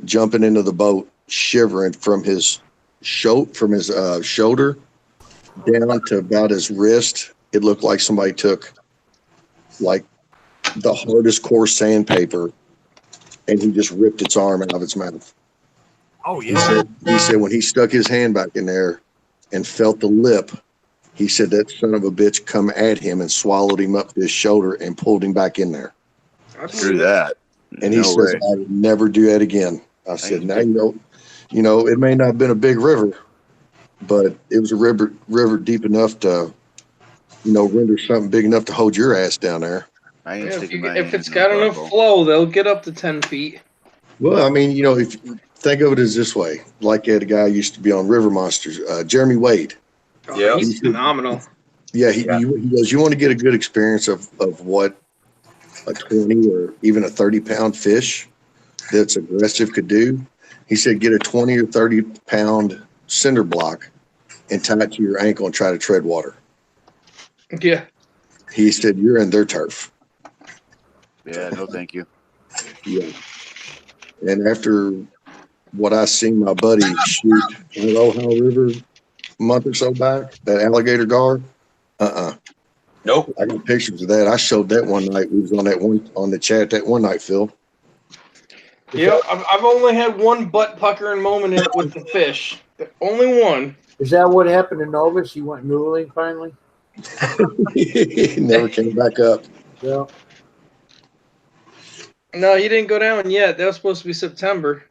jumping into the boat, shivering from his shoulder down to about his wrist. It looked like somebody took like the hardest coarse sandpaper and he just ripped its arm out of its mouth. Oh He yeah. said when he stuck his hand back in there and felt the lip, he said that son of a bitch come at him and swallowed him up to his shoulder and pulled him back in there. Screw that. And he No says, way. I would never do that again. I said, now you know, it may not have been a big river, but it was a river deep enough to, you know, render something big enough to hold your ass down there. I ain't Yeah, sticking my if hand it's in got the enough buckle. flow, they'll get up to 10 feet. Well, I mean, you know, if think of it as this way, like a guy used to be on River Monsters, Jeremy Wade. Oh, Yeah. he's phenomenal. Yeah, Yeah. he goes, you want to get a good experience of what a 20 or even a 30-pound fish that's aggressive could do. He said, get a 20 or 30-pound cinder block and tie it to your ankle and try to tread water. Yeah. He said, you're in their turf. Yeah, no thank you. Yeah. And after what I seen my buddy shoot on the Ohio River a month or so back, that alligator gar, Nope. I got pictures of that. I showed that one night. We was on the chat that one night, Phil. Yeah, I've only had one butt puckering moment with the fish. Only one. Is that what happened to Novus? He went noodling finally? He never came back up. Yeah. No, he didn't go down yet. That was supposed to be September.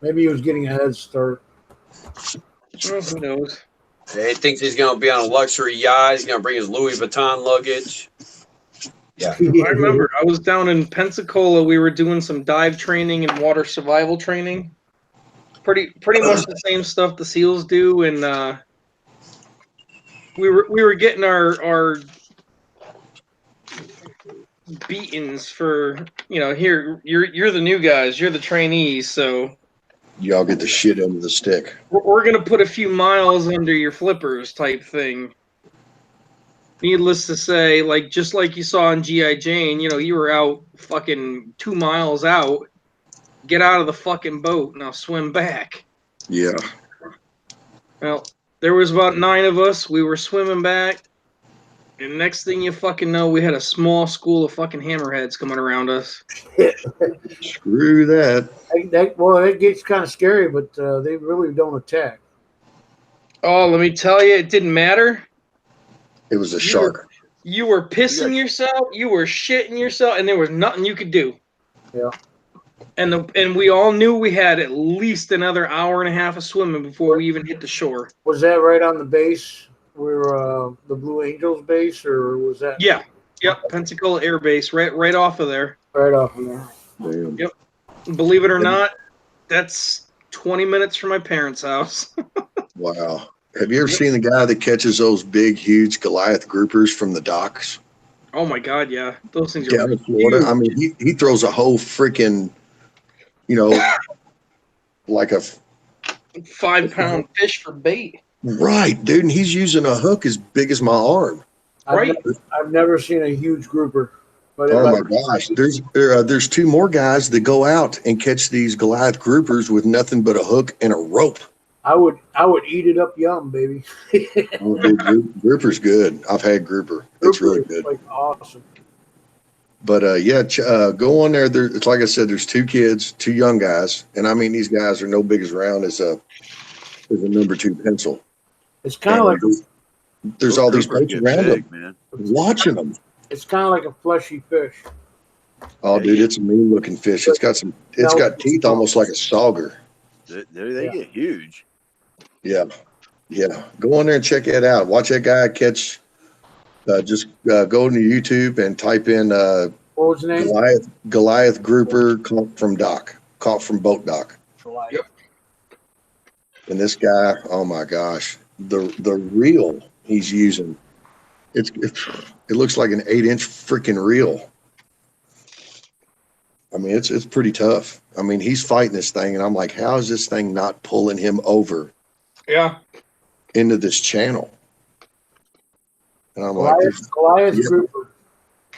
Maybe he was getting a head start. Oh, who knows? He thinks he's going to be on a luxury yacht. He's going to bring his Louis Vuitton luggage. Yeah. I remember I was down in Pensacola. We were doing some dive training and water survival training. Pretty much the same stuff the SEALs do, and we were getting our beatings for, you know, here you're the new guys, you're the trainees, so Y'all get the shit under the stick. we're gonna put a few miles under your flippers type thing. Needless to say, like just like you saw in G.I. Jane, you know, you were out fucking 2 miles out. Get out of the fucking boat, now swim back. Yeah. Well, there was about 9 of us. We were swimming back, and next thing you fucking know, we had a small school of fucking hammerheads coming around us. Screw that. Well, it gets kind of scary, but they really don't attack. Oh, let me tell you, it didn't matter. It was a shark. You were pissing yourself, you were shitting yourself, and there was nothing you could do. Yeah. And we all knew we had at least another hour and a half of swimming before we even hit the shore. Was that right on the base where the Blue Angels base, or was that? Yeah. Yep. Pensacola Air Base, right off of there. Right off of there. Damn. Yep. Believe it or not, that's 20 minutes from my parents' house. Wow. Have you ever seen the guy that catches those big, huge Goliath groupers from the docks Oh my God, yeah. Those things down are in Florida? huge. I mean, he throws a whole freaking, you know, like a 5-pound fish for bait. right, dude. And he's using a hook as big as my arm. Right. I've never seen a huge grouper. But Oh my gosh! There's 2 more guys that go out and catch these Goliath groupers with nothing but a hook and a rope. I would eat it up yum, baby. Oh, dude, grouper's good. I've had grouper. It's really Grouper is, good. like, awesome. But yeah, go on there. It's like I said. There's 2 kids, 2 young guys, and I mean these guys are no big as round as a number 2 pencil. It's kind of like there's all these Groupers boats get around big, them, man. watching them. a fleshy fish. Oh, dude, it's a mean looking fish. It's got teeth almost like a sauger. They get huge. Yeah. Yeah. Go on there and check that out. Watch that guy catch. Just go into YouTube and type in What was the name? Goliath grouper caught from boat dock. Yep. And this guy, oh my gosh, the reel he's using, it looks like an 8-inch freaking reel. I mean, it's pretty tough. I mean, he's fighting this thing, and I'm like, how is this thing not pulling him over Yeah. into this channel? And I'm Goliath Yep. grouper.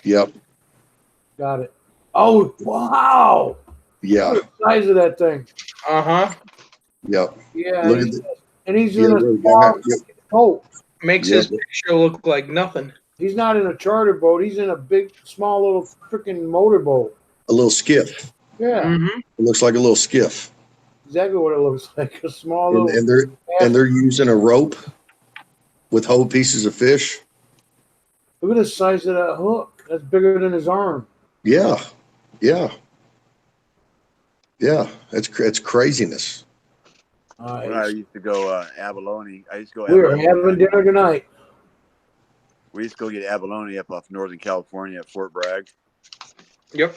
Yep, Got it. Oh, wow. yeah, Look at the size of that thing. Uh-huh. yep. Yeah. Look at the, And he's yeah, in a look, small, yeah, Oh, Makes Yep. his big show look like nothing. he's not in a charter boat. He's in a big, small little freaking motorboat. A little skiff. Yeah, Mm-hmm. It looks like a little skiff. exactly what it looks like. A small And, little. and they're using a rope with whole pieces of fish. Look at the size of that hook. That's bigger than his arm. Yeah. Yeah. Yeah. It's craziness. When I used to go abalone, I used to go We're abalone. having dinner tonight. We used to go get abalone up off Northern California at Fort Bragg. Yep.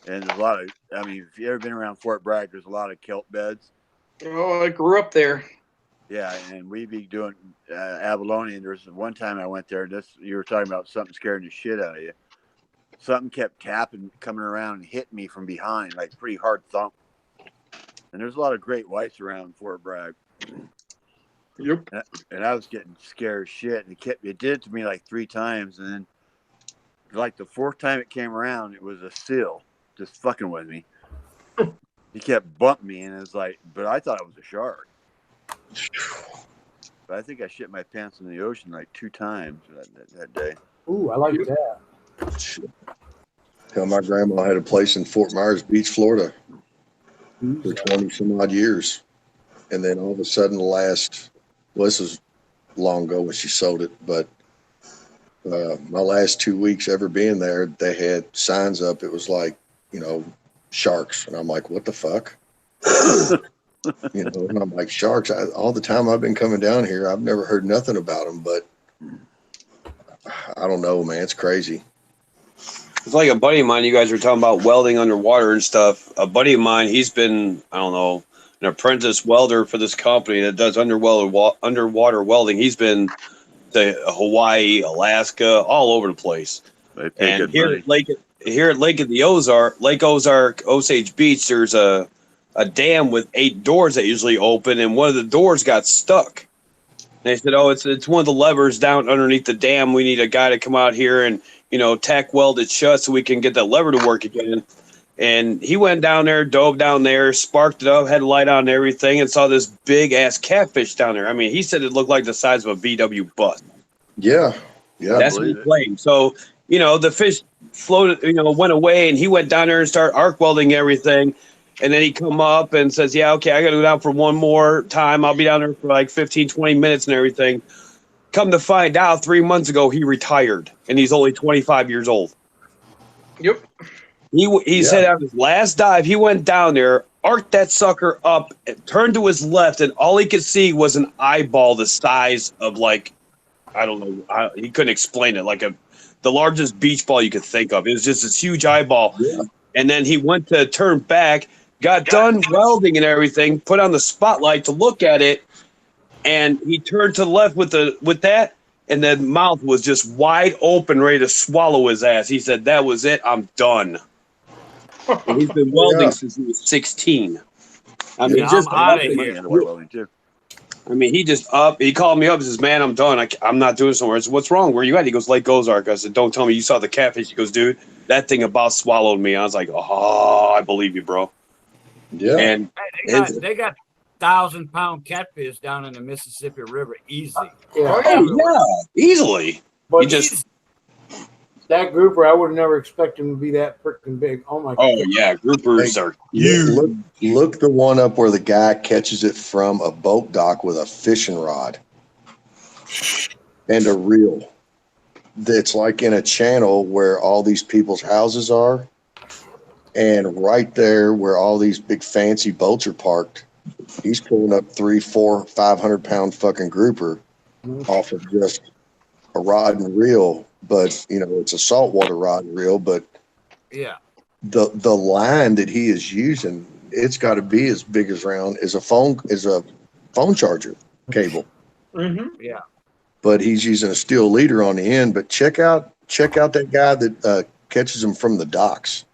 And there's a lot of, I mean, if you've ever been around Fort Bragg, there's a lot of kelp beds. Oh, I grew up there. Yeah, and we'd be doing abalone. And there's one time I went there. You were talking about something scaring the shit out of you. Something kept tapping, coming around and hitting me from behind, like pretty hard thump. And there's a lot of great whites around Fort Bragg. Yep. And I was getting scared as shit. And it did it to me like 3 times. And then, like the 4th time it came around, it was a seal just fucking with me. He kept bumping me, and it was like, but I thought it was a shark. But I think I shit my pants in the ocean like 2 times that day. Ooh, I like that. Hell, my grandma had a place in Fort Myers Beach, Florida for 20 some odd years. And then all of a sudden this was long ago when she sold it, but my last 2 weeks ever being there, they had signs up. It was like, sharks. And I'm like, what the fuck? And I'm like, sharks. All the time I've been coming down here, I've never heard nothing about them, but I don't know, man. It's crazy. It's like a buddy of mine. You guys were talking about welding underwater and stuff. A buddy of mine, he's been, I don't know, an apprentice welder for this company that does underwater welding. He's been to Hawaii, Alaska, all over the place. And here at Lake of the Ozark, Lake Ozark, Osage Beach, there's a dam with 8 doors that usually open, and one of the doors got stuck. And they said, "Oh, it's one of the levers down underneath the dam. We need a guy to come out here and tack weld it shut so we can get that lever to work again." And he went down there, dove down there, sparked it up, had a light on and everything, and saw this big ass catfish down there. I mean, he said it looked like the size of a VW bus. Yeah. That's what he claimed. So, the fish floated, went away, and he went down there and started arc welding everything. And then he come up and says, yeah, okay, I got to go down for one more time. I'll be down there for like 15, 20 minutes and everything. Come to find out, 3 months ago, he retired, and he's only 25 years old. Yep. He said on his last dive, he went down there, arced that sucker up, and turned to his left, and all he could see was an eyeball the size of, like, I don't know, he couldn't explain it, like the largest beach ball you could think of. It was just this huge eyeball. Yeah. And then he went to turn back, got done welding and everything, put on the spotlight to look at it, and he turned to the left with that, and the mouth was just wide open, ready to swallow his ass. He said, "That was it. I'm done." And he's been welding since he was 16. I mean, just out of here. I mean, he called me up and says, "Man, I'm done. I'm not doing this anymore." I said, "What's wrong? Where you at?" He goes, "Lake Ozark." I said, "Don't tell me you saw the catfish." He goes, "Dude, that thing about swallowed me." I was like, "Oh, I believe you, bro." Yeah. And they got 1,000-pound catfish down in the Mississippi River, easy. Yeah. Oh, yeah, easily. But You just that grouper, I would never expect him to be that freaking big. Oh my god. Oh yeah, groupers are huge. Look the one up where the guy catches it from a boat dock with a fishing rod and a reel. That's like in a channel where all these people's houses are, and right there where all these big fancy boats are parked, he's pulling up 300, 400, 500-pound fucking grouper off of just a rod and reel. But it's a saltwater rod and reel. But yeah, the line that he is using, it's got to be as big as a phone charger cable. Mm-hmm. Yeah. But he's using a steel leader on the end. But check out that guy that catches them from the docks.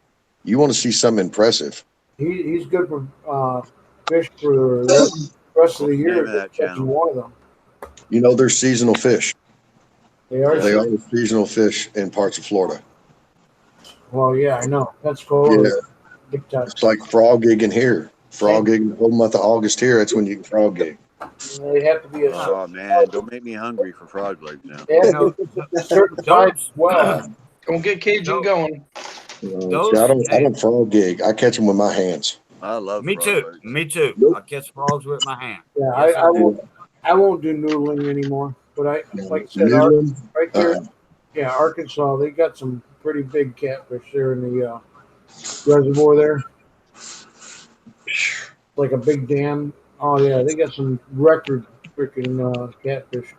You want to see something impressive. He's good for fish for the rest of the year. Catching one of them. They're seasonal fish. They are seasonal fish in parts of Florida. Well, yeah, I know. That's cool. Yeah. It's like frog gigging here. Frog gigging the whole month of August here. That's when you can frog gig. They have to be a certain, Oh man, don't make me hungry for frog legs now. they have to be a certain size as well. Don't get Cajun going. See, I Hey, don't frog gig. I catch them with my hands. I love me frog too. legs. Me too. Nope. I catch frogs with my hand. Yeah, Yes, I do. I won't do noodling anymore. But like I said, Noodling? right there, Uh-uh. yeah, Arkansas, they got some pretty big catfish there in the reservoir there. Like a big dam. Oh yeah, they got some record freaking catfish.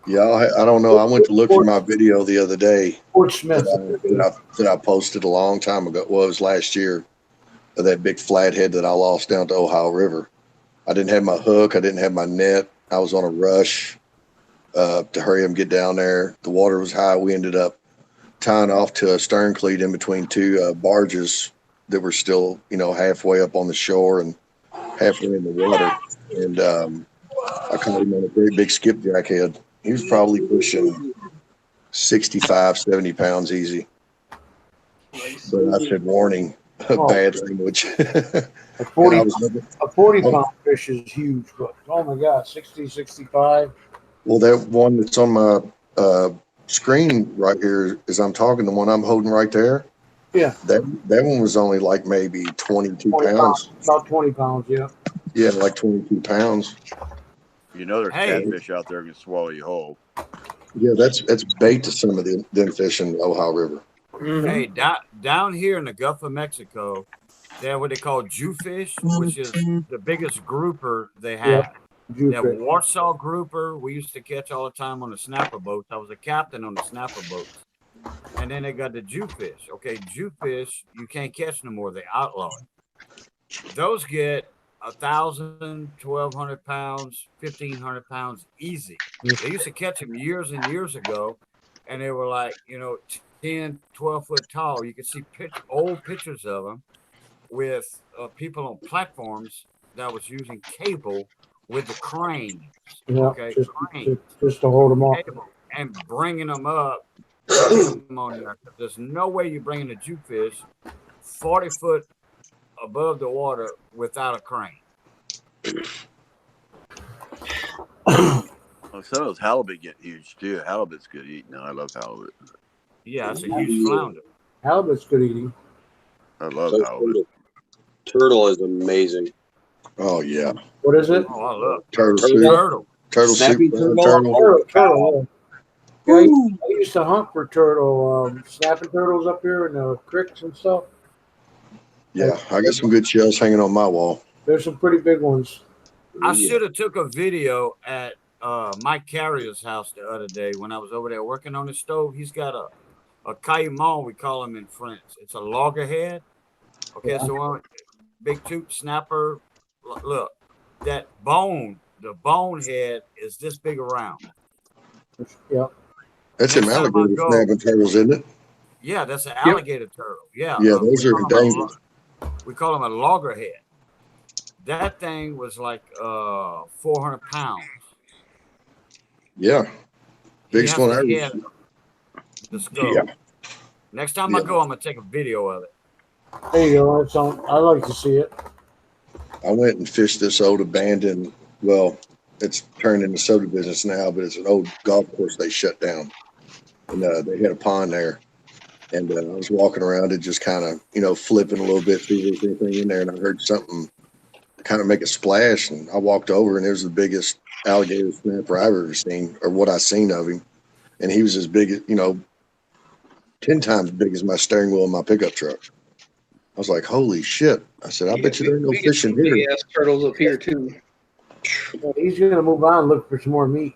Yeah, I don't know. I went to look for my video the other day Fort Smith. that I posted a long time ago. Well, it was last year of that big flathead that I lost down to Ohio River. I didn't have my hook. I didn't have my net. I was on a rush to hurry up and get down there. The water was high. We ended up tying off to a stern cleat in between two barges that were still, halfway up on the shore and halfway in the water. And I caught him on a very big skipjack head. He was probably pushing 65, 70 pounds easy. But I said, warning, bad language. A 40-pound fish is huge, but oh my god, 60, 65. Well, that one that's on my screen right here, as I'm talking, the one I'm holding right there. Yeah. That one was only like maybe 22 pounds. About 20 pounds, yeah. Yeah, like 22 pounds. You know there's Hey. catfish out there can swallow you whole. Yeah, that's bait to some of them fish in the Ohio River. Mhm. Hey, down here in the Gulf of Mexico, they have what they call Jewfish, which is the biggest grouper they have. They have Jewfish. Warsaw grouper. We used to catch all the time on the snapper boats. I was a captain on the snapper boats. And then they got the Jewfish. Okay, Jewfish, you can't catch no more. They outlaw it. Those get 1,000, 1,200 pounds, 1,500 pounds easy. They used to catch them years and years ago, and they were like, 10, 12 foot tall. You could see old pictures of them with people on platforms that was using cable with the crane. Yeah, Okay, crane just to hold them off. cable and bringing them up. Them on there. There's no way you're bringing a Jewfish 40 foot above the water without a crane. Well, some of those halibut get huge too. Halibut's good eating. I love halibut. Yeah, it's a huge flounder. Halibut's good eating. I love So halibut. turtle is amazing. Oh, yeah. What is it? Oh, I love Turtle Turtle. soup. turtle. Turtle Snappy soup. turtle. Turtle. Yeah, I used to hunt for turtle, snapping turtles up here in the creeks and stuff. Yeah, I got some good shells hanging on my wall. There's some pretty big ones. I should have took a video at Mike Carrier's house the other day when I was over there working on the stove. He's got a caïman, we call him in French. It's a loggerhead. Okay, so one big tooth snapper. Look, that bone, the bone head is this big around. Yeah. That's them Next time I alligator go- snapping turtles, isn't it? Yeah, that's an alligator turtle. Yeah. Yeah, we those are call 'em a dangerous. we call them a loggerhead. That thing was like 400 pounds. Yeah. He Biggest has one the ever. head, the skull. Yeah. Next time I go, I'm gonna take a video of it. There you go. That's on. I like to see it. I went and fished this old abandoned, well, it's turned into soda business now, but it's an old golf course they shut down. And they had a pond there. And I was walking around it just kind of, flipping a little bit, see if there's anything in there. And I heard something kind of make a splash. And I walked over and it was the biggest alligator snapper I've ever seen, or what I seen of him. And he was as big as, 10 times big as my steering wheel in my pickup truck. I was like, holy shit. I said, I bet you there ain't no We get fish in some big here. ass turtles up here too. Well, he's gonna move on and look for some more meat.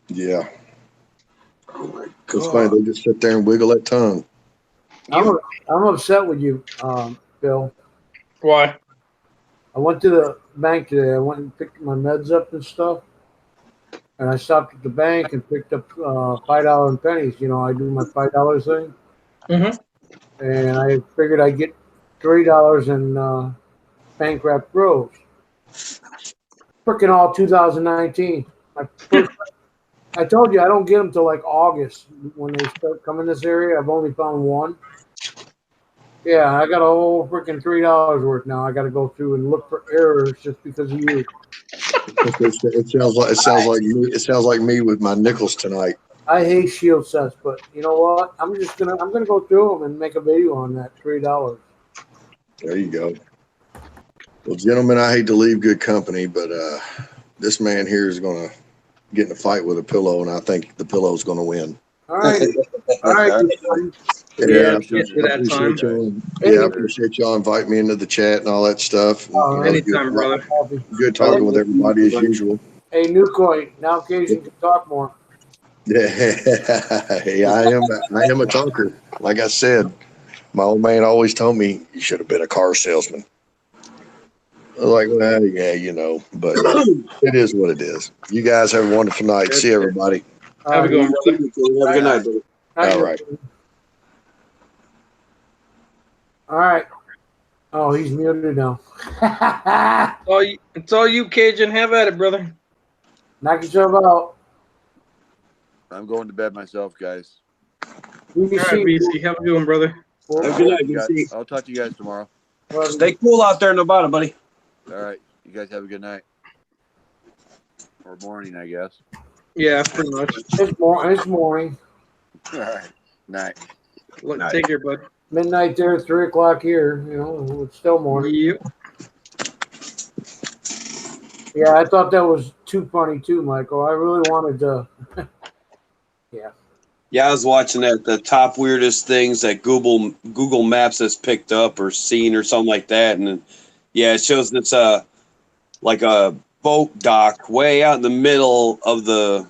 Yeah. It's funny, they just sit there and wiggle that tongue. I'm upset with you, Bill. Why? I went to the bank today. I went and picked my meds up and stuff. And I stopped at the bank and picked up $5 and pennies. I do my $5 thing. Mhm. And I figured I'd get $3 in bank wrapped grows. Freaking all 2019. I told you I don't get them till like August when they start coming this area. I've only found one. And I figured I'd get $3 in bank wrapped grows. Freaking all 2019. My first, I told you I don't get them till like August when they start coming this area. I've only found one. I told you I don't get them till like August when they start coming this area. I've only found one. Yeah, I got a whole freaking $3 worth now. I got to go through and look for errors just because of you. It sounds like me with my nickels tonight. I hate shield sets, but you know what? I'm gonna go through them and make a video on that $3. There you go. Well, gentlemen, I hate to leave good company, but this man here is going to get in a fight with a pillow, and I think the pillow's going to win. All right, all right. Yeah, Get to that time. I appreciate y'all inviting me into the chat and all that stuff. And, All right. Anytime, brother. good talking with everybody as usual. Hey, New Coin. Now, occasion to talk more. Yeah, hey, I am a talker. Like I said, my old man always told me you should have been a car salesman. I was like, well, yeah, you know, but it is what it is. You guys have a wonderful night. See everybody. Have a good one, brother. Have a good night, brother. All right. All right. Oh, he's muted now. It's all you, Cajun. Have at it, brother. Knock yourself out. I'm going to bed myself, guys. We All right, BC. Have a good one, brother. Have a good night, BC. I'll talk to you guys tomorrow. Stay cool out there in the bottom, buddy. All right. You guys have a good night. Or morning, I guess. Yeah, pretty much. It's morning. All right. Night. Look, take care, bud. Midnight there, 3 o'clock here. You know, it's still morning. Yep. Yeah, I thought that was too funny too, Michael. I really wanted to. Yeah. Yeah, I was watching that the top weirdest things that Google Maps has picked up or seen or something like that, and yeah, it shows this like a boat dock way out in the middle of the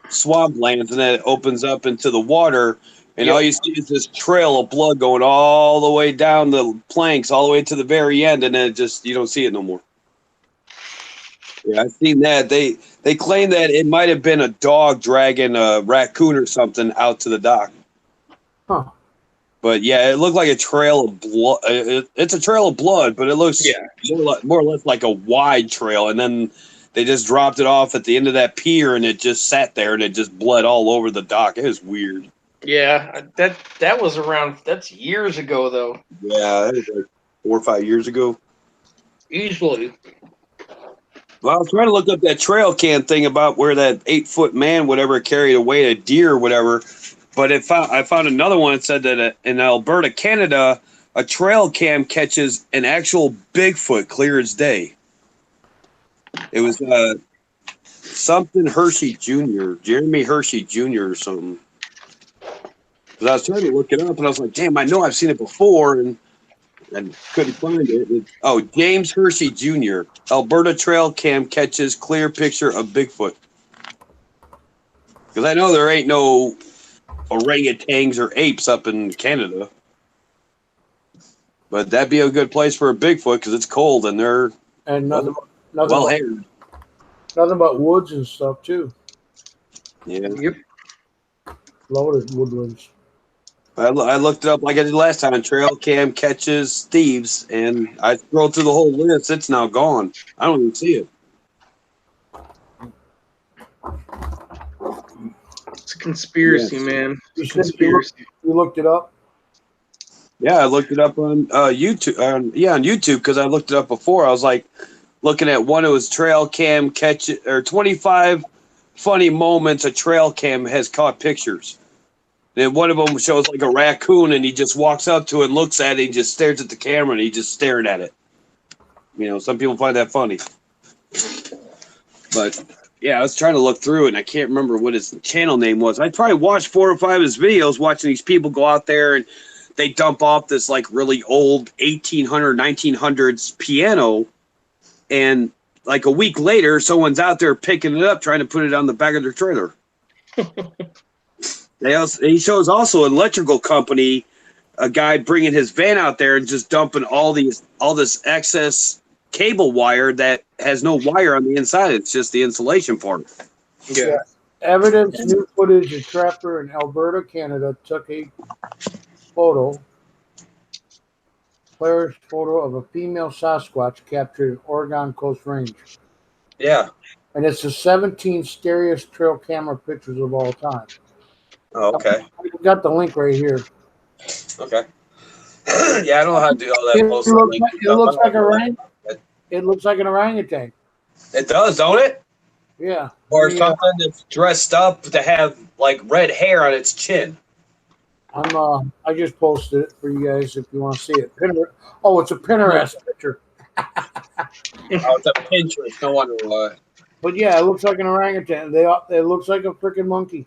swamplands, and then it opens up into the water, and all you see is this trail of blood going all the way down the planks, all the way to the very end, and then you don't see it no more. Yeah, I've seen that. They claim that it might have been a dog dragging a raccoon or something out to the dock. Huh. But yeah, it looked like a trail of blood. It's a trail of blood, but it looks more or less like a wide trail. And then they just dropped it off at the end of that pier, and it just sat there, and it just bled all over the dock. It was weird. Yeah, that was around. That's years ago, though. Yeah, it was like 4 or 5 years ago. Easily. Well, I was trying to look up that trail cam thing about where that 8-foot man, whatever, carried away a deer or whatever. But I found another one that said that in Alberta, Canada, a trail cam catches an actual Bigfoot clear as day. It was something Hershey Jr., Jeremy Hershey Jr. or something. Because I was trying to look it up, and I was like, damn, I know I've seen it before, and couldn't find it. James Hershey Jr. Alberta trail cam catches clear picture of Bigfoot. Because I know there ain't no orangutans or apes up in Canada. But that'd be a good place for a Bigfoot because it's cold and they're well haired. Nothing but woods and stuff too. Yeah. Yep. Loaded woodlands. I looked it up like I did last time. Trail cam catches thieves, and I scrolled through the whole list. It's now gone. I don't even see it. It's a conspiracy, man. It's a conspiracy. You looked it up? Yeah, I looked it up on YouTube. On YouTube because I looked it up before. I was like looking at one of his trail cam 25 funny moments a trail cam has caught pictures. And one of them shows like a raccoon, and he just walks up to it and looks at it. And he just stares at the camera, and he just stared at it. You know, some people find that funny. But yeah, I was trying to look through it, and I can't remember what his channel name was. I probably watched 4 or 5 of his videos, watching these people go out there and they dump off this like really old 1800, 1900s piano, and like a week later, someone's out there picking it up, trying to put it on the back of their trailer. He shows also an electrical company, a guy bringing his van out there and just dumping all this excess cable wire that has no wire on the inside. It's just the insulation part. Yeah. Evidence, new footage, a trapper in Alberta, Canada, took a flash photo of a female Sasquatch captured in Oregon Coast Range. Yeah. And it's the 17 scariest trail camera pictures of all time. Oh, okay. We got the link right here. Okay. Yeah, I don't know how to do all that. It posting looks link like, it stuff. looks I like a don't know. orang. It looks like an orangutan. It does, don't it? Yeah. Or Yeah. something that's dressed up to have like red hair on its chin. I just posted it for you guys if you want to see it. Oh, it's a Pinterest picture. Oh, it's a Pinterest. No wonder why. But yeah, it looks like an orangutan. It looks like a freaking monkey.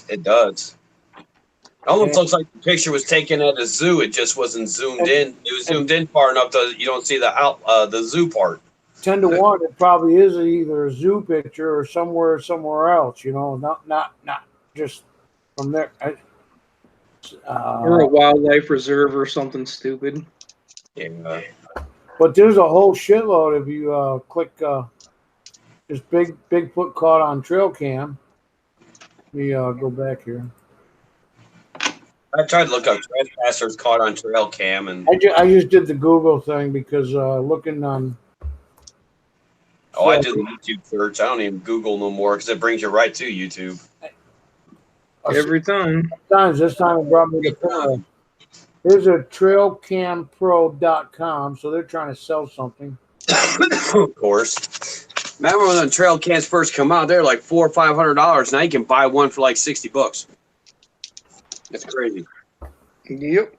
It does. It almost looks like the picture was taken at a zoo. It just wasn't zoomed in. It was zoomed in far enough that you don't see the zoo part. 10-1, it probably is either a zoo picture or somewhere else. You know, not just from there. Or a wildlife reserve or something stupid. Yeah. But there's a whole shitload if you click this Bigfoot caught on trail cam. Let me go back here. I tried to look up trespassers caught on trail cam, and I just did the Google thing because looking on. I did the YouTube search. I don't even Google no more because it brings you right to YouTube. Every time. This time it brought me to Pinterest. Here's a trailcampro.com, so they're trying to sell something. Of course. Remember when the trail cams first come out? They're like $400 or $500. Now you can buy one for like $60. That's crazy. Yep.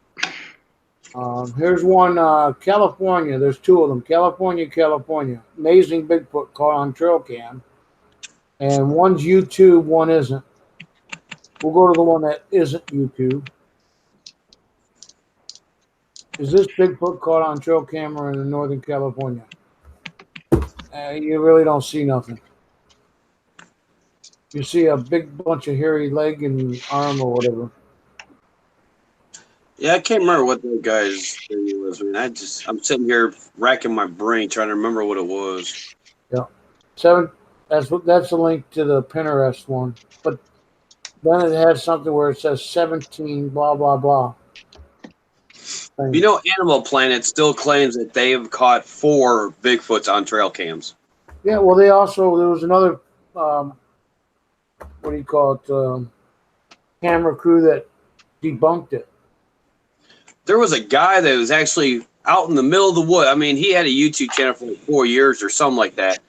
Here's one, California. There's two of them. California. Amazing Bigfoot caught on trail cam. And one's YouTube, one isn't. We'll go to the one that isn't YouTube. Is this Bigfoot caught on trail camera in Northern California? You really don't see nothing. You see a big bunch of hairy leg and arm or whatever. Yeah, I can't remember what that guy's thing was. I mean, I'm sitting here racking my brain trying to remember what it was. Yeah, that's a link to the Pinterest one. But then it has something where it says 17 blah blah blah. You know, Animal Planet still claims that they have caught 4 Bigfoots on trail cams. Yeah, well, there was another what do you call it? Camera crew that debunked it. There was a guy that was actually out in the middle of the wood. I mean, he had a YouTube channel for like 4 years or something like that.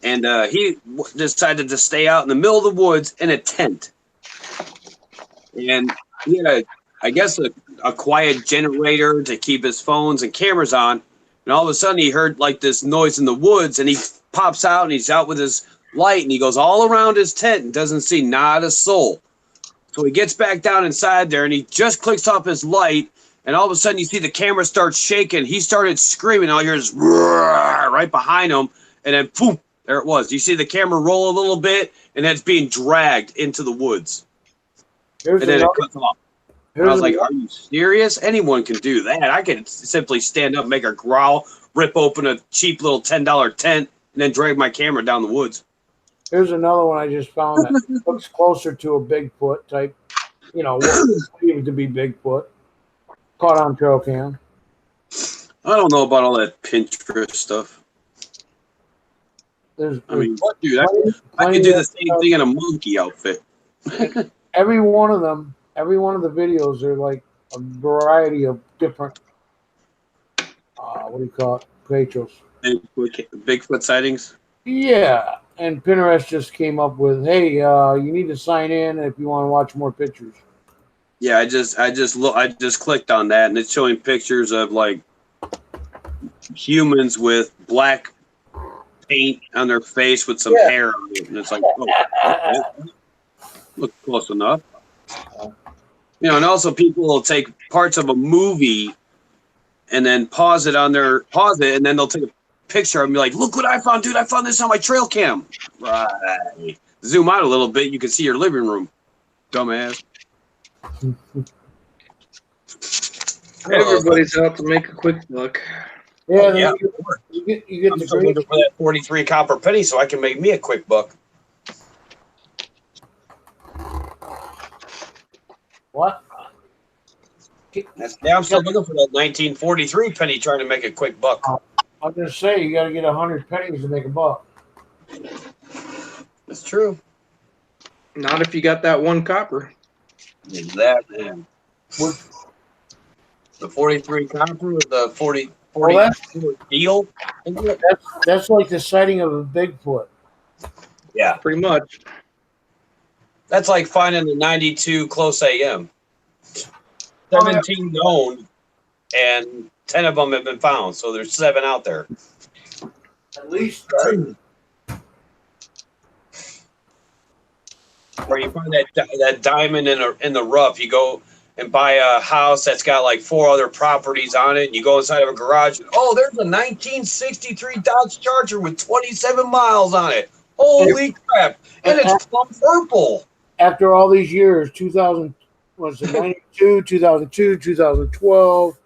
And he decided to stay out in the middle of the woods in a tent. And he had, a quiet generator to keep his phones and cameras on. And all of a sudden, he heard like this noise in the woods. And he pops out and he's out with his light. And he goes all around his tent and doesn't see not a soul. So he gets back down inside there and he just clicks off his light. And all of a sudden, you see the camera start shaking. He started screaming. All you hear is right behind him. And then, boom, there it was. You see the camera roll a little bit, and then it's being dragged into the woods. And then it cuts off. And I was like, are you serious? Anyone can do that. I can simply stand up, make a growl, rip open a cheap little $10 tent, and then drag my camera down the woods. Here's another one I just found that looks closer to a Bigfoot type, what seems to be Bigfoot. Caught on trail cam. I don't know about all that Pinterest stuff. Dude, I could do the same thing in a monkey outfit. Every one of the videos are like a variety of different, what do you call it, creatures. Bigfoot sightings? Yeah, and Pinterest just came up with, hey, you need to sign in if you want to watch more pictures. Yeah, I just clicked on that, and it's showing pictures of like humans with black paint on their face with some hair on it, and it's like, oh, look close enough. And also people will take parts of a movie and then pause it, and then they'll take a picture and be like, look what I found, dude! I found this on my trail cam. Right. Zoom out a little bit, you can see your living room. Dumbass. Everybody's out to make a quick buck. Yeah, you get I'm the still looking for that 43 copper penny so I can make me a quick buck. What? Yeah, I'm still looking for that 1943 penny trying to make a quick buck. I was gonna say you got to get 100 pennies to make a buck. That's true. Not if you got that one copper. Exactly. The 43 copper or the 40 Well, that's, steel? Isn't it? that's like the sighting of a Bigfoot. Yeah. Pretty much. That's like finding the 92 close AM. 17 known, and 10 of them have been found. So there's 7 out there. At least, right? Where you find that diamond in the rough, you go and buy a house that's got like 4 other properties on it, and you go inside of a garage, and oh, there's a 1963 Dodge Charger with 27 miles on it. Holy crap! And it's plum purple. After all these years, 2000 was it 92, 2002, 2012,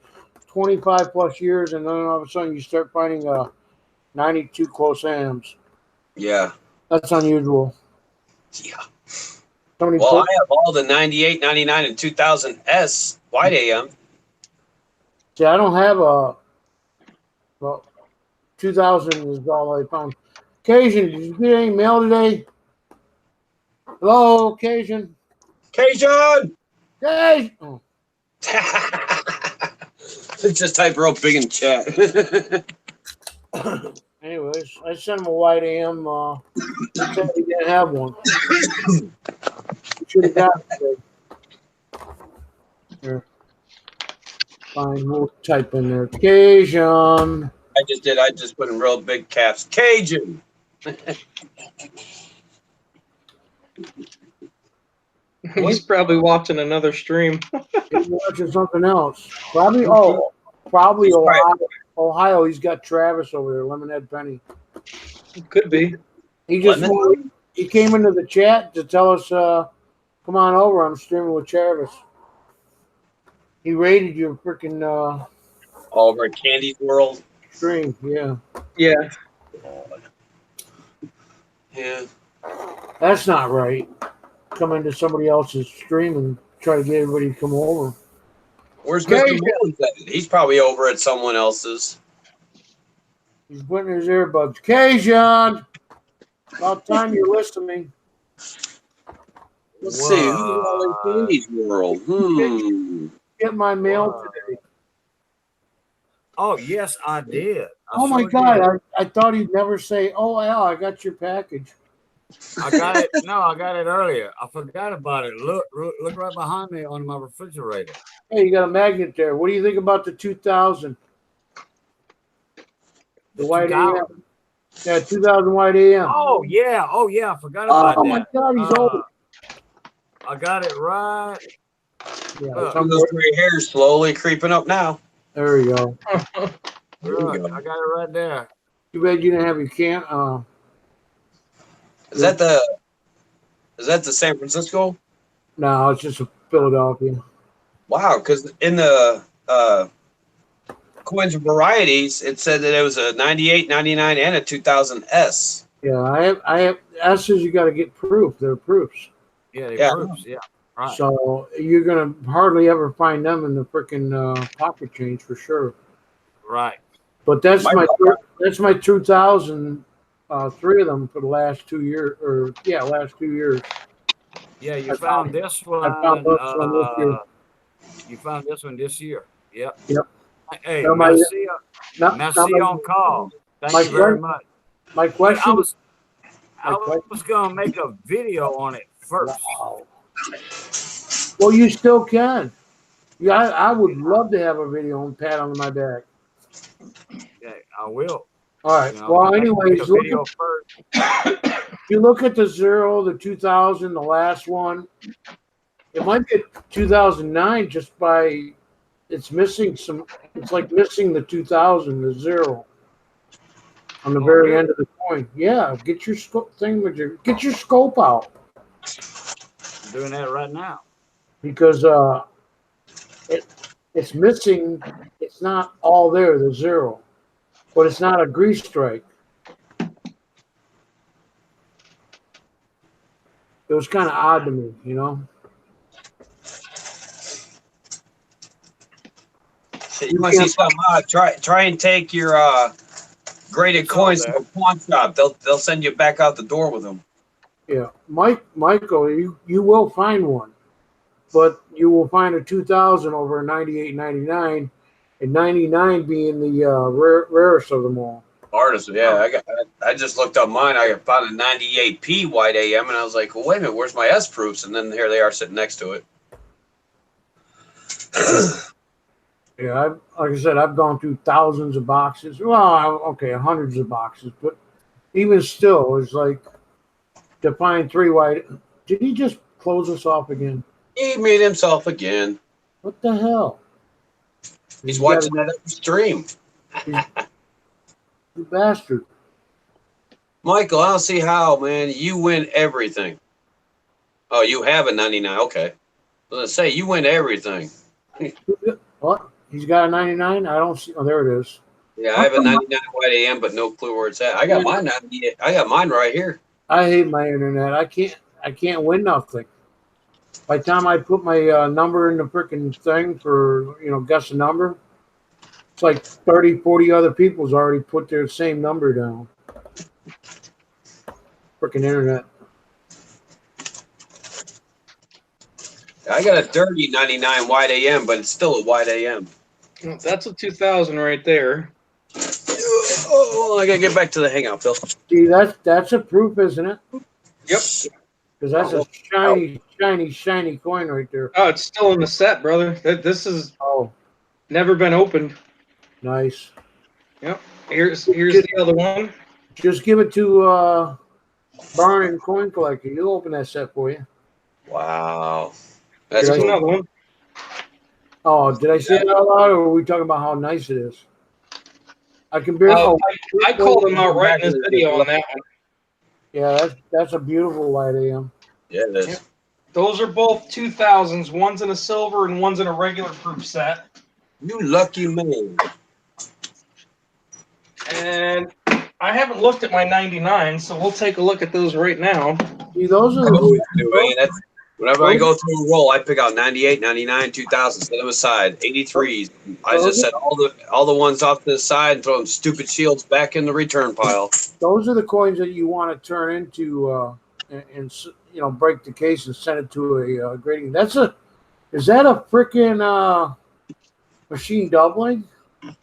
25 plus years, and then all of a sudden you start finding 92 close AMs. Yeah. That's unusual. Yeah. Somebody Well, put, I have all the 98, 99, and 2000 S white AM. see, I don't have a. Well, 2000 is all I found. Cajun, did you get any mail today? Hello, Cajun. Cajun! Cajun. Oh. Just type real big in chat. Anyways, I sent him a white AM. He said he didn't have one. Should have got it today. Here. Fine, we'll type in there. Cajun. I just put in real big caps. Cajun! He's probably watching another stream. He's watching something else. Probably Ohio. He's got Travis over there, Lemonhead Penny. Could be. He came into the chat to tell us, come on over. I'm streaming with Travis. He rated your freaking All over Candy's World. stream. Yeah. Yeah. Yeah. That's not right. Come into somebody else's stream and try to get everybody to come over. Where's Cajun. Mr. Mullins at? He's probably over at someone else's. He's putting his earbuds. Cajun! About time you listen to me. Let's see. Who's all in Candy's World? Get my mail today. Oh, yes, I did. Oh my God. I thought he'd never say, oh, Al, I got your package. I got it. No, I got it earlier. I forgot about it. Look right behind me on my refrigerator. Hey, you got a magnet there. What do you think about the 2000? The white 2000? AM. Yeah, 2000 white AM. Oh, yeah. I forgot about that. Oh my God, he's old. I got it right. Yeah, Those gray hairs slowly creeping up now. there we go. Look, I got it right there. Too bad you didn't have your can. Is that the San Francisco? No, it's just a Philadelphia. Wow, because in the Coins and Varieties, it said that it was a 98, 99, and a 2000 S. Yeah, I have S's. You got to get proof. They're proofs. Yeah, they Yeah. proofs. Yeah. Right. So you're gonna hardly ever find them in the freaking pocket change for sure. Right. But that's my 2000. 3 of them for the last 2 years, last 2 years. Yeah, you found this one. I found this one this year. You found this one this year. Yep. Yep. Hey, No, merci on call. Thank you very much. My question. I was going to make a video on it first. Wow. Well, you still can. Yeah, I would love to have a video and pat on my back. Okay, I will. All right. You know, Well, make a anyways, video first. you look at the 0, the 2000, the last one. It might be 2009 just by it's missing some. It's like missing the 2000, the 0 on the very end of the coin. Yeah, get your scope get your scope out I'm doing that right now. because it's missing. It's not all there, the 0, but it's not a grease strike. It was kind of odd to me, you know. You want to see something odd? Try and take your graded coins to a pawn shop. They'll send you back out the door with them. Yeah, Michael, you will find one. but you will find a 2000 over a 98, 99, and 99 being the rarest of them all. Artist, yeah. I just looked up mine. I found a 98p white AM, and I was like, well, wait a minute, where's my S proofs? And then here they are sitting next to it. Yeah, like I said, I've gone through thousands of boxes. Well, okay, hundreds of boxes, but even still, it's like to find 3 white. Did he just close us off again? He made himself again. What the hell? He's watching that stream. You bastard. Michael, I don't see how, man. You win everything. Oh, you have a 99. Okay. I was going to say, you win everything. What? He's got a 99? I don't see. Oh, there it is. Yeah, I have a 99 white AM, but no clue where it's at. I got mine. I got mine right here. I hate my internet. I can't win nothing. By the time I put my number in the freaking thing for, guess a number, it's like 30, 40 other people's already put their same number down. Freaking internet. I got a dirty 99 white AM, but it's still a white AM. Well, that's a 2000 right there. Oh, I got to get back to the hangout, Phil. See, that's a proof, isn't it? Yep. Because that's a shiny, shiny, shiny coin right there. Oh, it's still in the set, brother. This is never been opened. Nice. Yep. Here's the other one. Just give it to Barn and Coin Collector. He'll open that set for you. Wow. That's Here's cool. another one. Oh, did I say it out loud, or are we talking about how nice it is? I can barely. I called him out right in his video on that one. Yeah, that's a beautiful white AM. Yeah, it is. Yep. Those are both 2000s. One's in a silver and one's in a regular proof set. You lucky man. And I haven't looked at my 99, so we'll take a look at those right now. See, those are I always do, man. Whenever I go through a roll, I pick out 98, 99, 2000, set them aside, 83s. I just set all the ones off to the side and throw them stupid shields back in the return pile. those are the coins that you want to turn into and break the case and send it to a grading. Is that a freaking machine doubling?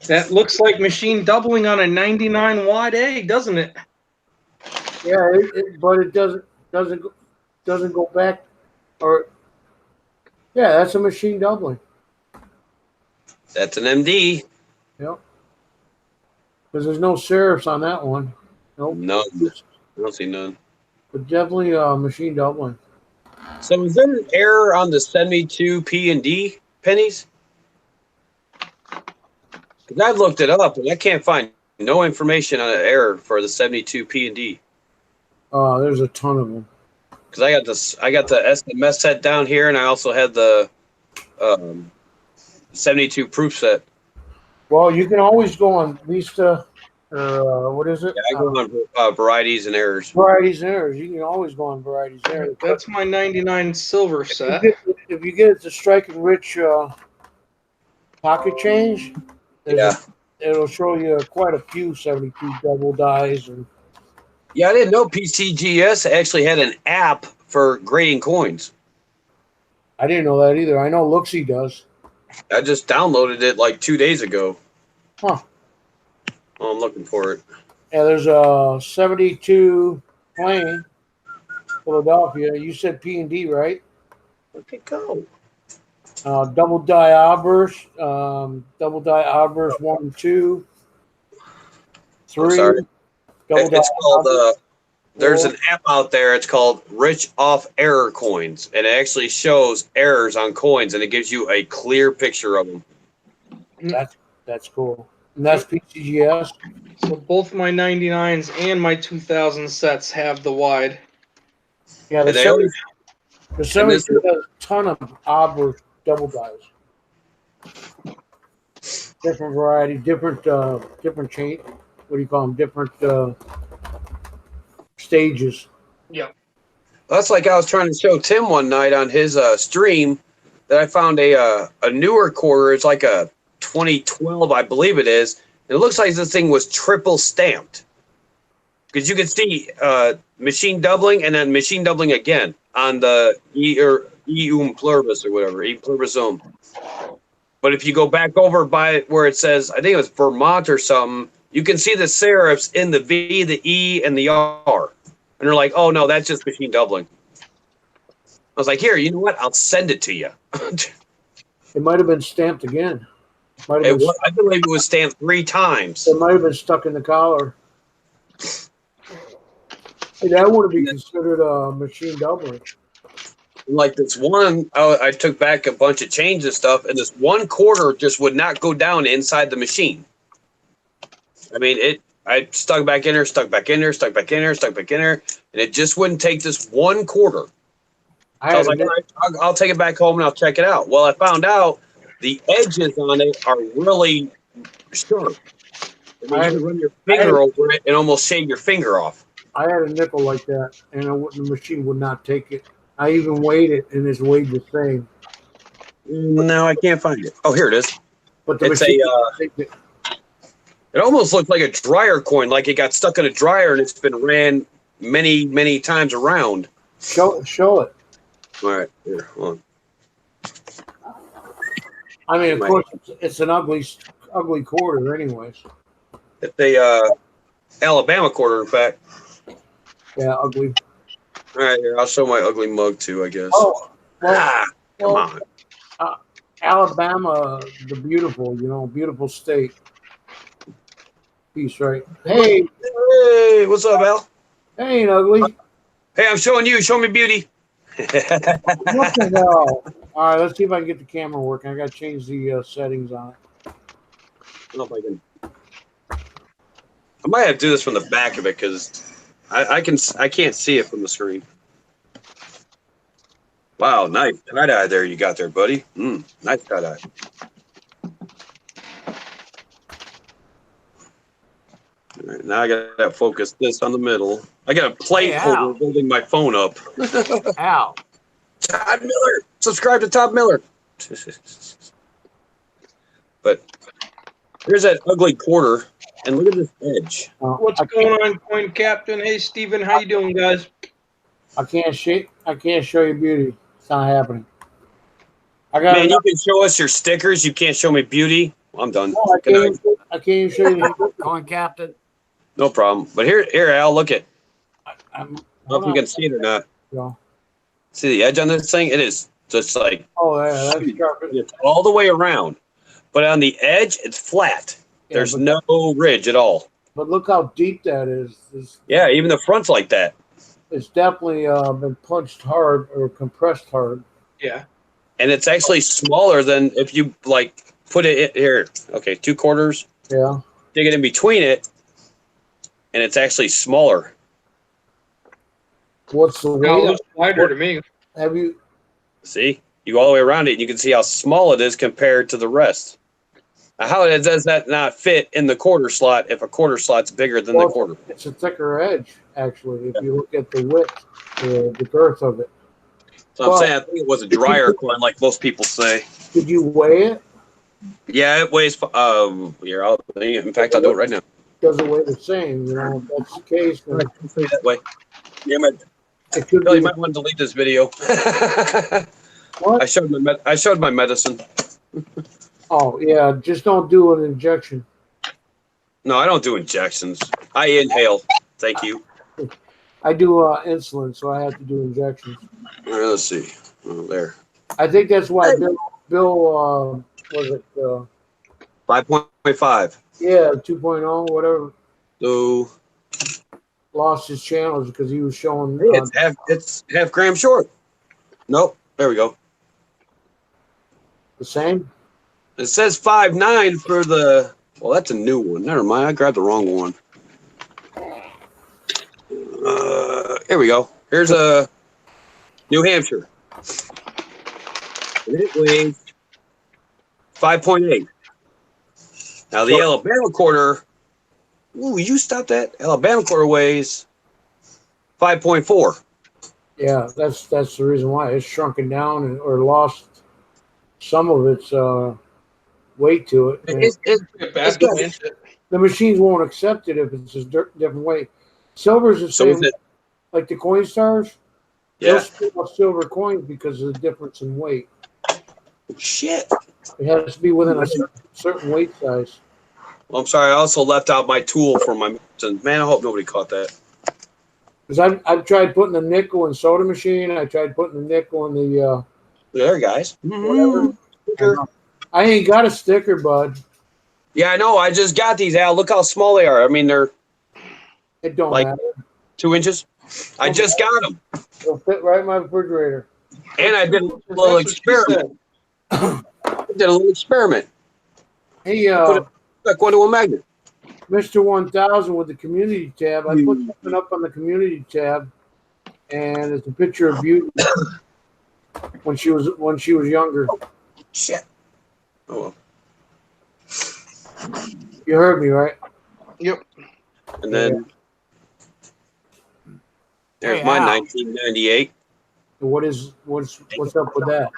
That looks like machine doubling on a 99 wide egg, doesn't it? Yeah, but it doesn't go back. Or yeah, that's a machine doubling. That's an MD. Yep. Because there's no serifs on that one. Nope. No, I don't see none. But definitely machine doubling. So is there an error on the 72 P and D pennies? Because I've looked it up and I can't find no information on an error for the 72 P and D. There's a ton of them. Because I got the SMS set down here, and I also had the 72 proof set. Well, you can always go on Vista, or what is it? Yeah, I go on varieties and errors. Varieties and errors. You can always go on varieties and errors. That's my 99 silver set. If you get it to Striking Rich pocket change, it'll show you quite a few 72 double dies. Yeah, I didn't know PCGS actually had an app for grading coins. I didn't know that either. I know Looksy does. I just downloaded it like 2 days ago. Huh. Oh, I'm looking for it. Yeah, there's a 72 plain Philadelphia. You said P&D, right? Okay, go. Double die Obverse, 1 and 2, 3. I'm sorry. It's called, there's an app out there. It's called Rich Off Error Coins, and it actually shows errors on coins, and it gives you a clear picture of them. That's cool. And that's PCGS. So both my 99s and my 2000 sets have the wide. Yeah, the 72 has a ton of Obverse double dies. Different variety, different chain. What do you call them? Different stages. Yeah. That's like I was trying to show Tim one night on his stream that I found a newer quarter. It's like a 2012, I believe it is. And it looks like this thing was triple stamped. Because you can see machine doubling and then machine doubling again on the pluribus or whatever, e pluribus unum. But if you go back over by where it says, I think it was Vermont or something, you can see the serifs in the V, the E, and the R. And they're like, oh, no, that's just machine doubling. I was like, here, you know what? I'll send it to you. It might have been stamped again. I believe it was stamped 3 times. It might have been stuck in the collar. Hey, that would be considered a machine doubling. Like this one, I took back a bunch of change and stuff, and this 1 quarter just would not go down inside the machine. I mean, I stuck back in there, stuck back in there, stuck back in there, stuck back in there, and it just wouldn't take this 1 quarter. I was like, all right, I'll take it back home and I'll check it out. Well, I found out the edges on it are really sharp. I mean, you can run your finger over it and almost shave your finger off. I had a nickel like that, and the machine would not take it. I even weighed it, and it's weighed the same. No, I can't find it. Oh, here it is. But the It's machine it almost looked like a dryer coin, like it got stuck in a dryer and it's been ran many, many times around. Show it. All right, here, hold on. I mean, of course, it's an ugly quarter, anyways. It's a Alabama quarter, in fact. Yeah, ugly. All right, here, I'll show my ugly mug too, I guess. Oh, well, come on. Alabama, the beautiful, beautiful state. Peace, right? Hey, what's up, Al? Hey, ain't ugly. Hey, I'm showing you. Show me beauty. What the hell? All right, let's see if I can get the camera working. I got to change the settings on it. I don't know if I can. I might have to do this from the back of it because I can't see it from the screen. Wow, nice tie-dye there you got there, buddy. Nice tie-dye. All right, now I got to focus this on the middle. I got a plate holder holding my phone up. Al. Todd Miller. Subscribe to Todd Miller. But here's that ugly quarter, and look at this edge. What's going on, Coin Captain? Hey, Steven, how you doing, guys? I can't show you beauty. It's not happening. Man, you can show us your stickers. You can't show me beauty. Well, I'm done. No, I can't even show you. Coin Captain. No problem. But here, Al, look at. I don't know if you can see it or not. No. See the edge on this thing? It is just like. Oh, yeah, that's sharp. It's all the way around. But on the edge, it's flat. Yeah, There's no ridge at all. But look how deep that is. Yeah, even the front's like that. It's definitely been punched hard or compressed hard. Yeah. And it's actually smaller than if you like put it here. Okay, 2 quarters. Yeah. Dig it in between it, and it's actually smaller. What's the weight? It looks wider to me. Have you? See, you go all the way around it, and you can see how small it is compared to the rest. Now, how does that not fit in the quarter slot if a quarter slot's bigger than the quarter? It's a thicker edge, actually, if you look at the width, the girth of it. So I'm saying I think it was a dryer coin, like most people say. Did you weigh it? Yeah, it weighs. Here, in fact, I'll do it right now. Does it weigh the same? If that's the case, then That way. Yeah, it could Billy be. might want to delete this video. What? I showed my medicine. Oh yeah, just don't do an injection. No, I don't do injections. I inhale. Thank you. I do insulin, so I have to do injections. All right, let's see. Oh, there. I think that's why Bill was it? 5.5. Yeah, 2.0, whatever. So Lost his channels because he was showing. it's half gram short. Nope. There we go. The same. It says 5.9 for the. Well, that's a new one. Never mind. I grabbed the wrong one. Here we go. Here's a New Hampshire. And it weighs 5.8. Now the Alabama quarter. Ooh, you stop that. Alabama quarter weighs 5.4. Yeah, that's the reason why it's shrunken down or lost some of its weight to it. The machines won't accept it if it's a different weight. Silver's the same, like the coin stars. They'll Yeah. spit out silver coins because of the difference in weight. Shit. It has to be within a certain weight size. Well, I'm sorry. I also left out my tool for my medicine. Man, I hope nobody caught that. Because I've tried putting the nickel in soda machine. I tried putting the nickel in the There, guys. whatever. Sticker. I ain't got a sticker, bud. Yeah, I know. I just got these, Al. Look how small they are. I mean, they're It don't like matter. 2 inches. I just got them. It'll fit right in my refrigerator. And I did a little experiment. I did a little experiment. Hey, Put it like one to a magnet. Mr. 1000 with the community tab. I put something up on the community tab, and it's a picture of Beauty when she was younger. Shit. Oh well. You heard me, right? Yep. And then there's Hey, my Al. 1998. What's up with that?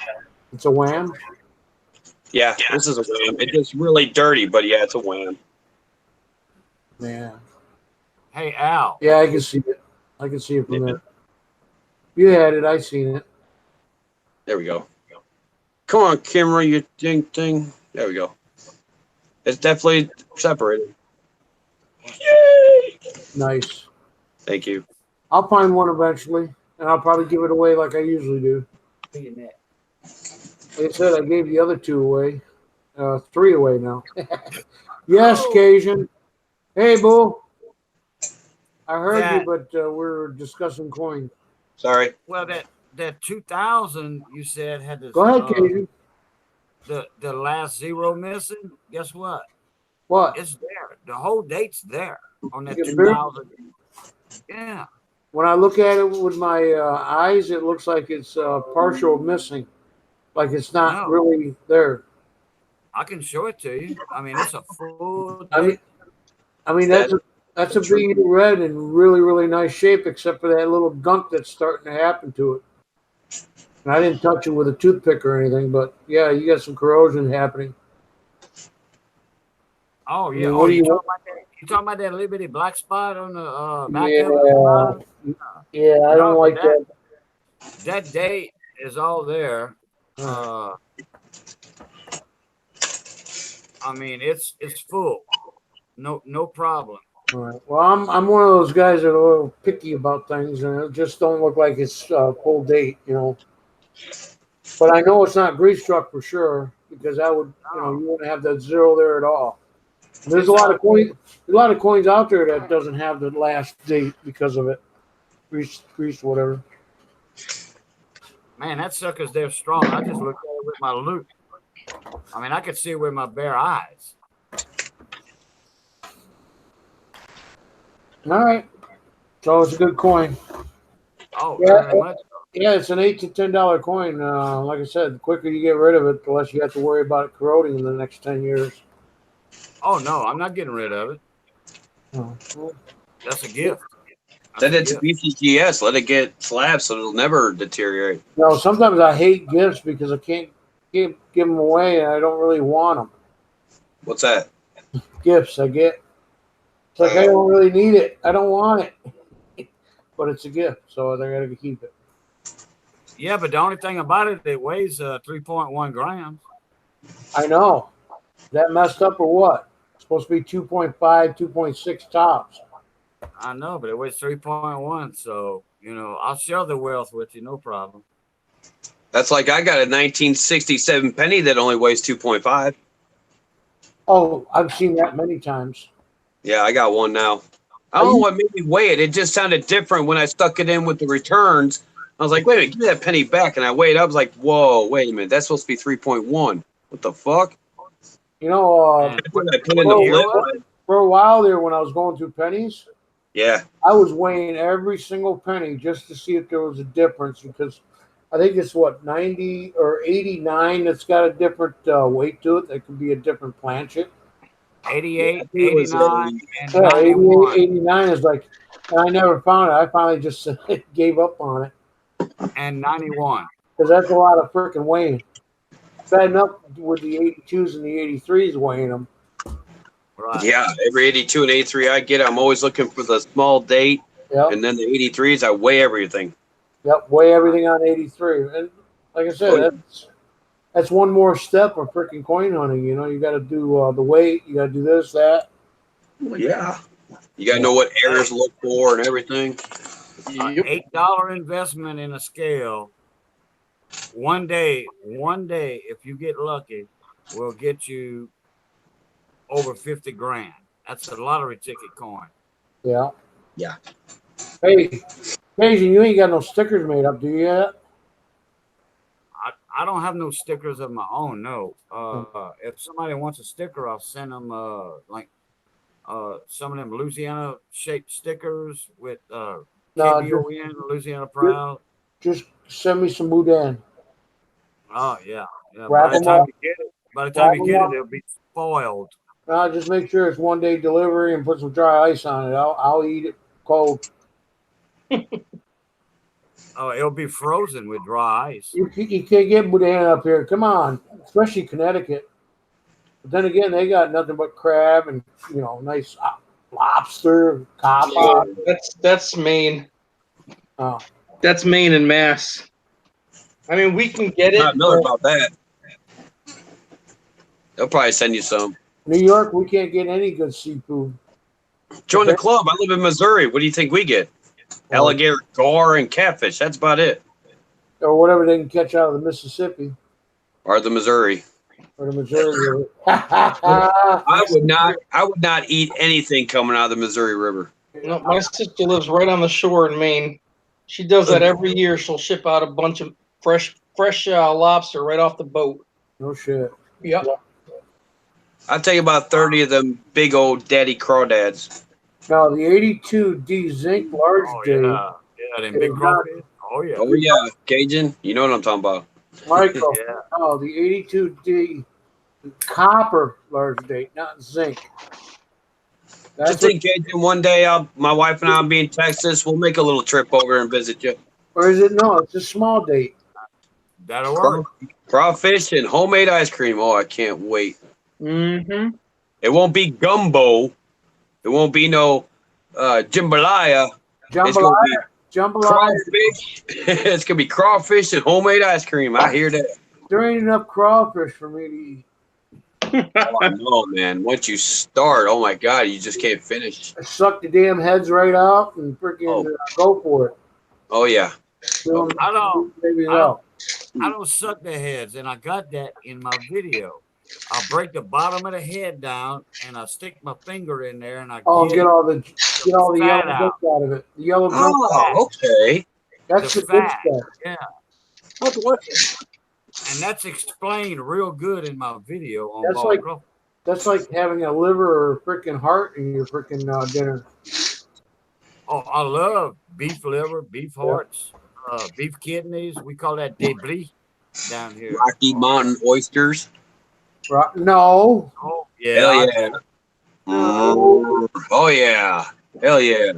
It's a wham. Yeah, this is a wham. It's just really dirty, but yeah, it's a wham. Yeah. Hey, Al. Yeah, I can see it. I can see it from there. You had it. I seen it. There we go. Come on, camera, you thing. There we go. It's definitely separated. Yay! Nice. Thank you. I'll find one eventually, and I'll probably give it away like I usually do. Like I said, I gave the other 2 away. 3 away now. Yes, Cajun. Hey, Boo. I heard you, but we're discussing coins. Sorry. Well, that 2000 you said had this. Go ahead, Cajun. The last 0 missing. Guess what? What? It's there. The whole date's there on that It's 2000. Yeah. When I look at it with my eyes, it looks like it's partial missing. Like it's not No. really there. I can show it to you. I mean, it's a full I mean, date. that's a big red in really, really nice shape, except for that little gunk that's starting to happen to it. And I didn't touch it with a toothpick or anything, but yeah, you got some corrosion happening. Oh yeah. I mean, Oh, what do you you talking about that? You talking about that little bitty black spot on the back Yeah, of it? yeah, I don't No, like that. That date is all there. I mean, it's full. No problem. All right. Well, I'm one of those guys that are a little picky about things, and it just don't look like it's full date, you know. But I know it's not grease struck for sure, because that would, you wouldn't have that 0 there at all. There's a lot of coins out there that doesn't have the last date because of it, grease, whatever. Man, that sucker's there strong. I just looked at it with my loop. I mean, I could see it with my bare eyes. All right. So it's a good coin. Oh, Yeah. very much. Yeah, it's an $8 to $10 coin. Like I said, the quicker you get rid of it, the less you have to worry about it corroding in the next 10 years. Oh no, I'm not getting rid of it. Oh, well, That's a gift. Send it to BCGS. Let it get slabs so it'll never deteriorate. sometimes I hate gifts because I can't give them away, and I don't really want them. What's that? Gifts I get. It's like I don't really need it. I don't want it. But it's a gift, so I got to keep it. Yeah, but the only thing about it, it weighs 3.1 grams. I know. Is that messed up or what? It's supposed to be 2.5, 2.6 tops. I know, but it weighs 3.1. So, I'll share the wealth with you, no problem. That's like I got a 1967 penny that only weighs 2.5. Oh, I've seen that many times. Yeah, I got one now. I don't know what made me weigh it. It just sounded different when I stuck it in with the returns. I was like, wait a minute, give me that penny back. And I weighed it up. I was like, whoa, wait a minute. That's supposed to be 3.1. What the fuck? Man, For a while there, when I was going through pennies, yeah, I was weighing every single penny just to see if there was a difference, because I think it's 90 or 89 that's got a different weight to it. That could be a different planchet. 88, 89, and Yeah, 91. 89 is like, and I never found it. I finally just gave up on it. And 91. Because that's a lot of freaking weighing. Bad enough with the 82s and the 83s weighing them. Right. Yeah, every 82 and 83 I get, I'm always looking for the small date. Yep. And then the 83s, I weigh everything. Yep, weigh everything on 83. And like I said, Oh, yeah. that's one more step of freaking coin hunting. You know, you got to do the weight, you got to do this, that. Well, yeah. You got to know what errors to look for and everything. Yep. $8 investment in a scale. One day, if you get lucky, will get you over 50 grand. That's a lottery ticket coin. Yeah. Yeah. Hey, Cajun, you ain't got no stickers made up, do you yet? I don't have no stickers of my own. No. If somebody wants a sticker, I'll send them some of them Louisiana shaped stickers with No, KBON, Louisiana Proud. just send me some boudin. Oh yeah. Wrap By the 'em time up. you get it, Wrap 'em up. they'll be spoiled. Just make sure it's 1 day delivery and put some dry ice on it. I'll eat it cold. Oh, it'll be frozen with dry ice. You can't get boudin up here. Come on, especially Connecticut. But then again, they got nothing but crab and nice lobster, copper. That's Maine. Oh, That's Maine and Mass. I mean, we can get it. Not know about that. They'll probably send you some. New York, we can't get any good seafood. Join the club. I live in Missouri. What do you think we get? Alligator, gar, and catfish. That's about it. Or whatever they can catch out of the Mississippi Or the Missouri. or the Missouri River. I would not eat anything coming out of the Missouri River. No, my sister lives right on the shore in Maine. She does that every year. She'll ship out a bunch of fresh lobster right off the boat. No shit. Yep. I'll take about 30 of them big old daddy crawdads. Now the 82D zinc large day. Yeah, them big crawfish. Oh yeah. Oh yeah, Cajun. You know what I'm talking about. Michael, Yeah. oh, the 82D copper large date, not zinc. That's Just think, Cajun, one day my wife and I will be in Texas. We'll make a little trip over and visit you. or is it? No, it's a small date. That'll work. Crawfish and homemade ice cream. Oh, I can't wait. Mm-hmm. It won't be gumbo. It won't be no jambalaya. It's gonna be Jambalaya. crawfish. It's gonna be crawfish and homemade ice cream. I hear that. There ain't enough crawfish for me to eat. Oh, I know, man. Once you start, oh my God, you just can't finish. I suck the damn heads right out and freaking go for it. Oh yeah. I don't Maybe no. I don't suck the heads, and I got that in my video. I'll break the bottom of the head down, and I stick my finger in there, and I get all the yellow fat gunk out of it. The yellow gunk. Oh, okay. That's the good stuff. Yeah, What? and that's explained real good in my video on That's Ball like- Crawfish. That's like having a liver or freaking heart in your freaking dinner. Oh, I love beef liver, beef hearts, beef kidneys. We call that debris down here. Rocky Mountain oysters. Right? No. Oh, yeah. Hell yeah. Oh yeah. Hell yeah.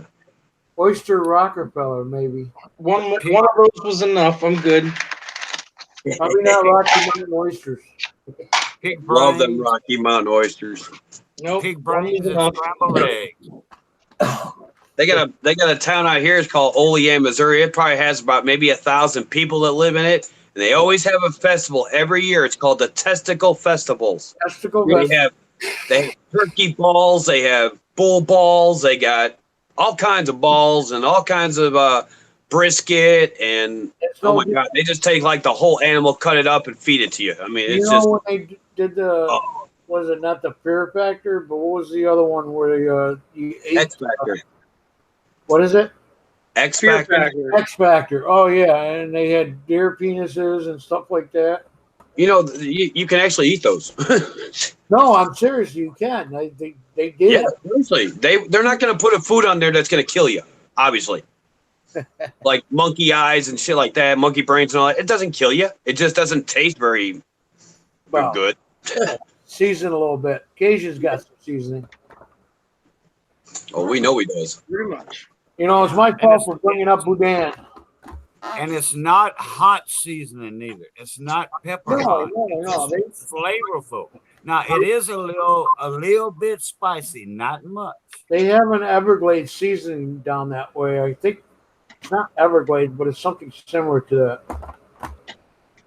Oyster Rockefeller, maybe. One of those was enough. I'm good. Probably not Rocky Mountain oysters. Pig Love them brains, Rocky Mountain oysters. Nope. pig one brains was and enough. scrambled eggs. They got a town out here. It's called Olean, Missouri. It probably has about maybe 1,000 people that live in it, and they always have a festival every year. It's called the Testicle Festivals. Testicle They vest- have turkey balls. They have bull balls. They got all kinds of balls and all kinds of brisket and It's oh no my good. God, they just take like the whole animal, cut it up, and feed it to you. I mean, You it's know just when they did the was it not the Fear Factor, but what was the other one where you ate? X Factor. What is it? X Fear Factor. factor. X Factor. Oh yeah, and they had deer penises and stuff like that. You know, you can actually eat those. No, I'm serious. You can. They did. Yeah, seriously. They're not going to put a food on there that's going to kill you, obviously. Like monkey eyes and shit like that, monkey brains and all that. It doesn't kill you. It just doesn't taste very Well, good. season a little bit. Cajun's got some seasoning. Oh, we know he does. Pretty much. You know, it's my fault for bringing up boudin. And it's not hot seasoning neither. It's not pepper hot. No. It's flavorful. Now it is a little bit spicy, not much. They have an Everglades seasoning down that way. I think It's not Everglades, but it's something similar to that.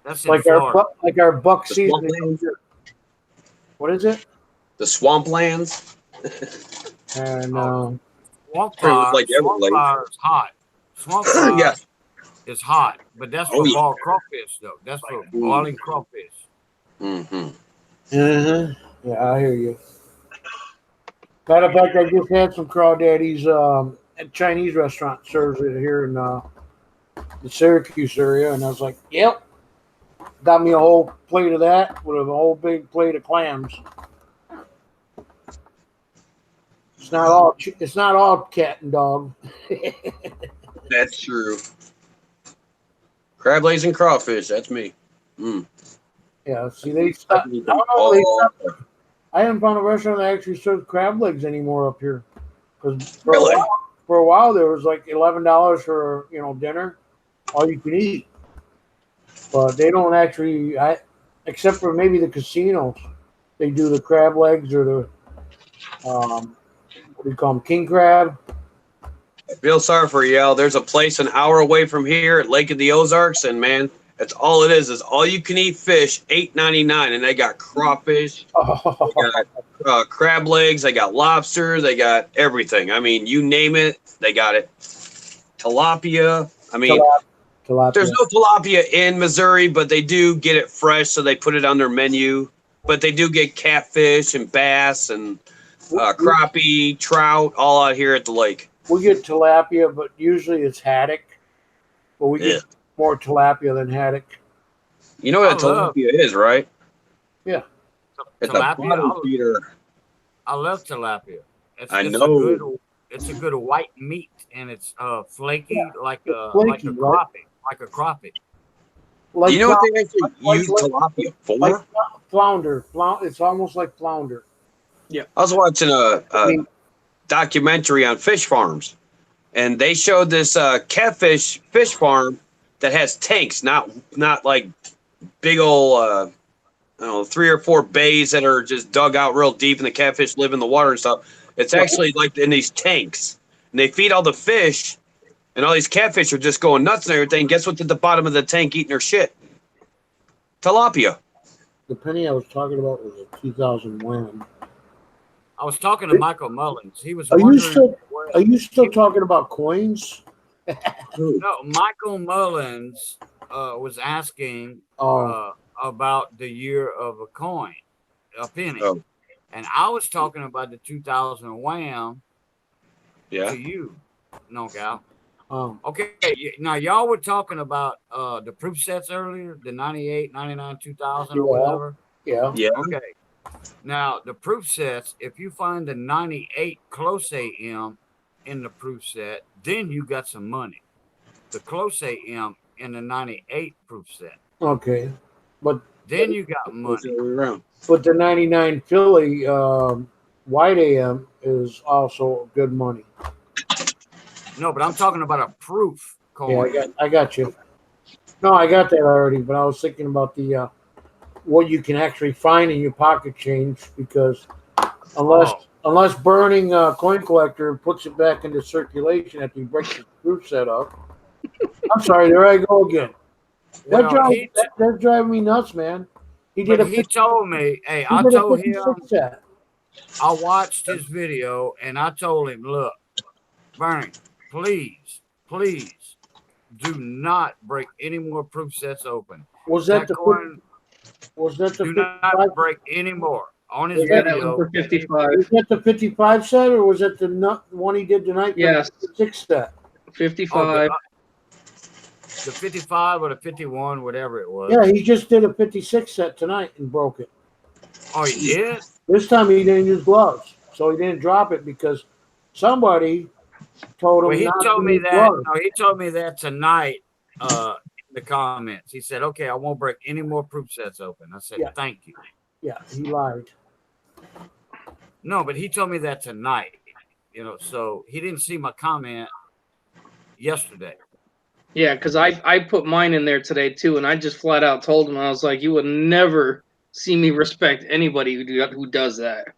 That's in Like Florida. our buck The seasoning. swamplands. What is it? The swamplands. And Swamp Pretty much fire. like Swamp Everglades. fire is hot. Swamp fire Yes. is hot, but that's Oh, for yeah. ball crawfish though. That's for boiling crawfish. Mm-hmm. yeah, I hear you. Matter of fact, I just had some crawdaddies. A Chinese restaurant serves it here in the Syracuse area, and I was like, "Yep." Got me a whole plate of that with a whole big plate of clams. It's not all cat and dog. That's true. Crab legs and crawfish. That's me. Mm. Yeah, see, they stopped. I don't know. They stopped. I haven't found a restaurant that actually serves crab legs anymore up here. Because Really? for a while there was like $11 for dinner, all you can eat. But they don't actually. Except for maybe the casinos, they do the crab legs or the what do you call them, king crab. I feel sorry for y'all. There's a place an hour away from here at Lake of the Ozarks, and man, that's all it is all you can eat fish, $8.99, and they got crawfish, they got crab legs, they got lobster, they got everything. I mean, you name it, they got it. Tilapia. I mean, Tilapia. there's no tilapia in Missouri, but they do get it fresh, so they put it on their menu. But they do get catfish and bass and crappie, trout, all out here at the lake. We get tilapia, but usually it's haddock. But we get more tilapia than haddock. You know what a tilapia is, right? Yeah. It's Tilapia, a bottom feeder. I love tilapia. I know. It's a good white meat, and it's flaky like a Flaky, crappie, like a crappie. Like You know what they actually use tilapia for? Like flounder. It's almost like flounder. Yeah. I was watching a documentary on fish farms, and they showed this catfish fish farm that has tanks, not like big old I don't know, 3 or 4 bays that are just dug out real deep and the catfish live in the water and stuff. It's actually like in these tanks, and they feed all the fish, and all these catfish are just going nuts and everything. Guess what's at the bottom of the tank eating their shit? Tilapia. The penny I was talking about was a 2000 wham. I was talking to Michael Mullins. He was. Are you still talking about coins? No, Michael Mullins was asking about the year of a coin, a penny, and I was talking about the 2000 wham. Yeah. To you, no gal. Oh. Okay. Now y'all were talking about the proof sets earlier, the 98, 99, 2000 or whatever. Yeah. Yeah. Okay. Now the proof sets, if you find the 98 close AM in the proof set, then you got some money. The close AM in the 98 proof set. Okay. But then you got money. But the 99 Philly white AM is also good money. No, but I'm talking about a proof coin. Yeah, I got you. No, I got that already, but I was thinking about the what you can actually find in your pocket change, because unless burning coin collector puts it back into circulation after you break the proof set up. I'm sorry, there I go again. That's driving me nuts, man. He told me, hey, I told him, I watched his video and I told him, look, Bernie, please do not break any more proof sets open. Was that the coin? Was that the do not break any more on his video? For 55. Was that the 55 set, or was that the one he did tonight? Yes. The 6 set. 55. The 55 or the 51, whatever it was. Yeah, he just did a 56 set tonight and broke it. Oh, he did? This time he didn't use gloves, so he didn't drop it because somebody told him. Well, he not told to me use that. gloves. No, he told me that tonight in the comments. He said, "Okay, I won't break any more proof sets open." I said, Yeah. "Thank you." Yeah, he lied. No, but he told me that tonight. So he didn't see my comment yesterday. Yeah, because I put mine in there today too, and I just flat out told him, I was like, you would never see me respect anybody who does that.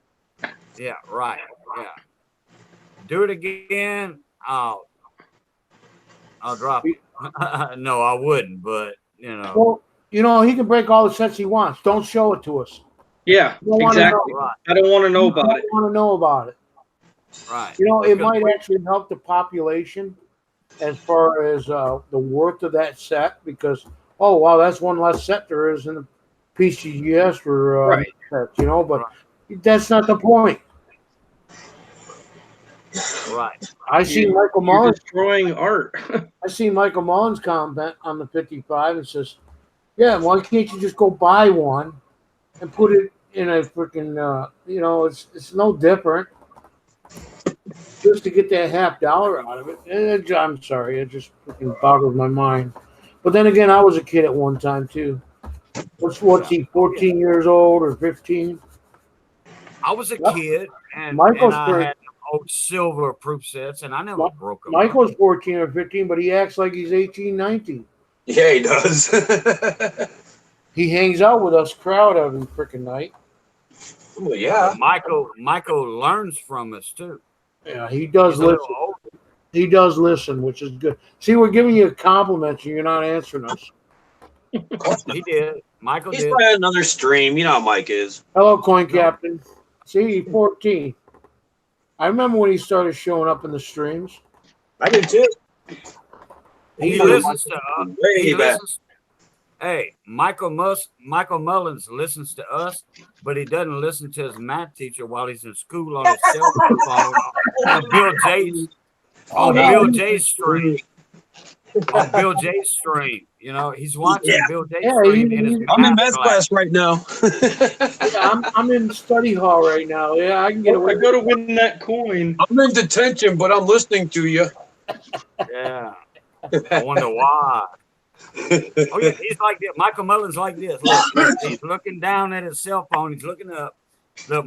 Yeah, right. Yeah. Do it again. I'll I'll drop it. No, I wouldn't, but you know. Well, you know, he can break all the sets he wants. Don't show it to us. Yeah, You don't wanna exactly. know. Right, I don't want to know You about don't it. want to know about it. right. You know, it Because might actually help the population as far as the worth of that set because, oh, wow, that's one less set there is in the PCGS for Right. sets, you know, but that's not the point. right. I see You- Michael You're Mullins. destroying art. I see Michael Mullins comment on the 55 and says, "Yeah, why can't you just go buy one and put it in a freaking, you know, it's no different just to get that $50 out of it." And I'm sorry, it just freaking boggles my mind. But then again, I was a kid at one time too. What's he, 14 years old or 15? I was a Yep. kid, and Michael's I for- had old silver proof sets, and I never broke them. Michael's 14 or 15, but he acts like he's 18, 19. Yeah, he does. He hangs out with us crowd every freaking night. Well, Yeah, yeah. but Michael learns from us too. Yeah, he does He's a little listen. older. He does listen, which is good. See, we're giving you compliments and you're not answering us. He did. Michael He's did. probably on another stream. You know how Mike is. Hello, Coin Captain. See, he's 14. I remember when he started showing up in the streams. I do too. He He listens to us. Way He back. listens. Hey, Michael Mullins listens to us, but he doesn't listen to his math teacher while he's in school on his cell phone on Bill J's Bill J's stream. On Bill J's stream, you know, he's watching Bill J's Yeah, stream in his I'm in math math class right now. Yeah, I'm in study hall right now. Yeah, I can get away. I go to win that coin. I'm in detention, but I'm listening to you. Yeah, I wonder why. Oh yeah, he's like this. Michael Mullins like this. Look, he's looking down at his cell phone. He's looking up. Look,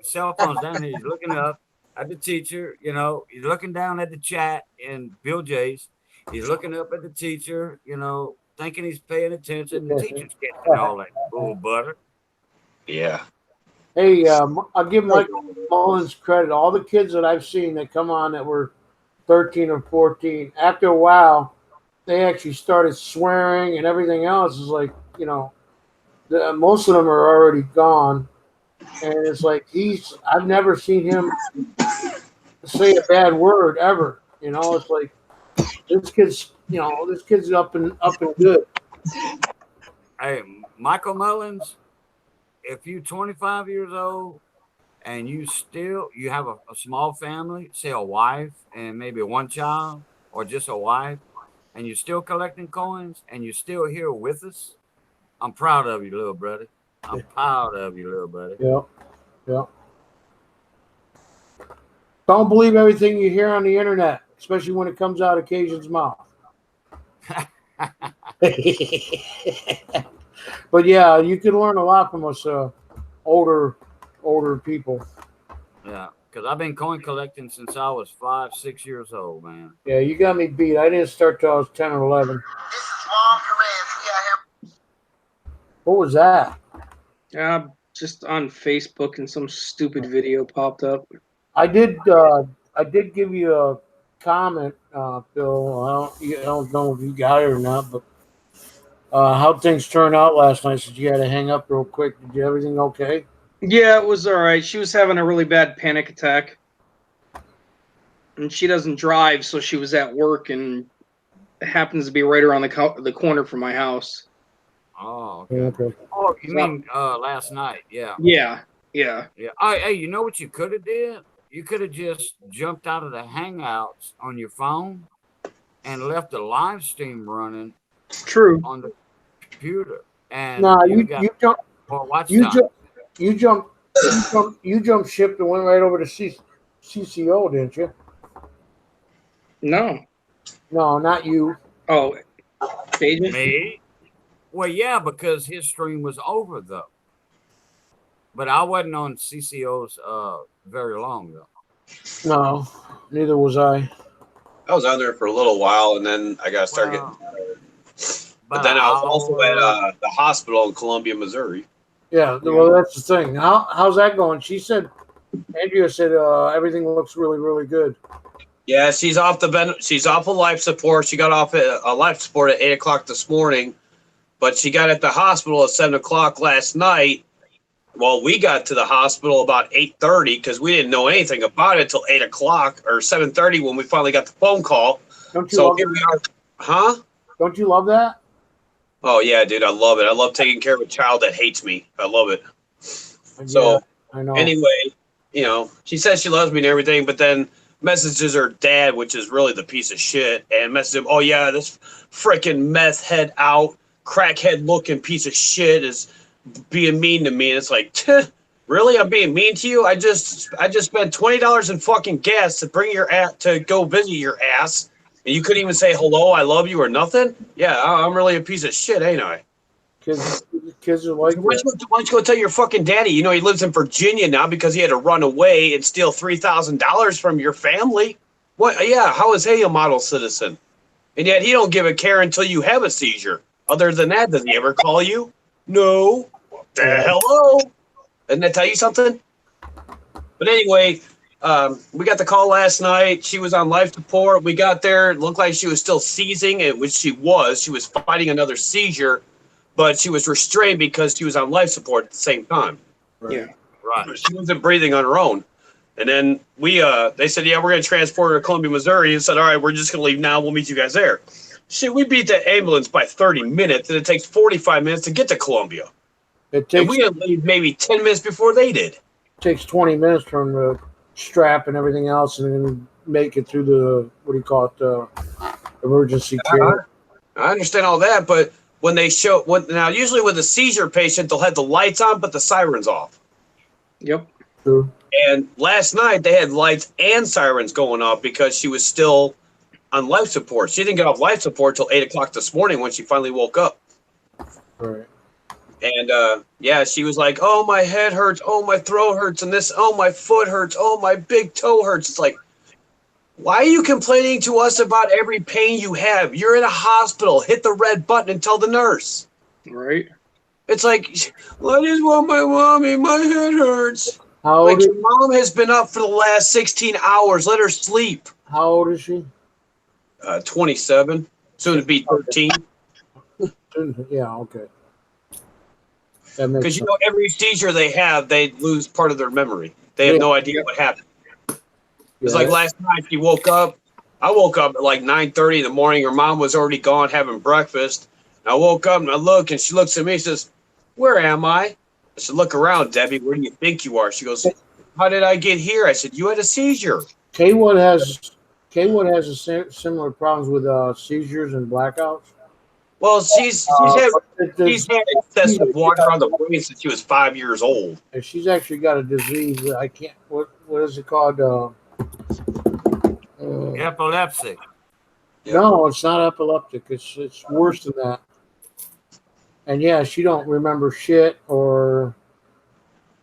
cell phone's down here. He's looking up at the teacher. You know, he's looking down at the chat in Bill J's. He's looking up at the teacher. You know, thinking he's paying attention. The teacher's getting all that bull butter. Yeah. Hey, I'll give Michael Mullins credit. All the kids that I've seen that come on that were 13 or 14, after a while, they actually started swearing and everything else. Is like, you know, most of them are already gone. And it's like I've never seen him say a bad word ever. You know, it's like this kid's up and good. Hey, Michael Mullins, if you're 25 years old and you have a small family, say a wife and maybe one child or just a wife, and you're still collecting coins and you're still here with us, I'm proud of you, little brother. I'm proud of you, little brother. Yeah. Don't believe everything you hear on the internet, especially when it comes out of Cajun's mouth. But yeah, you can learn a lot from us older people. Yeah, because I've been coin collecting since I was 5, 6 years old, man. Yeah, you got me beat. I didn't start till I was 10 or 11. What was that? Just on Facebook and some stupid video popped up. I did give you a comment, Phil. I don't know if you got it or not, but how things turned out last night since you had to hang up real quick. Did you everything okay? Yeah, it was all right. She was having a really bad panic attack. And she doesn't drive, so she was at work, and it happens to be right around the corner from my house. Oh, Okay. Oh, you mean last night? Yeah. Yeah. Hey, you know what you could have did? You could have just jumped out of the Hangouts on your phone and left the live stream running True. on the computer. And Nah, you jump ship and went right over to CCO, didn't you? No. No, not you. Oh, Cajun? Me? Well, yeah, because his stream was over though. But I wasn't on CCO's very long though. No, neither was I. I was on there for a little while, and then I got to start getting tired. But then I was also at the hospital in Columbia, Missouri. Yeah, well, that's the thing. How's that going? She said, Andrea said everything looks really, really good. Yeah, she's off of life support. She got off a life support at 8 o'clock this morning, but she got at the hospital at 7 o'clock last night. Well, we got to the hospital about 8:30 because we didn't know anything about it till 8 o'clock or 7:30 when we finally got the phone call. Don't you So love here we are. Huh? Don't you love that? Oh yeah, dude, I love it. I love taking care of a child that hates me. I love it. So Yeah, I know. anyway, she says she loves me and everything, but then messages her dad, which is really the piece of shit, and messages him, oh yeah, this freaking meth head out, crackhead looking piece of shit is being mean to me. And it's like, really? I'm being mean to you? I just spent $20 in fucking gas to bring your ass to go visit your ass, and you couldn't even say hello, I love you, or nothing? Yeah, I'm really a piece of shit, ain't I? Kids are like Why don't you go tell your fucking daddy? He lives in Virginia now because he had to run away and steal $3,000 from your family. What? Yeah, how is he a model citizen? And yet he don't give a care until you have a seizure. Other than that, does he ever call you? No. Hello. Doesn't that tell you something? But anyway, we got the call last night. She was on life support. We got there. It looked like she was still seizing, which she was. She was fighting another seizure, but she was restrained because she was on life support at the same time. Yeah. Right. She wasn't breathing on her own. And then they said, yeah, we're going to transport her to Columbia, Missouri. And said, all right, we're just going to leave now. We'll meet you guys there. Shit, we beat the ambulance by 30 minutes, and it takes 45 minutes to get to Columbia. It And takes we didn't leave maybe 10 minutes before they did. 20 minutes from the strap and everything else, and then make it through the emergency care. I understand all that, but when they now usually with a seizure patient, they'll have the lights on, but the sirens off. Yep. True. And last night they had lights and sirens going off because she was still on life support. She didn't get off life support till 8 o'clock this morning when she finally woke up. Right. And she was like, oh, my head hurts. Oh, my throat hurts. And this, oh, my foot hurts. Oh, my big toe hurts. It's like, why are you complaining to us about every pain you have? You're in a hospital. Hit the red button and tell the nurse. Right. It's like, well, I just want my mommy. My head hurts. How Like, old is, your mom has been up for the last 16 hours. Let her sleep. how old is she? 27, soon to be 13. Yeah, okay. That makes Because, sense. every seizure they have, they lose part of their memory. They have no idea what happened. It's like last night she woke up. I woke up at like 9:30 in the morning. Her mom was already gone having breakfast. And I woke up and I look, and she looks at me and says, where am I? I said, look around, Debbie. Where do you think you are? She goes, how did I get here? I said, you had a seizure. Kaywood has similar problems with seizures and blackouts. Well, she's had excessive water on the brain. brain since she was 5 years old. And she's actually got a disease that I can't. What is it called? Epilepsy. No, it's not epileptic. It's worse than that. And yeah, she don't remember shit or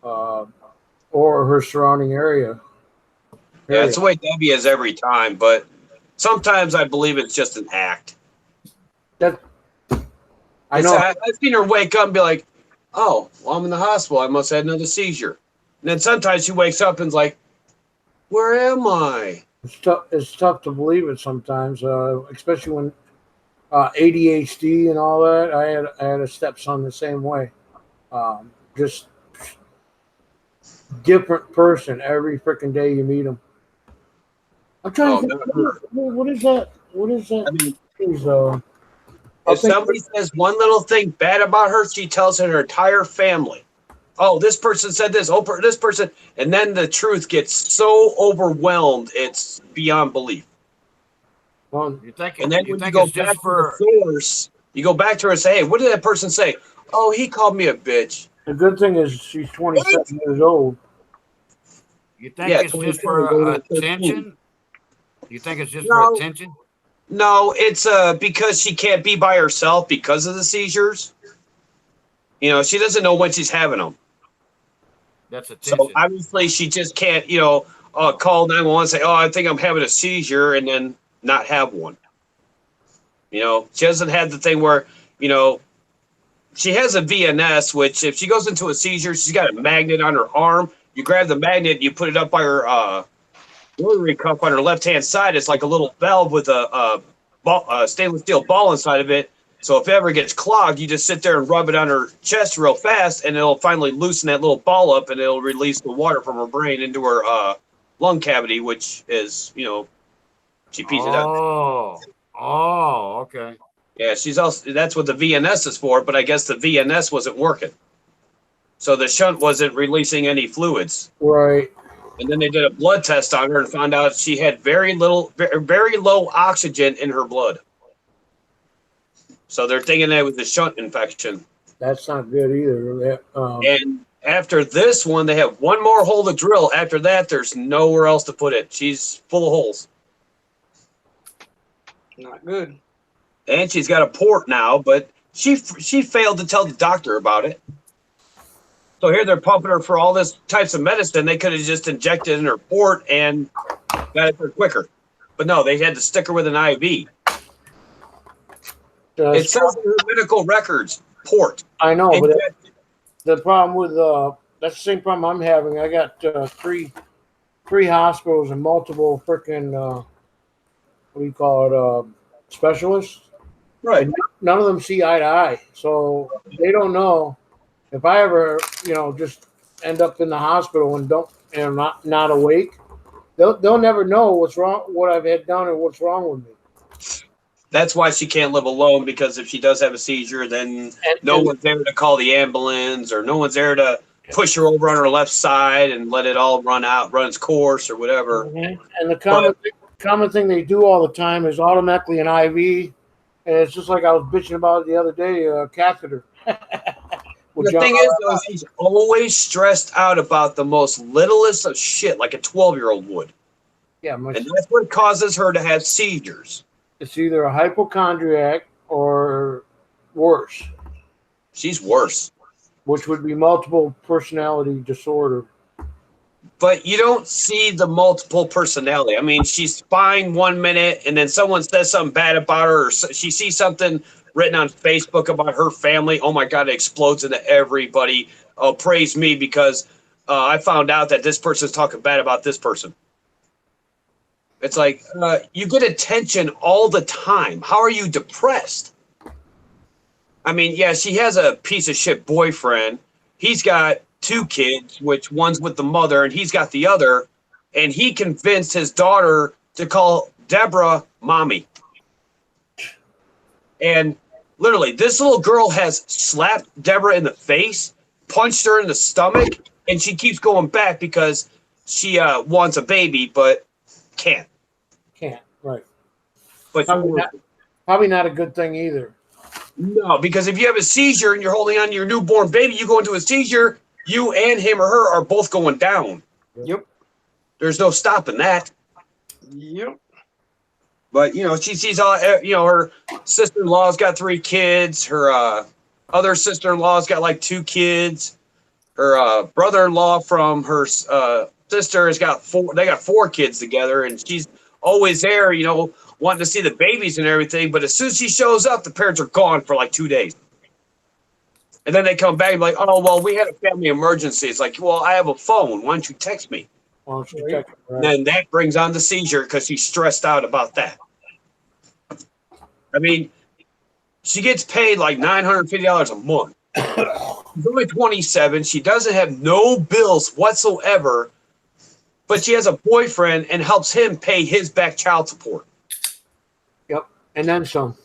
her surrounding area. Yeah, it's the way Debbie is every time, but sometimes I believe it's just an act. I know. I've seen her wake up and be like, oh, well, I'm in the hospital. I must have had another seizure. And then sometimes she wakes up and is like, where am I? It's tough to believe it sometimes, especially when ADHD and all that. I had a stepson the same way. Just different person every freaking day you meet him. I'm trying to think, what is that? What is that? I mean, I'll if somebody says one little thing bad about her, she tells her entire family. Oh, this person said this. Oh, this person. And then the truth gets so overwhelmed, it's beyond belief. Well, And then when you go back to the source, you go back to her and say, hey, what did that person say? Oh, he called me a bitch. The good thing is she's 27 years old. You think it's just for attention? You think it's just for attention? No, it's because she can't be by herself because of the seizures. She doesn't know when she's having them. That's attention. So obviously she just can't, call 911 and say, oh, I think I'm having a seizure, and then not have one. She doesn't have the thing where, she has a VNS, which if she goes into a seizure, she's got a magnet on her arm. You grab the magnet, you put it up by her rotary cuff on her left-hand side is like a little valve with a stainless steel ball inside of it. So if it ever gets clogged, you just sit there and rub it on her chest real fast, and it'll finally loosen that little ball up, and it'll release the water from her brain into her lung cavity, which is, she pees it out. Oh, okay. Yeah, that's what the VNS is for, but I guess the VNS wasn't working. So the shunt wasn't releasing any fluids. Right. And then they did a blood test on her and found out she had very low oxygen in her blood. So they're thinking that was a shunt infection. That's not good either. And after this one, they have one more hole to drill. After that, there's nowhere else to put it. She's full of holes. Not good. And she's got a port now, but she failed to tell the doctor about it. So here they're pumping her for all this types of medicine. They could have just injected in her port and got it there quicker. But no, they had to stick her with an IV. It says in her medical records, port. I know, but Injected. the problem with that's the same problem I'm having. I got three hospitals and multiple freaking what do you call it, specialists. Right. None of them see eye to eye, so they don't know if I ever just end up in the hospital and not awake. They'll never know what's wrong, what I've had done, or what's wrong with me. That's why she can't live alone, because if she does have a seizure, then no one's there to call the ambulance, or no one's there to push her over on her left side and let it all run its course or whatever. Mm-hmm. And the common thing they do all the time is automatically an IV, and it's just like I was bitching about it the other day, catheter. The thing is, though, she's always stressed out about the most littlest of shit, like a 12-year-old would. Yeah, and that's what causes her to have seizures. It's either a hypochondriac or worse. She's worse. Which would be multiple personality disorder. But you don't see the multiple personality. I mean, she's fine 1 minute, and then someone says something bad about her, or she sees something written on Facebook about her family. Oh my God, it explodes into everybody. Oh, praise me, because I found out that this person's talking bad about this person. It's like, you get attention all the time. How are you depressed? I mean, yeah, she has a piece of shit boyfriend. He's got 2 kids, which one's with the mother and he's got the other. And he convinced his daughter to call Deborah mommy. And literally, this little girl has slapped Deborah in the face, punched her in the stomach, and she keeps going back because she wants a baby, but can't. Can't, right. But probably not a good thing either. No, because if you have a seizure and you're holding on to your newborn baby, you go into a seizure, you and him or her are both going down. Yep. There's no stopping that. Yep. But, she sees all, her sister-in-law's got 3 kids. Her other sister-in-law's got like 2 kids. Her brother-in-law from her sister has got 4. They got 4 kids together, and she's always there, wanting to see the babies and everything. But as soon as she shows up, the parents are gone for like 2 days. And then they come back and be like, oh, well, we had a family emergency. It's like, well, I have a phone. Why don't you text me? Why don't you text me? Right. Then that brings on the seizure because she's stressed out about that. I mean, she gets paid like $950 a month. She's only 27. She doesn't have no bills whatsoever, but she has a boyfriend and helps him pay his back child support. Yep, and then some.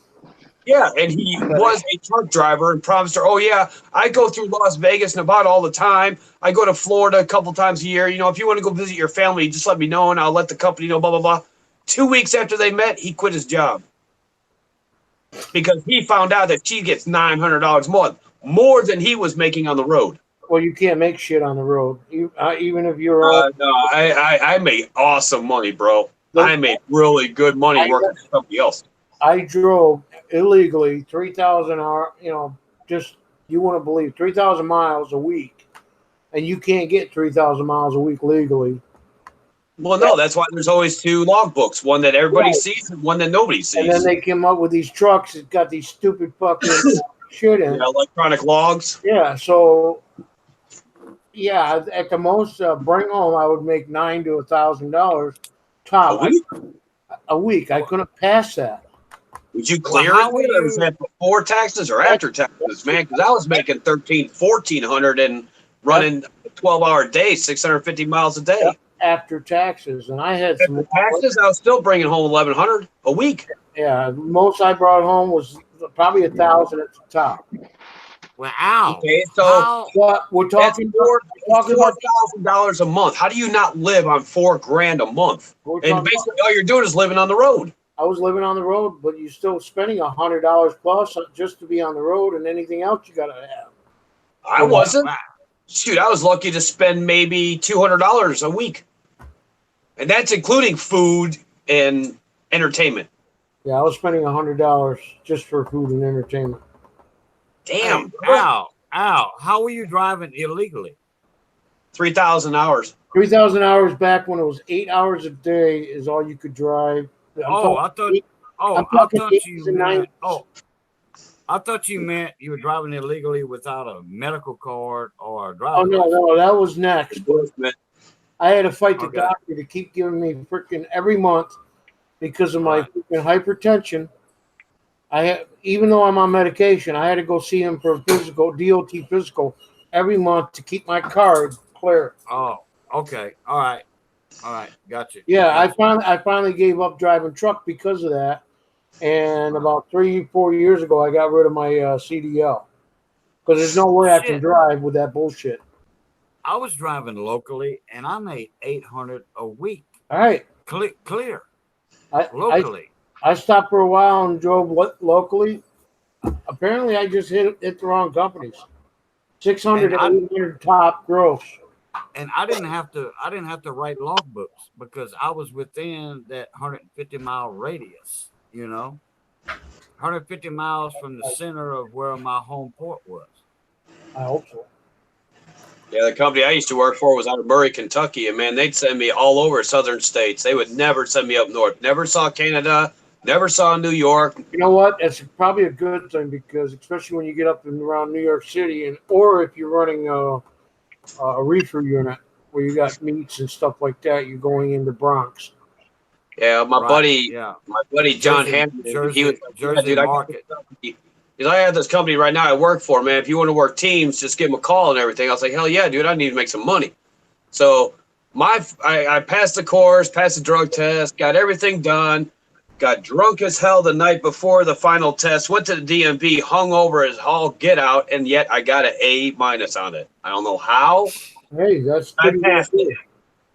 Yeah, and he was a truck driver and promised her, oh, yeah, I go through Las Vegas, Nevada all the time. I go to Florida a couple times a year. If you want to go visit your family, just let me know, and I'll let the company know, blah, blah, blah. 2 weeks after they met, he quit his job because he found out that she gets $900 a month, more than he was making on the road. Well, you can't make shit on the road, even if you're. No, I make awesome money, bro. I make really good money working for somebody else. I drove illegally 3,000 hours. Just you wouldn't believe 3,000 miles a week, and you can't get 3,000 miles a week legally. Well, no, that's why there's always 2 logbooks, one that everybody sees and one that nobody sees. And then they came up with these trucks that got these stupid fucking shit in. Yeah, electronic logs. Yeah, so at the most, bring home I would make $900 to $1,000, top. week? A week. I couldn't pass that. Would you clear how it? are Or was you- that before taxes or after taxes, man? Because I was making $1,400 and running a 12-hour day, 650 miles a day. After taxes, and I had some After taxes, I was still bringing home 1,100 a week. Yeah, most I brought home was probably 1,000 at the top. Wow. Okay, so How, But we're that's talking $4,000 a month. How do you not live on $4,000 a month? we're And talking basically, all you're doing is living on the road. I was living on the road, but you're still spending $100 plus just to be on the road, and anything else you gotta have. I wasn't. wow. Shoot, I was lucky to spend maybe $200 a week, and that's including food and entertainment. Yeah, I was spending $100 just for food and entertainment. Damn, Hey, Al, how were you driving illegally? 3,000 hours. 3,000 hours back when it was 8 hours a day is all you could drive. I thought you meant, I thought you meant you were driving illegally without a medical card or a Oh driver's no, that was next. Enforcement. I had to fight the Okay. doctor to keep giving me freaking every month because of my Right. freaking hypertension. Even though I'm on medication, I had to go see him for a physical, DOT physical, every month to keep my card clear. Oh, okay. All right. Gotcha. Yeah, Gotcha. I finally gave up driving truck because of that. And about 3-4 years ago, I got rid of my CDL because there's no way I can Shit. drive with that bullshit. I was driving locally and I made $800 a week. All right, Clear. I Locally. I stopped for a while and drove locally. Apparently, I just hit the wrong companies. 600 And to 800 top gross. And I didn't have to write logbooks because I was within that 150 mile radius, 150 miles from the center of where my home port was. I hope so. Yeah, the company I used to work for was out of Murray, Kentucky, and man, they'd send me all over southern states. They would never send me up north. Never saw Canada. Never saw New York. You know what? That's probably a good thing because especially when you get up and around New York City, or if you're running a reefer unit where you got meats and stuff like that, you're going into Bronx. Yeah, my buddy John Jersey- Hammond, he was Jersey yeah, dude, market. I have this company right now I work for, man. If you want to work teams, just give them a call and everything. I was like, hell yeah, dude, I need to make some money. So I passed the course, passed the drug test, got everything done, got drunk as hell the night before the final test, went to the DMV, hung over as all get out, and yet I got an A- on it. I don't know how. Hey, that's I pretty passed good.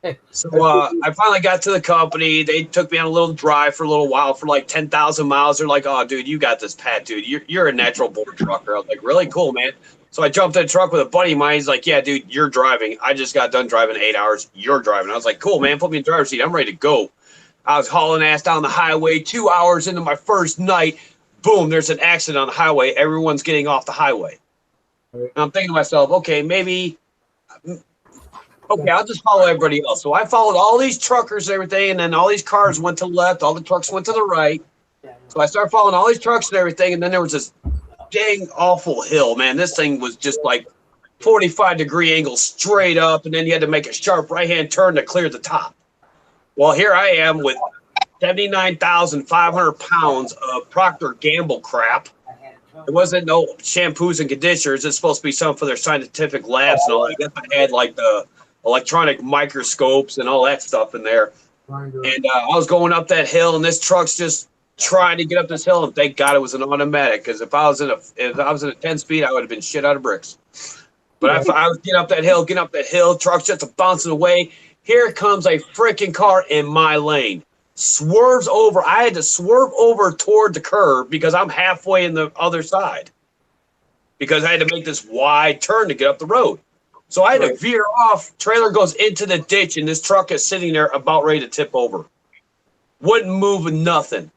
it. So I finally got to the company. They took me on a little drive for a little while for like 10,000 miles. They're like, oh, dude, you got this, Pat, dude. You're a natural born trucker. I was like, really cool, man. So I jumped in the truck with a buddy of mine. He's like, yeah, dude, you're driving. I just got done driving 8 hours. You're driving. I was like, cool, man. Put me in the driver's seat. I'm ready to go. I was hauling ass down the highway 2 hours into my first night. Boom, there's an accident on the highway. Everyone's getting off the highway. And I'm thinking to myself, okay, I'll just follow everybody else. So I followed all these truckers and everything, and then all these cars went to the left, all the trucks went to the right. So I started following all these trucks and everything, and then there was this dang awful hill, man. This thing was just like 45-degree angle straight up, and then you had to make a sharp right-hand turn to clear the top. Well, here I am with 79,500 pounds of Procter & Gamble crap. It wasn't no shampoos and conditioners. It's supposed to be something for their scientific labs and all that. I guess I had like the electronic microscopes and all that stuff in there. And I was going up that hill, and this truck's just trying to get up this hill. And thank God it was an automatic, because if I was in a 10-speed, I would have been shit out of bricks. But I was getting up that hill, truck's just bouncing away. Here comes a freaking car in my lane. Swerves over. I had to swerve over toward the curb because I'm halfway in the other side. Because I had to make this wide turn to get up the road. So I had to veer off. Trailer goes into the ditch, and this truck is sitting there about ready to tip over. Wouldn't move nothing.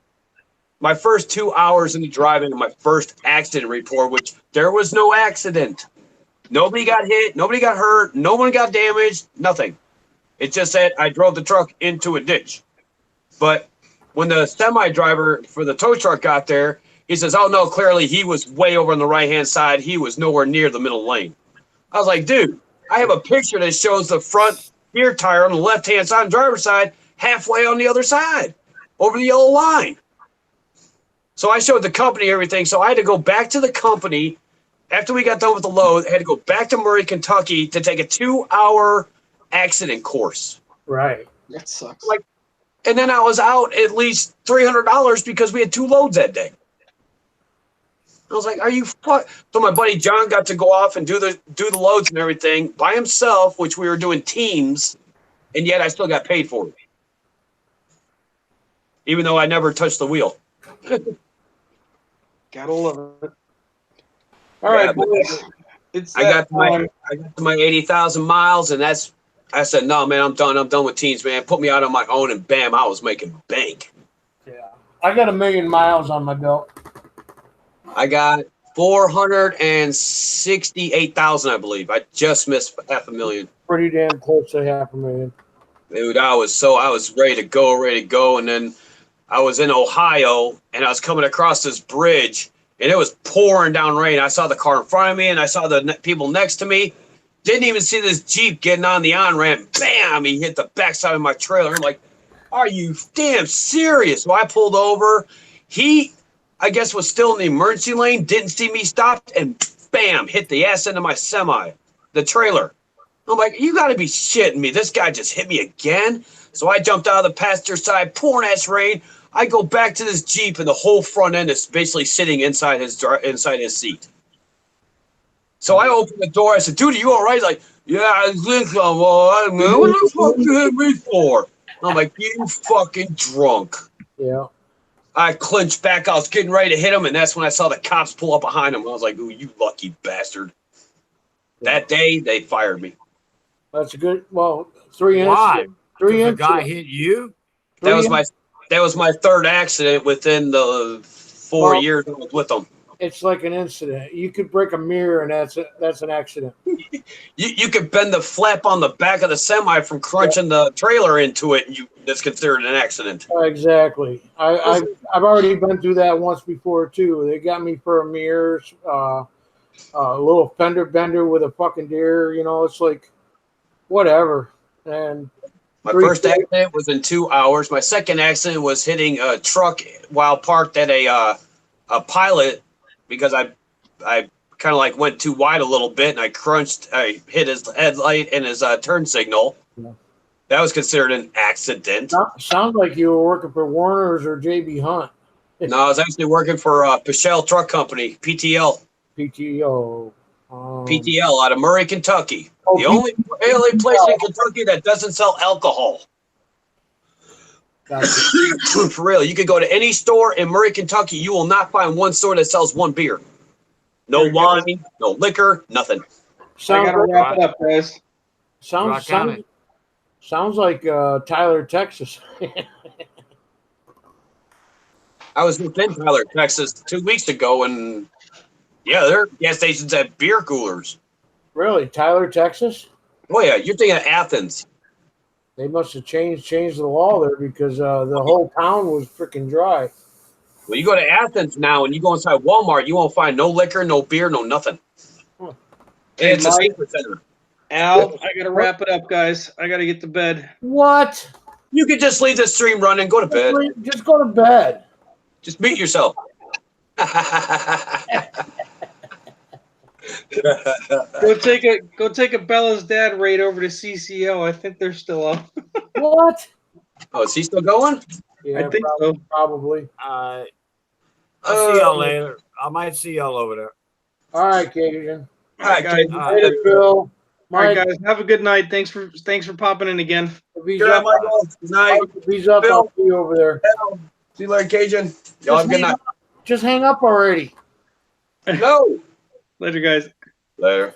My first 2 hours into driving, my first accident report, which there was no accident. Nobody got hit. Nobody got hurt. No one got damaged. Nothing. It just said I drove the truck into a ditch. But when the semi driver for the tow truck got there, he says, oh, no, clearly he was way over on the right-hand side. He was nowhere near the middle lane. I was like, dude, I have a picture that shows the front rear tire on the left-hand side, on the driver's side, halfway on the other side, over the yellow line. So I showed the company everything. So I had to go back to the company after we got done with the load. I had to go back to Murray, Kentucky to take a 2-hour accident course. Right. That sucks. Like, and then I was out at least $300 because we had 2 loads that day. I was like, "Are you fuck?" So my buddy John got to go off and do the loads and everything by himself, which we were doing teams, and yet I still got paid for it, even though I never touched the wheel. Gotta love it. Yeah, All right, but boys. It's I that got to my 80,000 miles, and I said, "No, man, I'm done. I'm done with teams, man. Put me out on my own," and bam, I was making bank. Yeah. I got 1,000,000 miles on my belt. I got 468,000, I believe. I just missed 500,000. Pretty damn close to 500,000. Dude, I was ready to go, and then I was in Ohio, and I was coming across this bridge, and it was pouring down rain. I saw the car in front of me, and I saw the people next to me. Didn't even see this Jeep getting on the on-ramp. Bam! He hit the backside of my trailer. I'm like, "Are you damn serious?" So I pulled over. He, I guess, was still in the emergency lane, didn't see me stop, and bam, hit the ass end of my semi, the trailer. I'm like, "You got to be shitting me. This guy just hit me again." So I jumped out of the passenger side, pouring ass rain. I go back to this Jeep, and the whole front end is basically sitting inside his seat. So I opened the door. I said, "Dude, are you all right?" He's like, "Yeah, I think I'm all right, man. What the fuck you hit me for?" I'm like, "You fucking drunk." Yeah. I clinched back. I was getting ready to hit him, and that's when I saw the cops pull up behind him. I was like, "Ooh, you lucky bastard." That day, they fired me. That's a good. Well, 3 Why? inches. 3 The inches. guy hit you? That was my third accident within the 4 years I was with them. It's like an incident. You could break a mirror, and that's an accident. You could bend the flap on the back of the semi from crunching the trailer into it, and that's considered an accident. Exactly. I've already been through that once before too. They got me for a mirror, a little fender bender with a fucking deer. You know, it's like whatever. And My first accident was in 2 hours. My second accident was hitting a truck while parked at a pilot because I kind of like went too wide a little bit, and I hit his headlight and his turn signal. Yeah. That was considered an accident. Sounds like you were working for Warner's or JB Hunt. No, I was actually working for Pichelle Truck Company, PTL. PTO. PTL out of Murray, Kentucky. Oh, The only place in Kentucky that doesn't sell alcohol. Gotcha. For real, you could go to any store in Murray, Kentucky. You will not find one store that sells one beer. No wine, no liquor, nothing. I gotta wrap it up, guys. Sounds like Tyler, Texas. I was in Tyler, Texas 2 weeks ago, and yeah, there are gas stations that have beer coolers. Really, Tyler, Texas? Oh yeah, you're thinking of Athens. They must have changed the law there because the whole town was freaking dry. Well, you go to Athens now, and you go inside Walmart, you won't find no liquor, no beer, no nothing. Huh. And it's a Mike, secret center. Al, I gotta wrap it up, guys. I gotta get to bed. What? You could just leave the stream running, go to bed. Just go to bed. Just beat yourself. Go take a Bella's dad raid over to CCO. I think they're still up. What? Oh, is he still going? Yeah, I think so. Probably. I'll see y'all later. I might see y'all over there. All right, Cajun. All right, guys. Later, Phil. All right, Mike, guys. Have a good night. Thanks for popping in again. if he's Good up, night, Michael. Good night. if he's up, Phil. I'll see you over there. See you later, Cajun. Y'all have a good night. Just hang up already. No. Later, guys. Later.